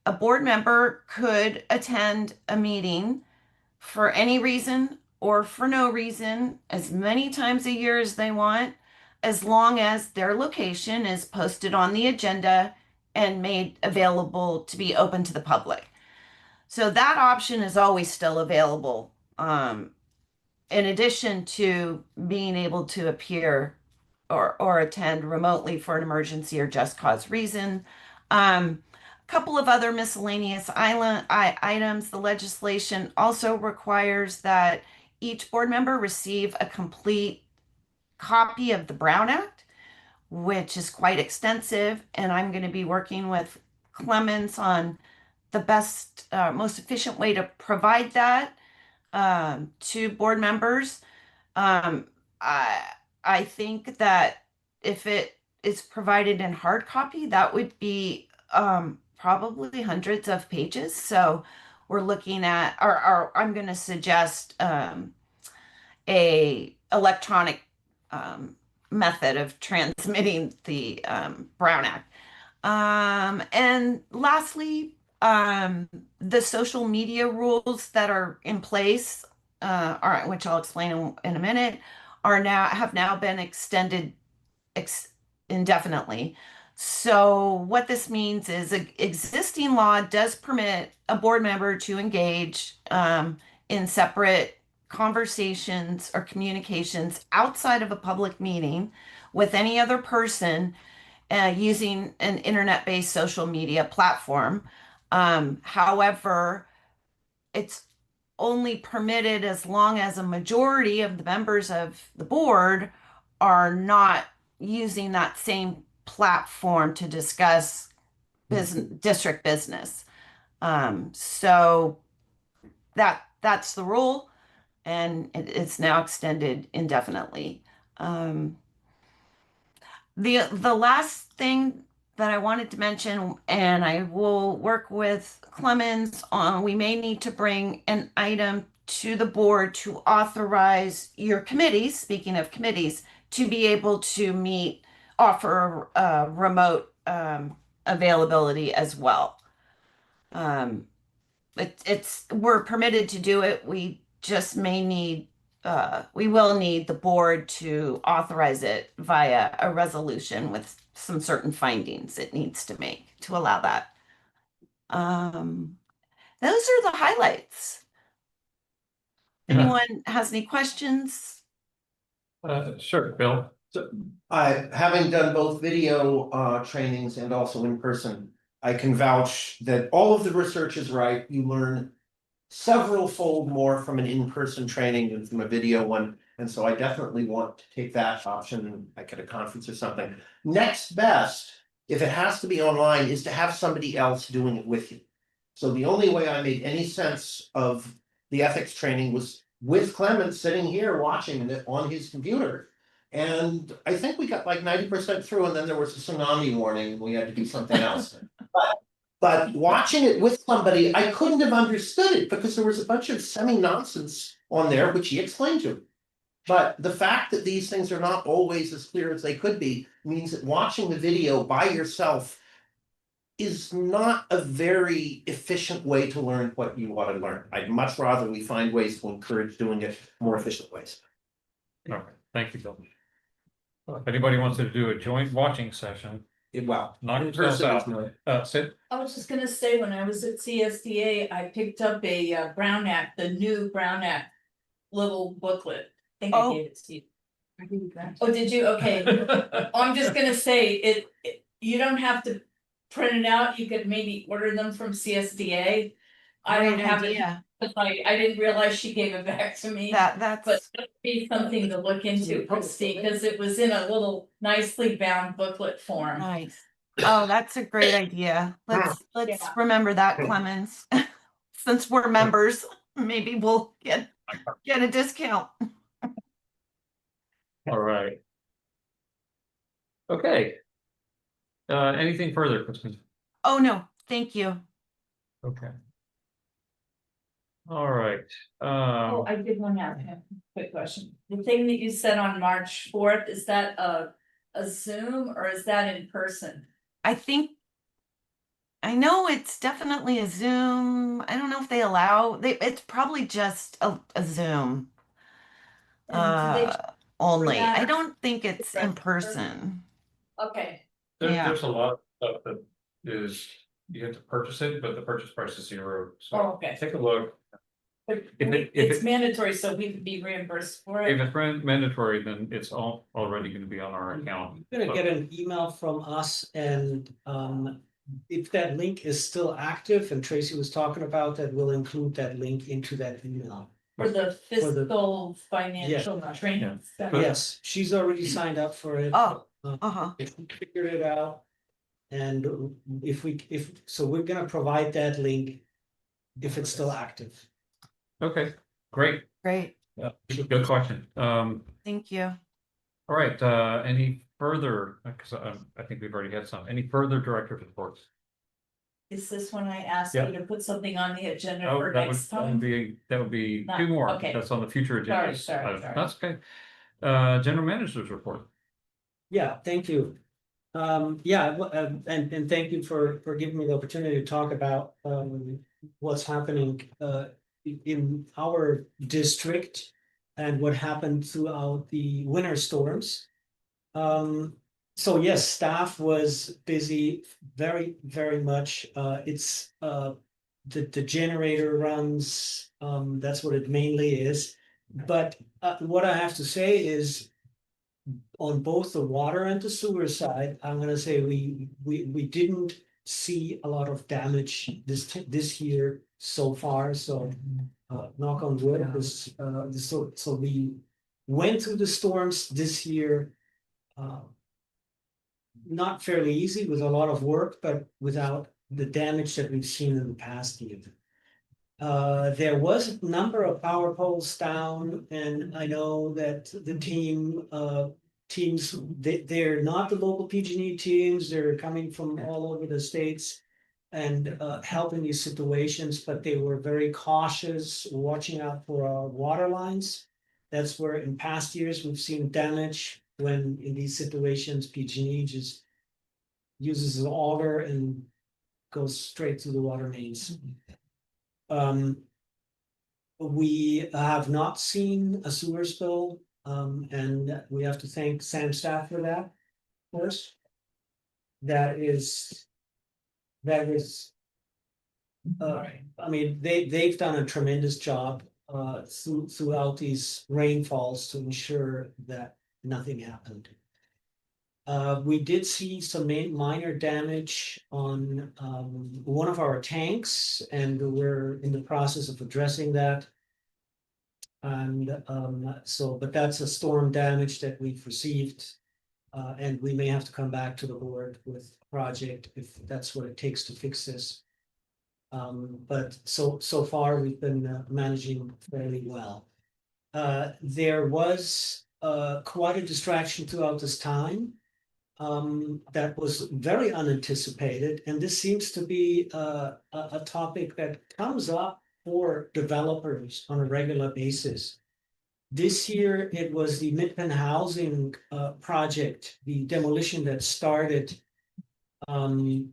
a board member could attend a meeting for any reason or for no reason as many times a year as they want, as long as their location is posted on the agenda and made available to be open to the public. So that option is always still available, in addition to being able to appear or attend remotely for an emergency or just cause reason. A couple of other miscellaneous items. The legislation also requires that each board member receive a complete copy of the Brown Act, which is quite extensive, and I'm going to be working with Clemens on the best, most efficient way to provide that to board members. I think that if it is provided in hard copy, that would be probably hundreds of pages. So we're looking at, or I'm going to suggest a electronic method of transmitting the Brown Act. And lastly, the social media rules that are in place, which I'll explain in a minute, have now been extended indefinitely. So what this means is existing law does permit a board member to engage in separate conversations or communications outside of a public meeting with any other person using an internet-based social media platform. However, it's only permitted as long as a majority of the members of the board are not using that same platform to discuss district business. So that's the rule, and it's now extended indefinitely. The last thing that I wanted to mention, and I will work with Clemens on, we may need to bring an item to the board to authorize your committees, speaking of committees, to be able to offer remote availability as well. We're permitted to do it. We just may need, we will need the board to authorize it via a resolution with some certain findings it needs to make to allow that. Those are the highlights. Anyone has any questions? Sure, Bill. So having done both video trainings and also in person, I can vouch that all of the research is right. You learn several fold more from an in-person training than from a video one. And so I definitely want to take that option, like at a conference or something. Next best, if it has to be online, is to have somebody else doing it with you. So the only way I made any sense of the ethics training was with Clement sitting here watching it on his computer. And I think we got like 90% through, and then there was a tsunami warning, and we had to do something else. But watching it with somebody, I couldn't have understood it because there was a bunch of semi-nonsense on there, which he explained to me. But the fact that these things are not always as clear as they could be means that watching the video by yourself is not a very efficient way to learn what you want to learn. I'd much rather we find ways to encourage doing it more efficient ways. Okay, thank you, Bill. If anybody wants to do a joint watching session, Well, knock in yourselves person is out. Sid? I was just gonna say, when I was at CSDA, I picked up a Brown Act, the new Brown Act little booklet. I think I Oh. gave it to you. I think that. Oh, did you? Okay. I'm just gonna say you don't have to print it out. You could maybe order them from CSDA. I don't Great have it, idea. but I didn't realize she gave it back to me. That's But that'd be something to look into, Christie, because it was in a little nicely bound booklet form. nice. Oh, that's a great idea. Let's Yeah. remember that, Clemens. Since we're members, maybe we'll get a discount. All right. Okay. Anything further, Kristen? Oh, no, thank you. Okay. All right. Oh, I did want to have a quick question. The thing that you said on March 4th, is that a Zoom or is that in person? I know it's definitely a Zoom. I don't know if they allow, it's probably just a Zoom. And do they Only. that I don't think it's in person. Okay, Yeah. There's a lot of stuff that is, you have to purchase it, but the purchase price is $0. oh, So okay. take a look. But If it's mandatory, so we could be reimbursed for If it. it's mandatory, then it's already going to be on our account. You're gonna get an email from us, and if that link is still active, and Tracy was talking about that, we'll include that link into that email. For the For the- fiscal financial training. stuff. Yes, she's already signed up for it. Oh, uh-huh. If we figured it out. And so we're gonna provide that link if it's still active. Okay, great. Great. Yeah, good question. Thank you. All right, any further, because I think we've already had some, any further director's reports? Is this when I asked Yeah. you to put something on the agenda Oh, for that would, next that would time? be Not- two more. okay. That's on the future agenda. Sorry. That's okay. General manager's report. Yeah, thank you. And thank you for giving me the opportunity to talk about what's happening in our district and what happened throughout the winter storms. So yes, staff was busy very, very much. It's the generator runs, that's what it mainly is. But what I have to say is, on both the water and the sewer side, I'm gonna say we didn't see a lot of damage this year so far, so knock on wood, because so we went through the storms this year. Not fairly easy, with a lot of work, but without the damage that we've seen in the past year. There was a number of power poles down, and I know that the teams, they're not the local PG&E teams, they're coming from all over the states and helping these situations, but they were very cautious, watching out for our water lines. That's where in past years we've seen damage, when in these situations PG&E just uses an auger and goes straight through the water mains. We have not seen a sewer spill, and we have to thank Sam staff for that, of course. That is. I mean, they've done a tremendous job, throughout these rainfalls to ensure that nothing happened. We did see some minor damage on, one of our tanks, and we're in the process of addressing that. And, but that's a storm damage that we've received. And we may have to come back to the board with a project if that's what it takes to fix this. But so far, we've been managing fairly well. There was quite a distraction throughout this time. That was very unanticipated, and this seems to be a topic that comes up for developers on a regular basis. This year, it was the Midpen Housing project, the demolition that started and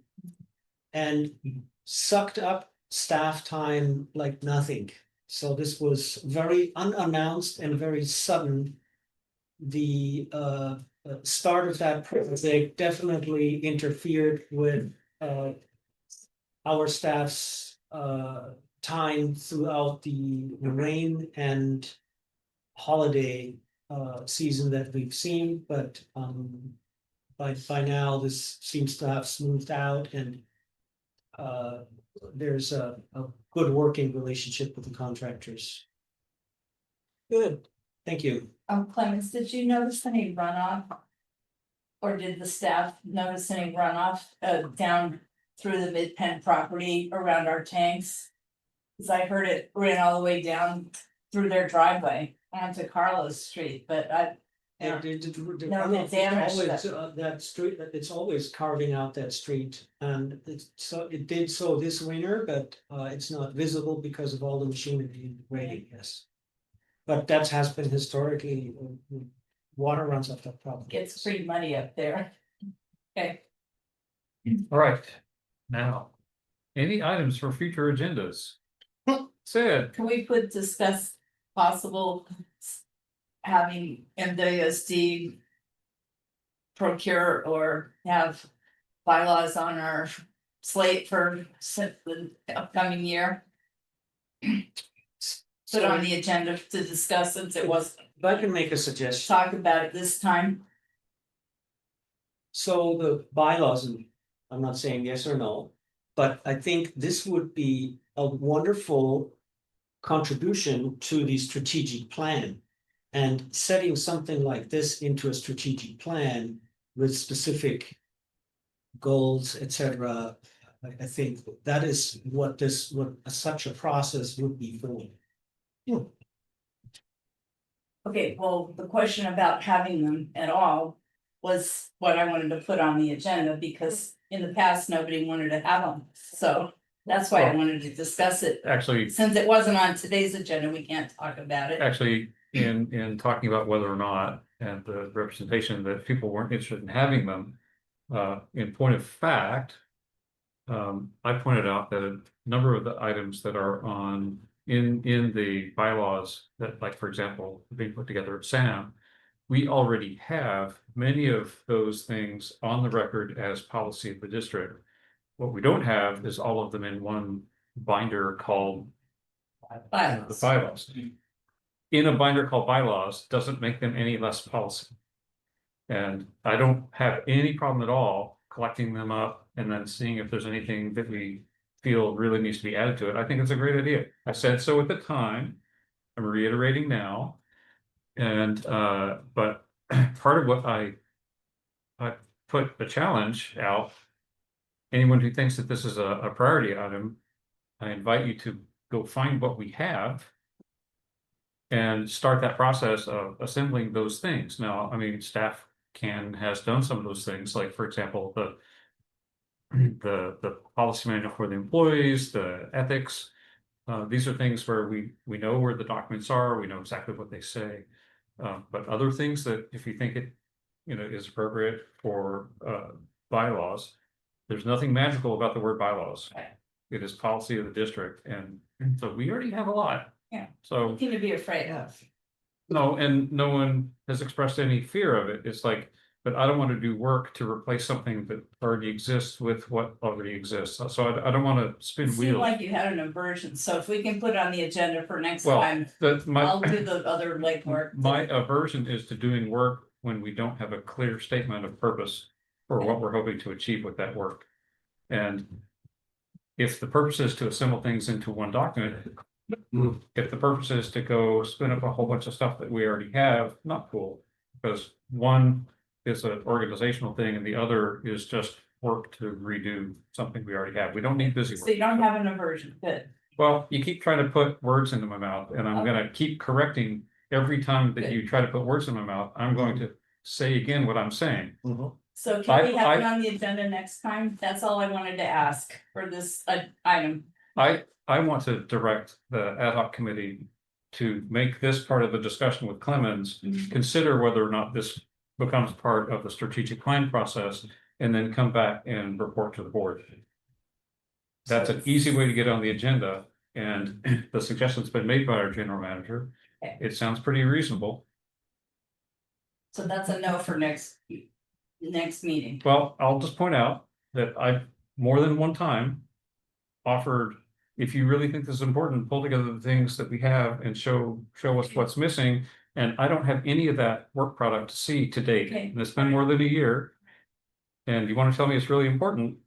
sucked up staff time like nothing. So this was very unannounced and very sudden. The start of that project definitely interfered with our staff's time throughout the rain and holiday season that we've seen, but by now this seems to have smoothed out, and there's a good working relationship with the contractors. Good, thank you. Clemens, did you notice any runoff? Or did the staff notice any runoff down through the Mid-Penn property around our tanks? Cause I heard it ran all the way down through their driveway onto Carlos Street, but I. No, It's it's damaged, always, that street, it's always carving out that street, and it did so this winter, but it's not visible because of all the machinery raining, yes. But that has been historically, water runs off that property. Gets pretty muddy up there. Okay, All right, now, any items for future agendas? Sid, can we discuss possible having MWSD procure or have bylaws on our slate for the upcoming year? Put on the agenda to discuss, since it was If I can make a suggestion, talk about it this time. so the bylaws, and I'm not saying yes or no, but I think this would be a wonderful contribution to the strategic plan. And setting something like this into a strategic plan with specific goals, etc. I think that is what such a process would be for. Okay, well, the question about having them at all was what I wanted to put on the agenda, because in the past, nobody wanted to have them. So that's why I wanted to discuss it. actually, Since it wasn't on today's agenda, we can't talk about it. in talking about whether or not, and the representation that people weren't interested in having them, in point of fact, I pointed out that a number of the items that are in the bylaws that, like, for example, being put together at SAM, we already have many of those things on the record as policy of the district. What we don't have is all of them in one binder called the bylaws. In a binder called bylaws doesn't make them any less policy. And I don't have any problem at all collecting them up and then seeing if there's anything that we feel really needs to be added to it. I think it's a great idea. I said so at the time. I'm reiterating now. And but part of what I put a challenge out, anyone who thinks that this is a priority item, I invite you to go find what we have and start that process of assembling those things. Now, I mean, staff has done some of those things, like, for example, the policy manual for the employees, the ethics. These are things where we know where the documents are, we know exactly what they say. But other things that, if you think it, is appropriate for bylaws, There's nothing magical about the word bylaws. Right. It is policy of the district, and so we already have a lot. Yeah. So, Nothing to be afraid of. no, and no one has expressed any fear of it. It's like, but I don't want to do work to replace something that already exists with what already exists. So I don't want to spin It seemed wheels. like you had an aversion, so if we can put it on the agenda for next Well, time, that I'll my, do the other legwork. my aversion is to doing work when we don't have a clear statement of purpose for what we're hoping to achieve with that work. And if the purpose is to assemble things into one document, if the purpose is to go spin up a whole bunch of stuff that we already have, not cool. Because one is an organizational thing and the other is just work to redo something we already have. We don't need busy So work. you don't have an aversion, good. Well, you keep trying to put words into my mouth, and I'm gonna keep correcting every time that you try to put words in my mouth. I'm going to say again what I'm saying. So can we have it I- on the agenda next time? That's all I wanted to ask for this item. I want to direct the ad hoc committee to make this part of the discussion with Clemens, consider whether or not this becomes part of the strategic plan process, and then come back and report to the board. That's an easy way to get on the agenda, and the suggestion's been made by our general manager. Okay. It sounds pretty reasonable. So that's a no for next meeting. Well, I'll just point out that I've more than one time offered, if you really think this is important, pull together the things that we have and show us what's missing. And I don't have any of that work product to see to date. Okay. And it's been more than a year. And you want to tell me it's really important?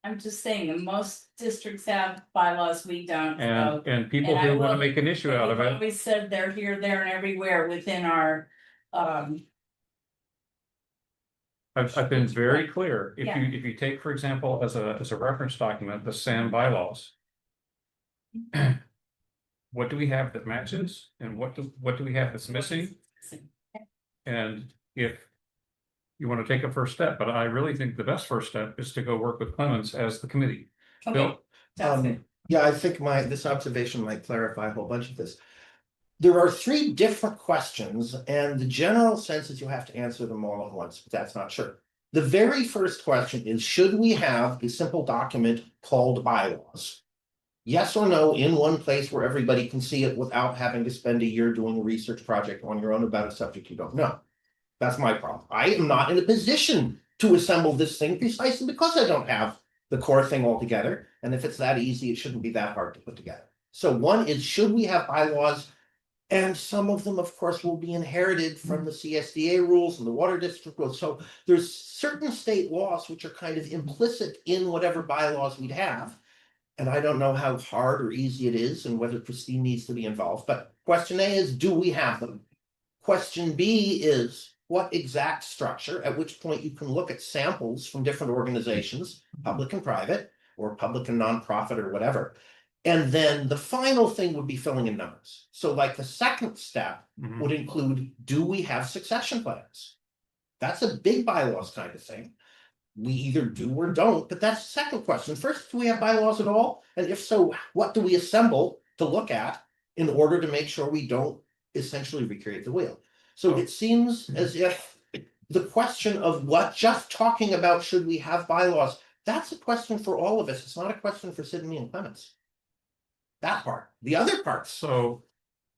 I'm just saying, and most districts have bylaws, we don't, so. And people And I who want to will- make an issue out of We've it. always said they're here, there, and everywhere within our, I've been very clear. Yeah. If you take, for example, as a reference document, the SAM bylaws. What do we have that matches and what do we have that's missing? And if you want to take a first step, but I really think the best first step is to go work with Clemens as the committee. Okay, Bill? sounds good. Yeah, I think this observation might clarify a whole bunch of this. There are three different questions, and the general sense is you have to answer them all at once, but that's not true. The very first question is, should we have a simple document called bylaws? Yes or no, in one place where everybody can see it without having to spend a year doing a research project on your own about a subject you don't know. That's my problem. I am not in a position to assemble this thing precisely because I don't have the core thing all together. And if it's that easy, it shouldn't be that hard to put together. So one is, should we have bylaws? And some of them, of course, will be inherited from the CSDA rules and the water district rules. So there's certain state laws which are kind of implicit in whatever bylaws we'd have. And I don't know how hard or easy it is and whether Christine needs to be involved. But question A is, do we have them? Question B is, what exact structure, at which point you can look at samples from different organizations, public and private, or public and nonprofit or whatever. And then the final thing would be filling in numbers. So like the second step would include, do we have succession plans? That's a big bylaws kind of thing. We either do or don't, but that's the second question. First, do we have bylaws at all? And if so, what do we assemble to look at in order to make sure we don't essentially recreate the wheel? So it seems as if the question of what, just talking about should we have bylaws, that's a question for all of us. It's not a question for Sydney and Clemens. That part. The other parts. So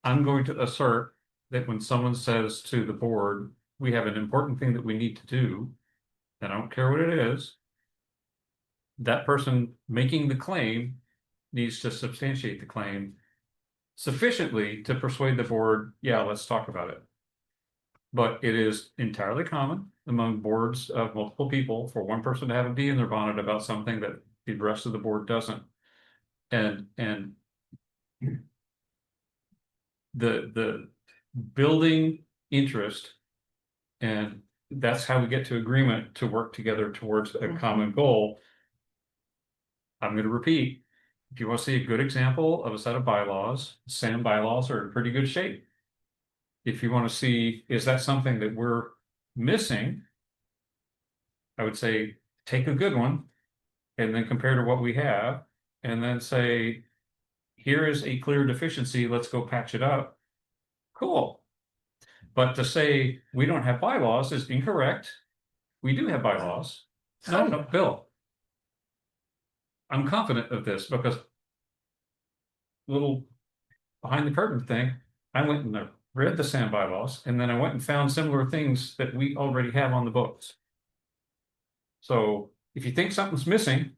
I'm going to assert that when someone says to the board, we have an important thing that we need to do, and I don't care what it is, that person making the claim needs to substantiate the claim sufficiently to persuade the board, yeah, let's talk about it. But it is entirely common among boards of multiple people for one person to have a bee in their bonnet about something that the rest of the board doesn't. And the building interest, and that's how we get to agreement to work together towards a common goal. I'm going to repeat, if you want to see a good example of a set of bylaws, SAM bylaws are in pretty good shape. If you want to see, is that something that we're missing? I would say, take a good one and then compare to what we have, and then say, here is a clear deficiency, let's go patch it up. Cool. But to say we don't have bylaws is incorrect. we do have bylaws. No, Bill. I'm confident of this because little behind the curtain thing, I went and read the SAM bylaws, and then I went and found similar things that we already have on the books. So if you think something's missing,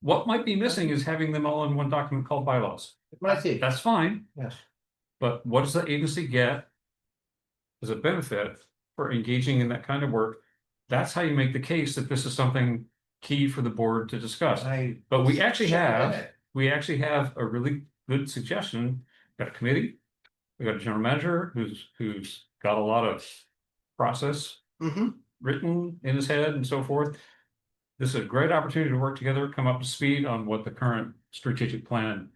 what might be missing is having them all in one document called bylaws. I see. That's fine, Yes. but what does the agency get as a benefit for engaging in that kind of work? That's how you make the case that this is something key for the board to discuss. But we actually have a really good suggestion. Got a committee, we got a general manager who's got a lot of process Mm-hmm. written in his head and so forth. This is a great opportunity to work together, come up to speed on what the current strategic plan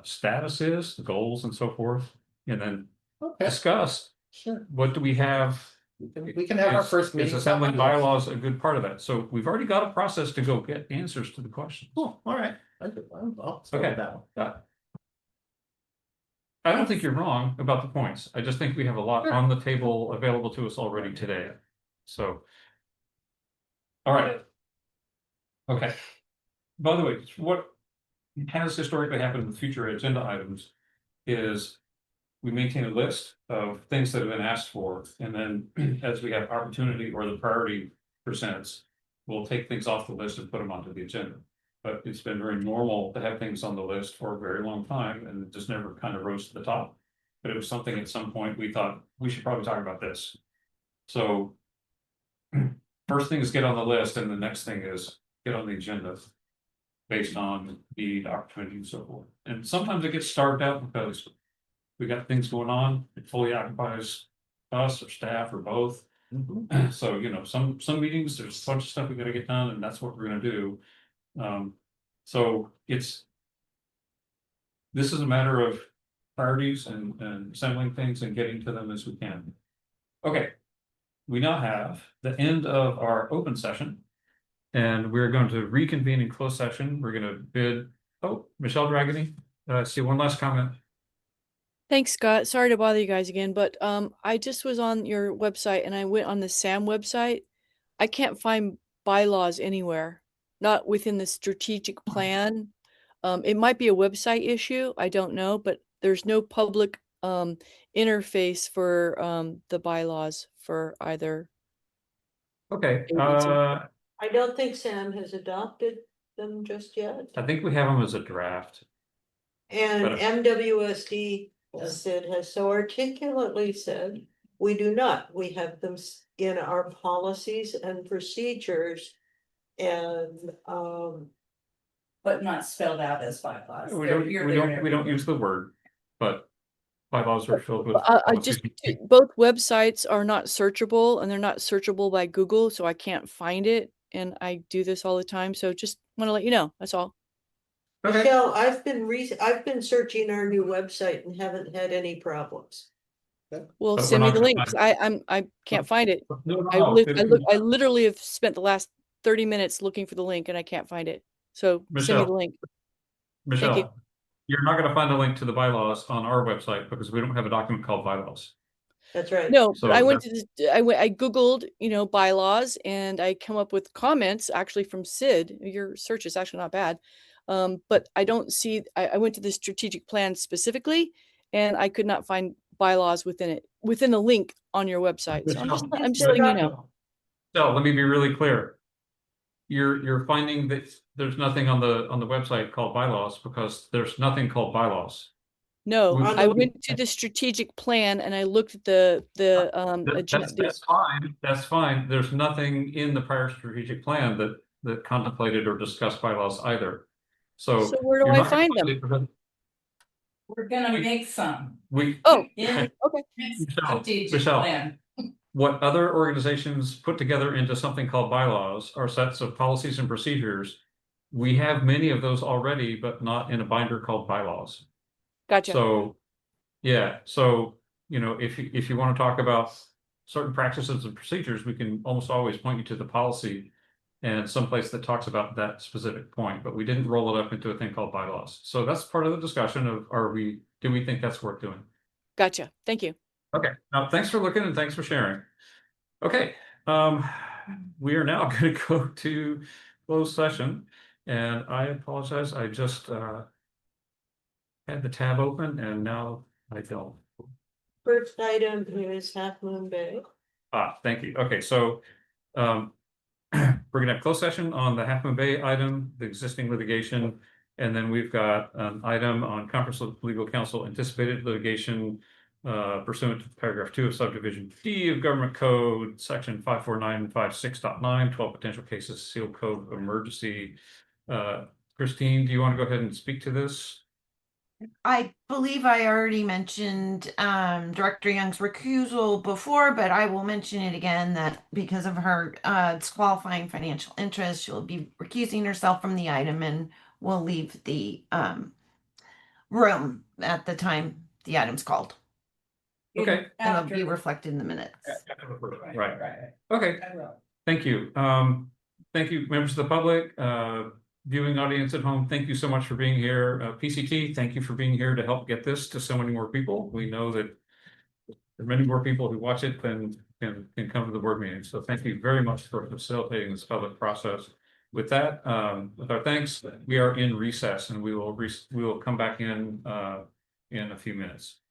status is, the goals and so forth, and then Okay, discuss sure. what do we have. We can have our Is- first meeting. Is about assembling bylaws. bylaws a good part of that? So we've already got a process to go get answers to the questions. Cool, all right. I'll start Okay. with that one. I don't think you're wrong about the points. I just think we have a lot on the table available to us already today. So. All right. Okay. By the way, what has historically happened with future agenda items is we maintain a list of things that have been asked for, and then as we have opportunity or the priority presents, we'll take things off the list and put them onto the agenda. But it's been very normal to have things on the list for a very long time, and it just never kind of rose to the top. But it was something at some point we thought we should probably talk about this. So first thing is get on the list, and the next thing is get on the agenda based on the opportunity and so forth. And sometimes it gets starved out because we got things going on, it fully occupies us or staff or both. So, you know, some meetings, there's a bunch of stuff we gotta get done, and that's what we're gonna do. So this is a matter of priorities and assembling things and getting to them as we can. Okay, we now have the end of our open session. And we're going to reconvene in closed session. We're gonna bid, Michelle Dragony, see one last comment. Thanks, Scott. Sorry to bother you guys again, but I just was on your website and I went on the SAM website. I can't find bylaws anywhere, not within the strategic plan. It might be a website issue, I don't know, but there's no public interface for the bylaws for either. Okay, I don't think Sam has adopted them just yet. I think we have them as a draft. And But- MWSD has so articulately said, we do not, we have them in our policies and procedures. And, But not spelled out as bylaws. We They're- don't, you're we there don't, we don't everywhere. use the word, but bylaws are filled with. I just, both websites are not searchable and they're not searchable by Google, so I can't find it. And I do this all the time, so just want to let you know, that's all. Okay, Michelle, I've been searching our new website and haven't had any problems. Well, But we're send me not the gonna links. I can't find it. no, I literally have spent the last 30 minutes looking for the link and I can't find it. So send me the Michelle. link. Michelle, you're not gonna find a link to the bylaws on our website because we don't have a document called bylaws. That's right. No, So but I went to this, I Googled, bylaws and I come up with comments actually from Sid. Your search is actually not bad. But I don't see, I went to the strategic plan specifically and I could not find bylaws within the link on your website. So I'm just letting you know. So let me be really clear. You're finding that there's nothing on the website called bylaws because there's nothing called bylaws. No, We- I went to the strategic plan and I looked at the agenda. That's fine, that's fine. There's nothing in the prior strategic plan that contemplated or discussed bylaws either. So. So where do you're I not gonna find them? it because We're gonna make some. We. Oh, In okay. next Michelle, strategic Michelle. plan. What other organizations put together into something called bylaws are sets of policies and procedures. We have many of those already, but not in a binder called bylaws. Gotcha. So, yeah, so, if you want to talk about certain practices and procedures, we can almost always point you to the policy and someplace that talks about that specific point, but we didn't roll it up into a thing called bylaws. So that's part of the discussion of do we think that's worth doing? Gotcha. Thank you. Okay, now thanks for looking and thanks for sharing. Okay, we are now going to go to closed session. And I apologize, I just had the tab open and now I don't. First item is Half Moon Bay. Thank you. Okay, so we're gonna have closed session on the Half Moon Bay item, the existing litigation. And then we've got an item on conference with legal counsel, anticipated litigation pursuant to paragraph 2 of subdivision D of government code, section 54956.9, 12 potential cases, seal code of emergency. Christine, do you want to go ahead and speak to this? I believe I already mentioned Director Young's recusal before, but I will mention it again that because of her disqualifying financial interest, she'll be recusing herself from the item and will leave the room at the time the item's called. Okay. And it'll be reflected in the minutes. Right. Okay. Thank you. Thank you, members of the public, viewing audience at home. Thank you so much for being here. PCT, thank you for being here to help get this to so many more people. We know that there are many more people who watch it than can come to the board meeting. So thank you very much for facilitating this public process. With that, with our thanks, we are in recess and we will come back in a few minutes.